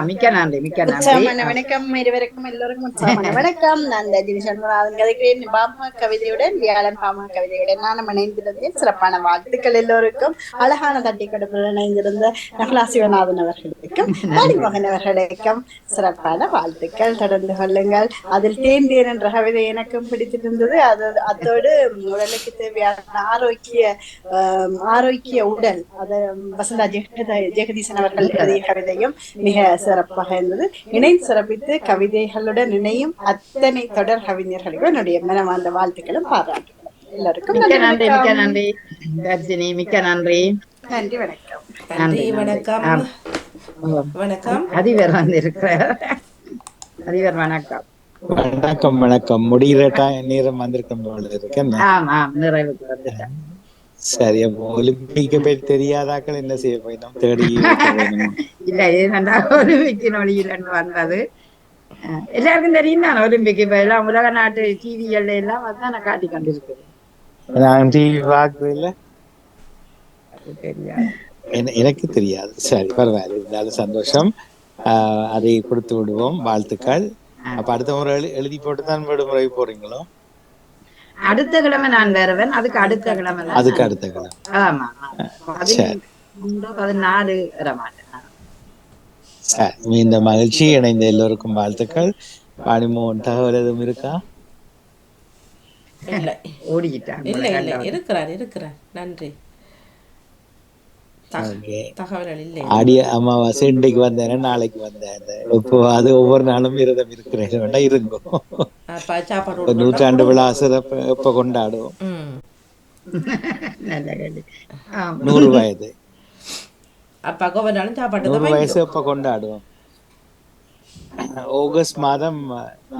மிக்க நன்றி, மிக்க நன்றி. வணக்கம் இருவருக்கும் எல்லோருக்கும் உற்சாகமான வணக்கம். நான் ஜினிஷன்ராதன் கதைக்கிறேன். பாமா கவிதையுடன் வியாழன் பாமா கவிதையுடன் நானும் இணைந்திருந்தேன். சிறப்பான வாழ்த்துக்கள் எல்லோருக்கும். அழகான தட்டி கொடுப்புடன் இணைந்திருந்த நகலா சிவநாதன் அவர்களுக்கும் மணிமகன் அவர்களுக்கும் சிறப்பான வாழ்த்துக்கள். தொடர்ந்து கொள்ளுங்கள். அதில் தேன் என்ற கவிதை எனக்கும் பிடித்திருந்தது. அதோடு உடலுக்கு தேவையான ஆரோக்கிய உடல் அது வசந்தா ஜெகதீசன் அவர்கள் எழுதிய கவிதையும் மிக சிறப்பாக இருந்தது. இணைந்து சிறப்பித்து கவிதைகளுடன் இணையும் அத்தனை தொடர் கவிஞர்களுக்கும் என்னுடைய மனமார்ந்த வாழ்த்துக்களும் பாராட்டுகளும். எல்லாருக்கும் மிக்க நன்றி, மிக்க நன்றி தர்ஷினி, மிக்க நன்றி. நன்றி, வணக்கம். நன்றி, வணக்கம். வணக்கம். அதிபர் வந்து இருக்கிறார். அதிபர் வணக்கம். வணக்கம். வணக்கம். முடிகிற நேரம் வந்திருக்கும் போல இருக்கு. நிறைவுக்கு வந்துட்டேன். சரி, அப்போ ஒலிம்பிக்க பேர் தெரியாதாக்கள் என்ன செய்ய போயிட்டோம் தேடி இல்ல, இது ஒலிம்பிக் நொழியிலன்னு வந்தது எல்லாருக்கும் தெரியும் தான். ஒலிம்பிக் இப்ப எல்லாம் உலக நாட்டு டிவிகள்ல எல்லாம் அதான் நான் காட்டி கொண்டிருக்கேன். நான் டிவி பார்க்கல, எனக்கு தெரியாது. சரி, பரவாயில்ல, இருந்தாலும் சந்தோஷம். அதை கொடுத்து விடுவோம். வாழ்த்துக்கள். அப்ப அடுத்த முறை எழுதி போட்டு தான் விடுமுறை போறீங்களோ? அடுத்த கிழமை நான் வருவேன். அதுக்கு அடுத்த கிழமை ஆமா 14 வரமாட்டேன். சரி, இந்த மகிழ்ச்சி. இணைந்த எல்லோருக்கும் வாழ்த்துக்கள். வாணிமோகன் தகவல் எதுவும் இருக்கா? ஓடிக்கிட்டான். இருக்கிறார். நன்றி. தகவல்கள் இல்லை. ஆடிய அமாவாசை இன்றைக்கு வந்தேன், நாளைக்கு வந்தேன். இப்போ அது ஒவ்வொரு நாளும் விரதம் இருக்கிறேன். இருக்கும் 100ஆண்டு விழா சிறப்பு எப்ப கொண்டாடுவோம்? 100 வயது. 100 வயசு எப்ப கொண்டாடுவோம்? ஆகஸ்ட் மாதம்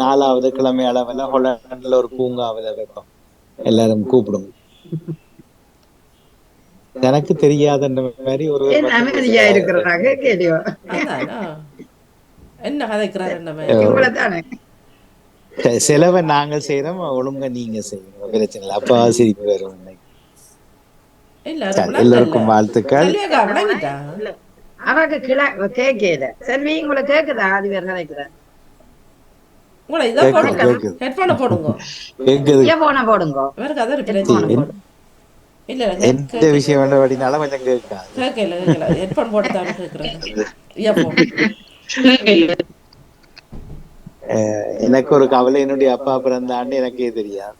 4வது கிழமை அளவில் ஹொலண்டில் ஒரு பூங்காவில் வைப்போம். எல்லாரும் கூப்பிடுவோம். எனக்கு தெரியாத மாதிரி ஒரு செலவை நாங்கள் செய்யறோம், ஒழுங்கா நீங்க செய்யணும். பிரச்சனை இல்லை. அப்ப சிரிப்பு வரும். எல்லோருக்கும் வாழ்த்துக்கள். அவருக்கு கேட்கல. செல்வி உங்களை கேக்குதா? அதிபர் கதைக்குதா? எந்த விஷயம் வேண்டாம் கொஞ்சம் எனக்கு ஒரு கவலை, என்னுடைய அப்பா பிறந்த ஆண்டு எனக்கே தெரியாது.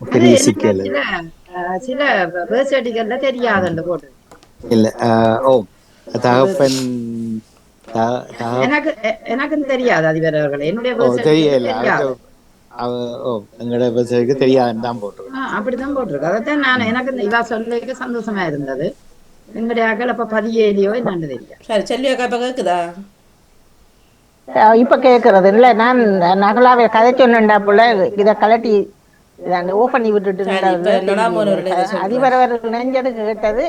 பெரிய சிக்கல். சில பேர்சர்டிஃபிகேட்ல தெரியாது போட்டு இல்ல. தகப்பன் எனக்கு தெரியாது. அதிபர் அவர்களே, என்னுடைய தெரியல. எங்களோட பேசுறதுக்கு தெரியாதுன்னு தான் போட்டிருக்கோம். அப்படிதான் போட்டிருக்கு. அதைத்தான் நான் எனக்கு இதா சொல்லிக்க சந்தோஷமா இருந்தது. எங்களுடைய அகல் அப்ப 17 என்னன்னு தெரியும். சரி, செல்வியாக்கா இப்ப கேக்குதா? இப்ப கேக்குறது இல்ல. நான் நகலாவை கதை சொன்னா போல இத கலட்டி ஓ பண்ணி விட்டுட்டு அதிபரவர் நெஞ்சது கேட்டது.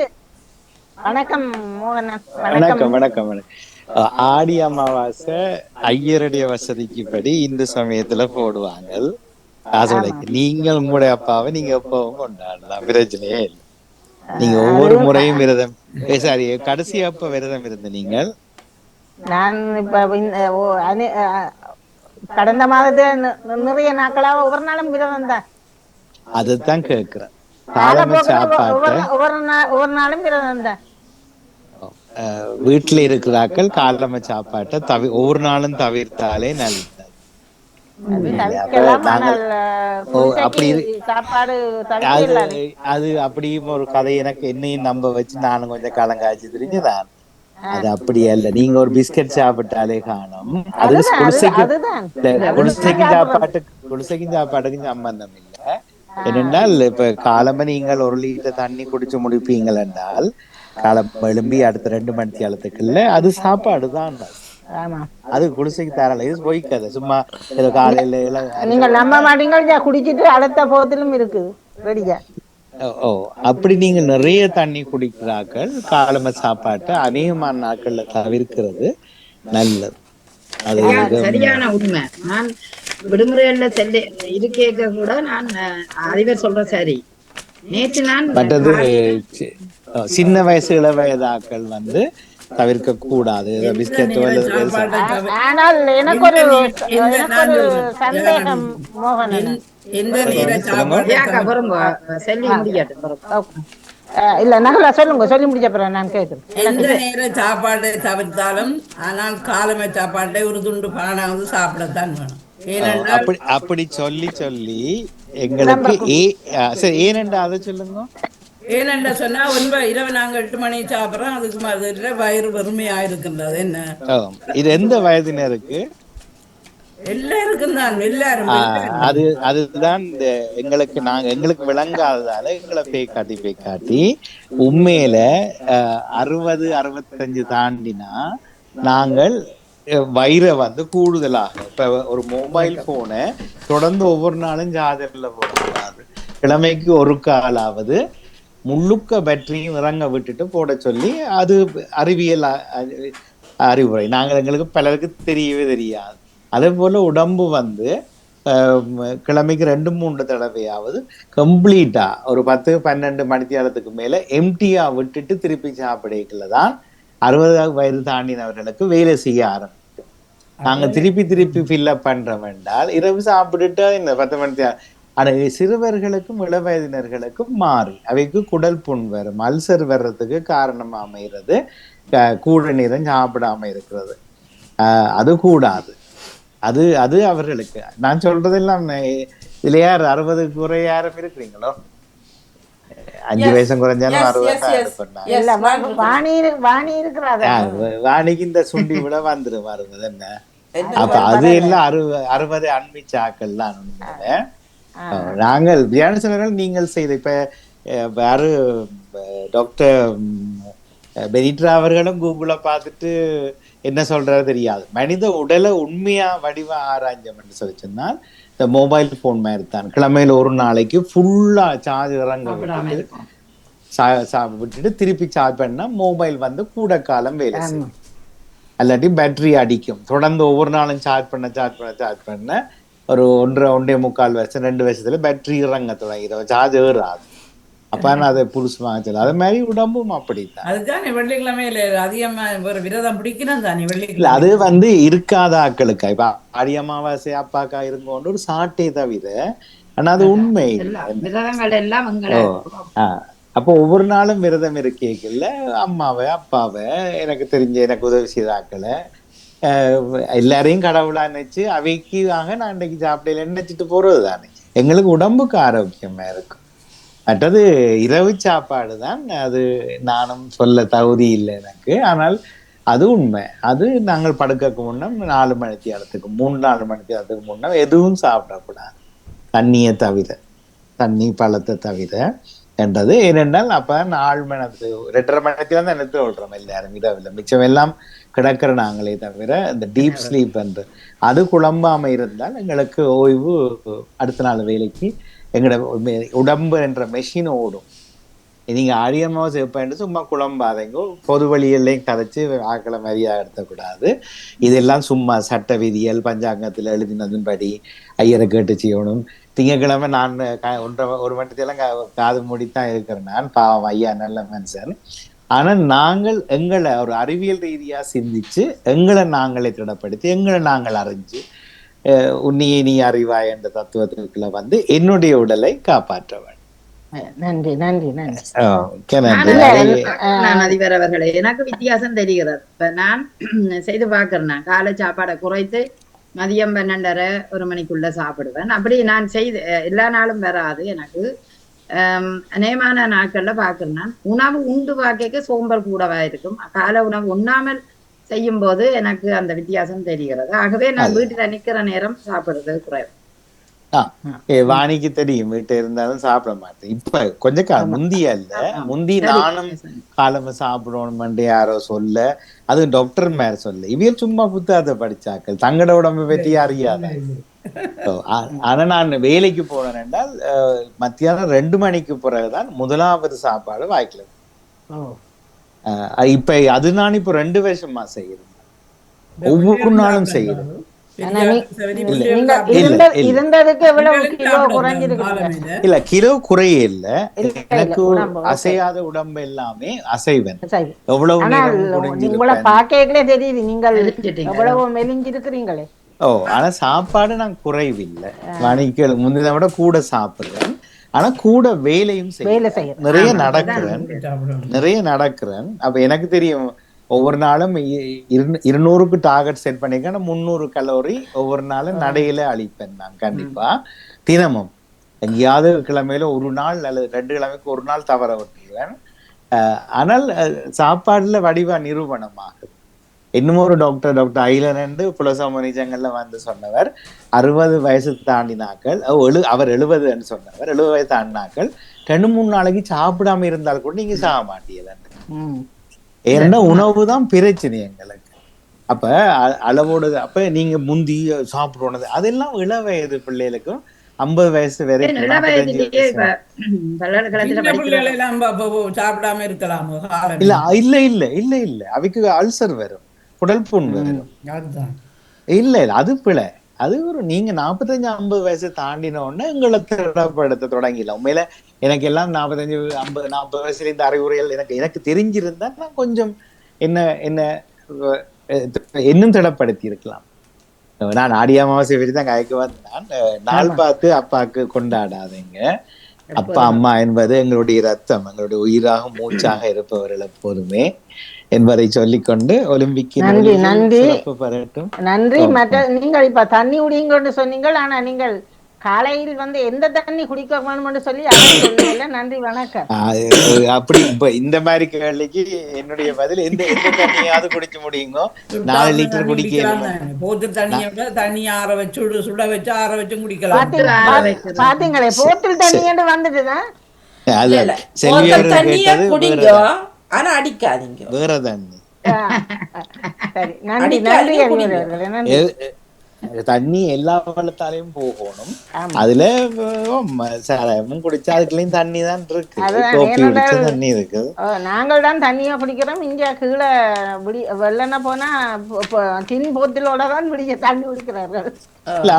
வணக்கம் மோகன். வணக்கம். வணக்கம். ஆடி அமாவாசை ஐயருடைய வசதிக்கு படி இந்த சமயத்துல போடுவாங்க. நீங்கள் உங்களுடைய அப்பாவை நீங்க எப்பவும் கொண்டாடலாம், பிரச்சனையே இல்லை. நீங்க ஒவ்வொரு முறையும் விரதம் சாரி கடைசி அப்ப விரதம் இருந்த நீங்கள்? நான் இப்ப கடந்த மாதத்துல நிறைய நாட்களாக ஒவ்வொரு நாளும் விரதம் தான். அதுதான் கேக்குறேன். காலம சாப்பாட்டை ஒவ்வொரு நாளும் விரதம் தான். வீட்டுல இருக்கிறாக்கள் காலம சாப்பாட்டை ஒவ்வொரு நாளும் தவிர்த்தாலே நல்லது. அது அப்படியும் ஒரு கதை. எனக்கு என்னையும் நம்ப வச்சு நானும் கொஞ்சம் காலம் காய்ச்சி தெரிஞ்சுதான். அது அப்படியே இல்ல. நீங்க ஒரு பிஸ்கட் சாப்பிட்டாலே காணும். அது குடிசைக்கும் சாப்பாட்டுக்கும் சம்பந்தம் இல்லை. என்னென்றால் இப்ப காலம்ப நீங்கள் 1 லிட்டர் தண்ணி குடிச்சு முடிப்பீங்கள் என்றால் காலம் எழும்பி அடுத்த 2 மணி காலத்துக்குள்ள அது சாப்பாடு தான். அது குடிசைக்கு தரல. இது போய்க்காது. சும்மா ஏதோ காலையில நீங்க நம்ப மாட்டீங்க, குடிச்சிட்டு அடுத்த போத்திலும் இருக்குது ரெடியா. அப்படி நீங்க நிறைய தண்ணி குடிக்கிறார்கள் காலம சாப்பாட்டை அநேகமான நாட்கள்ல தவிர்க்கிறது நல்லது. அது சரியான உண்மை. நான் விடுமுறைகள்ல இருக்கேக்க கூட நான் அதிபர் சொல்ற சரி. நேற்று நான் மற்றது சின்ன வயசு இள வயதாக்கள் தவிர்க்க கூடாது. பிஸ்கட். ஆனால் எனக்கு ஒரு சந்தேகம் மோகன். இல்ல நகலா சொல்லுங்க, சொல்லி முடிச்ச பிறகு நான் கேட்கிறேன். எந்த நேர சாப்பாட்டை தவிர்த்தாலும் ஆனால் காலமை சாப்பாட்டை ஒரு துண்டு பானாவது சாப்பிடத்தான் வேணும். அப்படி சொல்லி சொல்லி எங்களுக்கு சரி ஏனென்றா அதை சொல்லுங்க. ஏனென்ற சொன்னா இரவு நாங்கள் 8 மணி சாப்பிட்றோம், அதுக்கு மாதிரி வயிறு வெறுமையா இருக்கின்றது. என்ன இது எந்த வயதினருக்கு? எல்லாருக்கும் தான், எல்லாரும். அதுதான் எங்களுக்கு விளங்காததால எங்களை பேய் காட்டி உண்மையில 60-65 தாண்டினா நாங்கள் வயிறை கூடுதலாக இப்ப ஒரு மொபைல் போனை தொடர்ந்து ஒவ்வொரு நாளும் சார்ஜர்ல போடக்கூடாது. கிழமைக்கு ஒரு காலாவது முழுக்க பேட்டரியும் இறங்க விட்டுட்டு போட சொல்லி, அது அறிவியல் அறிவுரை. எங்களுக்கு பலருக்கு தெரியவே தெரியாது. அதே போல உடம்பு கிழமைக்கு 2-3 தடவையாவது கம்ப்ளீட்டா ஒரு 10-12 மணித்தியாலத்துக்கு மேல எம்டியா விட்டுட்டு திருப்பி சாப்பிடக்குள்ளதான் 60 வயது தாண்டினவர்களுக்கு வேலை செய்ய ஆரம்பிக்கும். நாங்க திருப்பி ஃபில்லப் பண்றோம் என்றால் இரவு சாப்பிட்டுட்டு இந்த 10 மணித்தியாலம். ஆனா சிறுவர்களுக்கும் இளவயதினர்களுக்கும் மாறி அவைக்கு குடல் புண் வரும், அல்சர் வர்றதுக்கு காரணமா அமைகிறது கூட நேரம் சாப்பிடாம இருக்கிறது. அது கூடாது. அது அவர்களுக்கு நான் சொல்றதெல்லாம். இதுல யார் 60 குறை யாரும் இருக்கிறீங்களோ? 5 வயசு குறைஞ்சாலும் 60 வாணிக்கு இந்த சுண்டி விட வந்துடும் வருவது என்ன. அப்ப அது எல்லாம் 60 அண்மை சாக்கள்லாம். நாங்கள் வியாழசனர்கள் நீங்கள் செய்த இப்ப யாரு டாக்டர் பெனிட்ரா அவர்களும் கூகுள பார்த்துட்டு என்ன சொல்றது தெரியாது. மனித உடலை உண்மையா வடிவா ஆராய்ஞ்சோம்னு சொல்லி சொன்னால் இந்த மொபைல் போன் மாதிரி தான். கிழமையில ஒரு நாளைக்கு ஃபுல்லா சார்ஜ் இறங்க விட்டுட்டு திருப்பி சார்ஜ் பண்ணா மொபைல் கூட காலம் வேலை செய்யும். அல்லாட்டி பேட்டரி அடிக்கும். தொடர்ந்து ஒவ்வொரு நாளும் சார்ஜ் பண்ண ஒரு 1.25 வருஷம் 2 வருஷத்துல பேட்டரி இறங்க தொடங்கிடும், சார்ஜ் ஏறாது. அப்ப அதை புதுசுமா சொல்ல. அது மாதிரி உடம்பும் அப்படித்தான். அதுதான் வெள்ளிக்கிழமையில அதிகமா ஒரு விரதம் பிடிக்கணும் தானே வெள்ளிக்கிழமை. அது இருக்காத ஆக்களுக்கா. இப்ப ஆடி அமாவாசை அப்பாக்கா இருங்கோன்னு ஒரு சாட்டை தவிர. ஆனா அது உண்மை. அப்போ ஒவ்வொரு நாளும் விரதம் இருக்கேக்கல அம்மாவை அப்பாவை எனக்கு உதவி செய்த ஆக்களை எல்லாரையும் கடவுளா நினைச்சு அவைக்காக நான் இன்னைக்கு சாப்பிடல நினைச்சிட்டு போறது தானே எங்களுக்கு உடம்புக்கு ஆரோக்கியமா இருக்கும். மற்றது இரவு சாப்பாடு தான். அது நானும் சொல்ல தகுதி இல்லை எனக்கு. ஆனால் அது உண்மை. அது நாங்கள் படுக்கக்கு முன்னம் 4 மணித்தியாலத்துக்கு 3-4 மணித்தியாலத்துக்கு முன்னம் எதுவும் சாப்பிடக்கூடாது, தண்ணியை தவிர, தண்ணி பழத்தை தவிர என்றது. ஏனென்றால் அப்ப 4 மணி 2.5 மணித்தியால தான் எடுத்து விடுறோம் எல்லாரும் இரவில். மிச்சம் எல்லாம் கிடக்கிற நாங்களே தவிர இந்த டீப் ஸ்லீப் என்று அது குழம்பாம இருந்தால் எங்களுக்கு ஓய்வு. அடுத்த நாள் வேலைக்கு எங்களோட உடம்பு என்ற மெஷின் ஓடும். நீங்க ஆடியமாக சேர்ப்பேன் சும்மா குழம்பாதைங்க, பொது வழியிலையும் கதைச்சு ஆக்களை மாதிரியா எடுத்தக்கூடாது. இதெல்லாம் சும்மா சட்ட விதியல் பஞ்சாங்கத்துல எழுதினதுன்படி ஐயரை கேட்டு செய்யணும். திங்கக்கிழமை நான் 1 மணித்தெல்லாம் காது மூடித்தான் இருக்கிறேன். நான் பாவம் ஐயா நல்ல மனுஷன். ஆனா நாங்கள் எங்களை ஒரு அறிவியல் ரீதியா சிந்திச்சு எங்களை நாங்களே திடப்படுத்தி எங்களை நாங்கள் அறிஞ்சு உன்னியை நீ அறிவாய் என்ற தத்துவத்துக்குள்ள என்னுடைய உடலை காப்பாற்றவன். நன்றி நன்றி நன்றி. நான் அதிபரவர்களே, எனக்கு வித்தியாசம் தெரிகிறது. இப்ப நான் செய்து பாக்குறேன். காலை சாப்பாடை குறைத்து மதியம் 12:30 1 மணிக்குள்ள சாப்பிடுவேன். அப்படி நான் செய்து எல்லா நாளும் வராது எனக்கு. அநேகமான நாட்கள்ல பாக்குறேன். உணவு உண்டு பாக்க சோம்பல் கூடவா இருக்கும். காலை உணவு உண்ணாமல் செய்யும் போது எனக்கு அந்த வித்தியாசம் தெரிகிறது. ஆகவே நான் வீட்டுல நிக்கிற நேரம் சாப்பிடுறது குறைவு. வாணிக்கு தெரியும், வீட்டை இருந்தாலும் சாப்பிட மாட்டேன். இப்ப கொஞ்ச காலம் முந்தியா இல்ல, முந்தி நானும் காலமா சாப்பிடணும் யாரோ சொல்ல, அது டாக்டர் மேல சொல்ல. இவியல் சும்மா புத்தாத படிச்சாக்கள், தங்கட உடம்பு பற்றி அறியாத. ஆனா நான் வேலைக்கு போனேன் என்றால் மத்தியானம் 2 மணிக்கு பிறகுதான் முதலாவது சாப்பாடு வாய்க்கல. இப்ப அது நான் இப்ப 2 வருஷமா செய்யறேன், ஒவ்வொரு நாளும் செய்யறேன். இல்ல கிலோ குறையே இல்ல, எனக்கு அசையாத உடம்பு எல்லாமே அசைவன். எவ்வளவு தெரியுது நீங்கள் எவ்வளவு மெலிஞ்சிருக்கிறீங்களே. ஆனா சாப்பாடு நான் குறைவில்லை. மணிக்கு முந்தின விட கூட சாப்பிடுறேன். ஆனா கூட வேலையும் செய்ய நிறைய நடக்கிறேன். அப்ப எனக்கு தெரியும் ஒவ்வொரு நாளும் 200க்கு டார்கெட் செட் பண்ணிருக்கேன். 300 கலோரி ஒவ்வொரு நாளும் நடையில அழிப்பேன் நான் கண்டிப்பா தினமும். எங்கேயாவது கிழமையில ஒரு நாள் அல்லது 2 கிழமைக்கு ஒரு நாள் தவற விட்டுருவேன். ஆனால் சாப்பாடுல வடிவா நிரூபணமாகுது. இன்னும் ஒரு டாக்டர் ஐலன் புலசமனிஜங்கள்ல வந்து சொன்னவர் 60 வயசு தாண்டினாக்கள், அவர் 70 சொன்னவர், 70 வயசு தாண்டினாக்கள் 2-3 நாளைக்கு சாப்பிடாம இருந்தால் கூட நீங்க சாக மாட்டீங்க. ஏன்னா உணவு தான் பிரச்சனை எங்களுக்கு. அப்ப அளவோடு அப்ப நீங்க முந்தி சாப்பிடறது அதெல்லாம் இள வயது பிள்ளைகளுக்கும் 50 வயசு வரைக்கும் சாப்பிடாம இருக்கலாம். இல்ல அவைக்கு அல்சர் வரும், குடல் புண் வரும். இல்ல அது பிழை. அது ஒரு நீங்க 45-50 வயசு தாண்டின உடனே உங்களை திடப்படுத்த தொடங்கிடலாம். உண்மையில எனக்கு எல்லாம் 45-50-40 வயசுல இந்த அறிவுரைகள் எனக்கு தெரிஞ்சிருந்தா நான் கொஞ்சம் என்ன இன்னும் திடப்படுத்தி இருக்கலாம். நான் ஆடி அமாவாசை வச்சுதான் கயக்கு வந்தான். நாள் பார்த்து அப்பாவுக்கு கொண்டாடாதீங்க. அப்பா அம்மா என்பது எங்களுடைய ரத்தம், எங்களுடைய உயிராக மூச்சாக இருப்பவர்கள் எப்போதுமே என்பதை சொல்லிக்கொண்டு ஒலிம்பிக் நன்றி. மற்ற நீங்கள் இப்ப தண்ணி குடிங்கன்னு சொன்னீங்கள். ஆனா நீங்கள் காலையில் வந்து எந்த தண்ணி குடிக்க வேணும்னு சொல்லி நன்றி வணக்கம். அப்படி இப்ப இந்த மாதிரி கேள்விக்கு என்னுடைய பதில் எந்த தண்ணியாவது குடிக்க முடியுங்க. 4 லிட்டர் குடிக்க போத்து தண்ணியோட தண்ணி ஆற வச்சு சுட வச்சு ஆற வச்சு குடிக்கலாம். பாத்தீங்களே போத்தல் தண்ணி வந்துட்டுதான். ஆனா அடிக்காதீங்க வேற தண்ணி. தண்ணி எல்லா வெள்ளத்தாலையும் போகணும். அதுல சாராயமும் குடிச்சா அதுக்குள்ளயும் தண்ணி தான் இருக்கு, கோப்பி குடிச்ச தண்ணி இருக்கு. நாங்கள் தான் தண்ணியா குடிக்கிறோம். இங்க கீழே வெள்ளன போனா டின் போத்திலோட தான் தண்ணி குடிக்கிறார்கள்.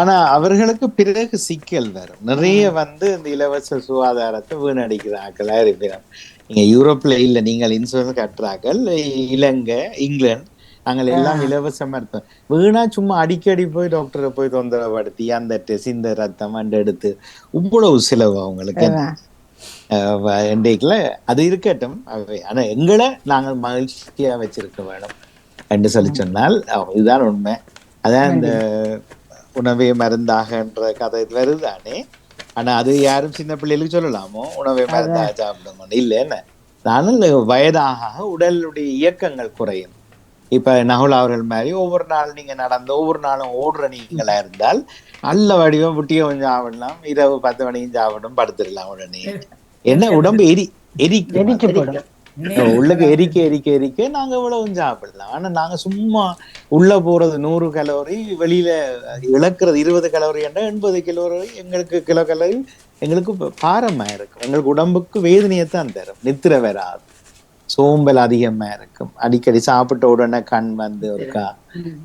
ஆனா அவர்களுக்கு பிறகு சிக்கல் வரும் நிறைய. இந்த இலவச சுகாதாரத்தை வீணடிக்கிறார்களா இருக்கிறோம். நீங்க யூரோப்ல இல்ல, நீங்கள் இன்சூரன்ஸ் கட்டுறார்கள். இலங்கை, இங்கிலாந்து நாங்கள் எல்லாம் இலவசமா இருப்போம். வீணா சும்மா அடிக்கடி போய் டாக்டரை போய் தொந்தரப்படுத்தி அந்த டெஸ்ட் இந்த ரத்தம் எடுத்து இவ்வளவு செலவு அவங்களுக்கு. இன்றைக்குல அது இருக்கட்டும். ஆனா எங்களை நாங்கள் மகிழ்ச்சியா வச்சிருக்க வேணும் என்று சொல்லி சொன்னால் இதுதான் உண்மை. அதான் இந்த உணவே மருந்தாகன்ற கதை வருதானே. ஆனா அது யாரும் சின்ன பிள்ளைகளுக்கு சொல்லலாமோ உணவை மருந்தாக சாப்பிடுங்க இல்லைன்னு. நானும் வயதாக உடலுடைய இயக்கங்கள் குறையும். இப்ப நகுல் அவர்கள் மாதிரி ஒவ்வொரு நாள் நீங்க நடந்து ஒவ்வொரு நாளும் ஓடுற நீங்களா இருந்தால் நல்ல வடிவம் புட்டிய கொஞ்சம் சாப்பிடலாம், இரவு 10 மணிக்கும் சாப்பிடும், படுத்துடலாம். உடனே என்ன உடம்பு உள்ளுக்கு எரிக்க நாங்க இவ்வளவு சாப்பிடலாம். ஆனா நாங்க சும்மா உள்ள போறது 100 கலோரி, வெளியில இழக்கிறது 20 கலோரி என்ற 80 கலோரி எங்களுக்கு கிலோ கலோரி எங்களுக்கு பாரமா இருக்கும். எங்களுக்கு உடம்புக்கு வேதனையத்தான் தரும். நித்திர வராது, சோம்பல் அதிகமா இருக்கும். அடிக்கடி சாப்பிட்ட உடனே கண் ஒருக்கா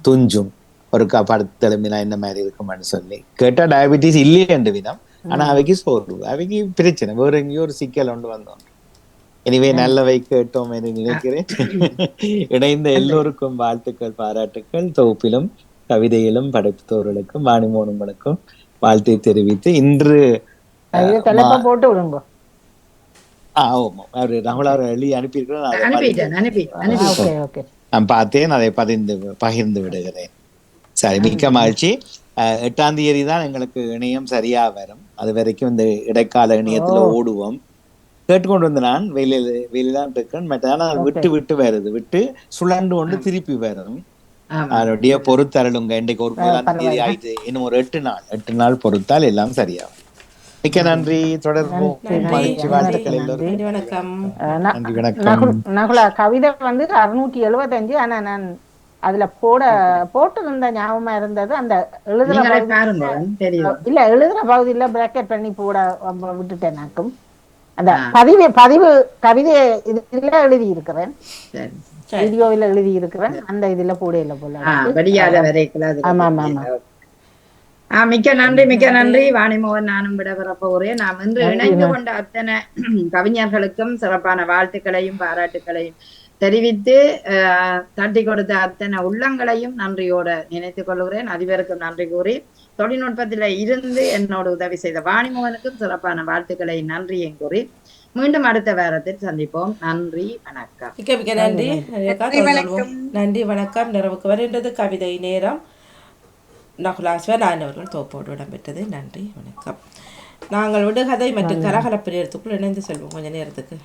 துஞ்சும், ஒருக்கா படுத்தெலும்பினா என்ன மாதிரி இருக்கும்னு சொல்லி கேட்டா டயபிட்டிஸ் இல்லையென்று விதம். ஆனா அவைக்கு சோர்வு, அவைக்கு பிரச்சனை, வேற எங்கேயோ ஒரு சிக்கல் ஒன்று வந்தோம். எனவே நல்லவை கேட்டோம் என்று நினைக்கிறேன். இணைந்த எல்லோருக்கும் வாழ்த்துக்கள், பாராட்டுக்கள். தொகுப்பிலும் கவிதையிலும் படைத்தவர்களுக்கும் வாணிமோனுங்களுக்கும் வாழ்த்தை தெரிவித்து இன்று போட்டு விடுங்க. அவரு ராகுல் எழுதி அனுப்பியிருக்கிறேன். நான் பார்த்தேன், அதை பகிர்ந்து விடுகிறேன். சரி, மிக்க மகிழ்ச்சி. 8ஆம் தேதி தான் எங்களுக்கு இணையம் சரியா வரும். அது வரைக்கும் இந்த இடைக்கால இணையத்துல ஓடுவோம். கேட்டுக்கொண்டு வந்து நான் வெளியில்தான் இருக்கேன். ஆனால் விட்டு வருது, விட்டு சுழண்டு கொண்டு திருப்பி வரும். அதனுடைய பொறுத்தருளுங்க. இன்றைக்கு ஒரு 9ஆம் தேதி ஆயிட்டு, இன்னும் ஒரு 8 நாள் பொறுத்தால் எல்லாம் சரியாகும். மிக்க நன்றி. தொடர்போம். நகுலா கவிதை 675. ஆனா நான் அதுல போட்டிருந்த ஞாபகமா இருந்தது. அந்த எழுதுற பகுதியில பிராக்கெட் பண்ணி போட விட்டுட்டேன். நாக்கும் அந்த பதிவு கவிதை இதுல எழுதி இருக்கிறேன், வீடியோவில் எழுதி இருக்கிறேன். அந்த இதுல போடையில போல. ஆமா ஆமா ஆமா. மிக்க நன்றி வாணிமோகன். நானும் விட போறேன். நாம் இன்று இணைந்து கொண்ட அத்தனை கவிஞர்களுக்கும் சிறப்பான வாழ்த்துக்களையும் பாராட்டுக்களையும் தெரிவித்து தட்டி கொடுத்த அத்தனை உள்ளங்களையும் நன்றியோட நினைத்துக் கொள்கிறேன். அதிபருக்கும் நன்றி கூறி தொழில்நுட்பத்தில் இருந்து என்னோட உதவி செய்த வாணிமோகனுக்கும் சிறப்பான வாழ்த்துக்களை நன்றியும் கூறி மீண்டும் அடுத்த வாரத்தில் சந்திப்போம். நன்றி, வணக்கம். மிக்க மிக்க நன்றி. நன்றி, வணக்கம். நிறைவுக்கு வருகின்றது கவிதை நேரம். நகுலாஸ்வரன் அவர்கள் தோப்போடு இடம்பெற்றது. நன்றி, வணக்கம். நாங்கள் விடுகதை மற்றும் கரகலப்பு நேரத்துக்குள் இணைந்து செல்வோம் கொஞ்ச நேரத்துக்கு.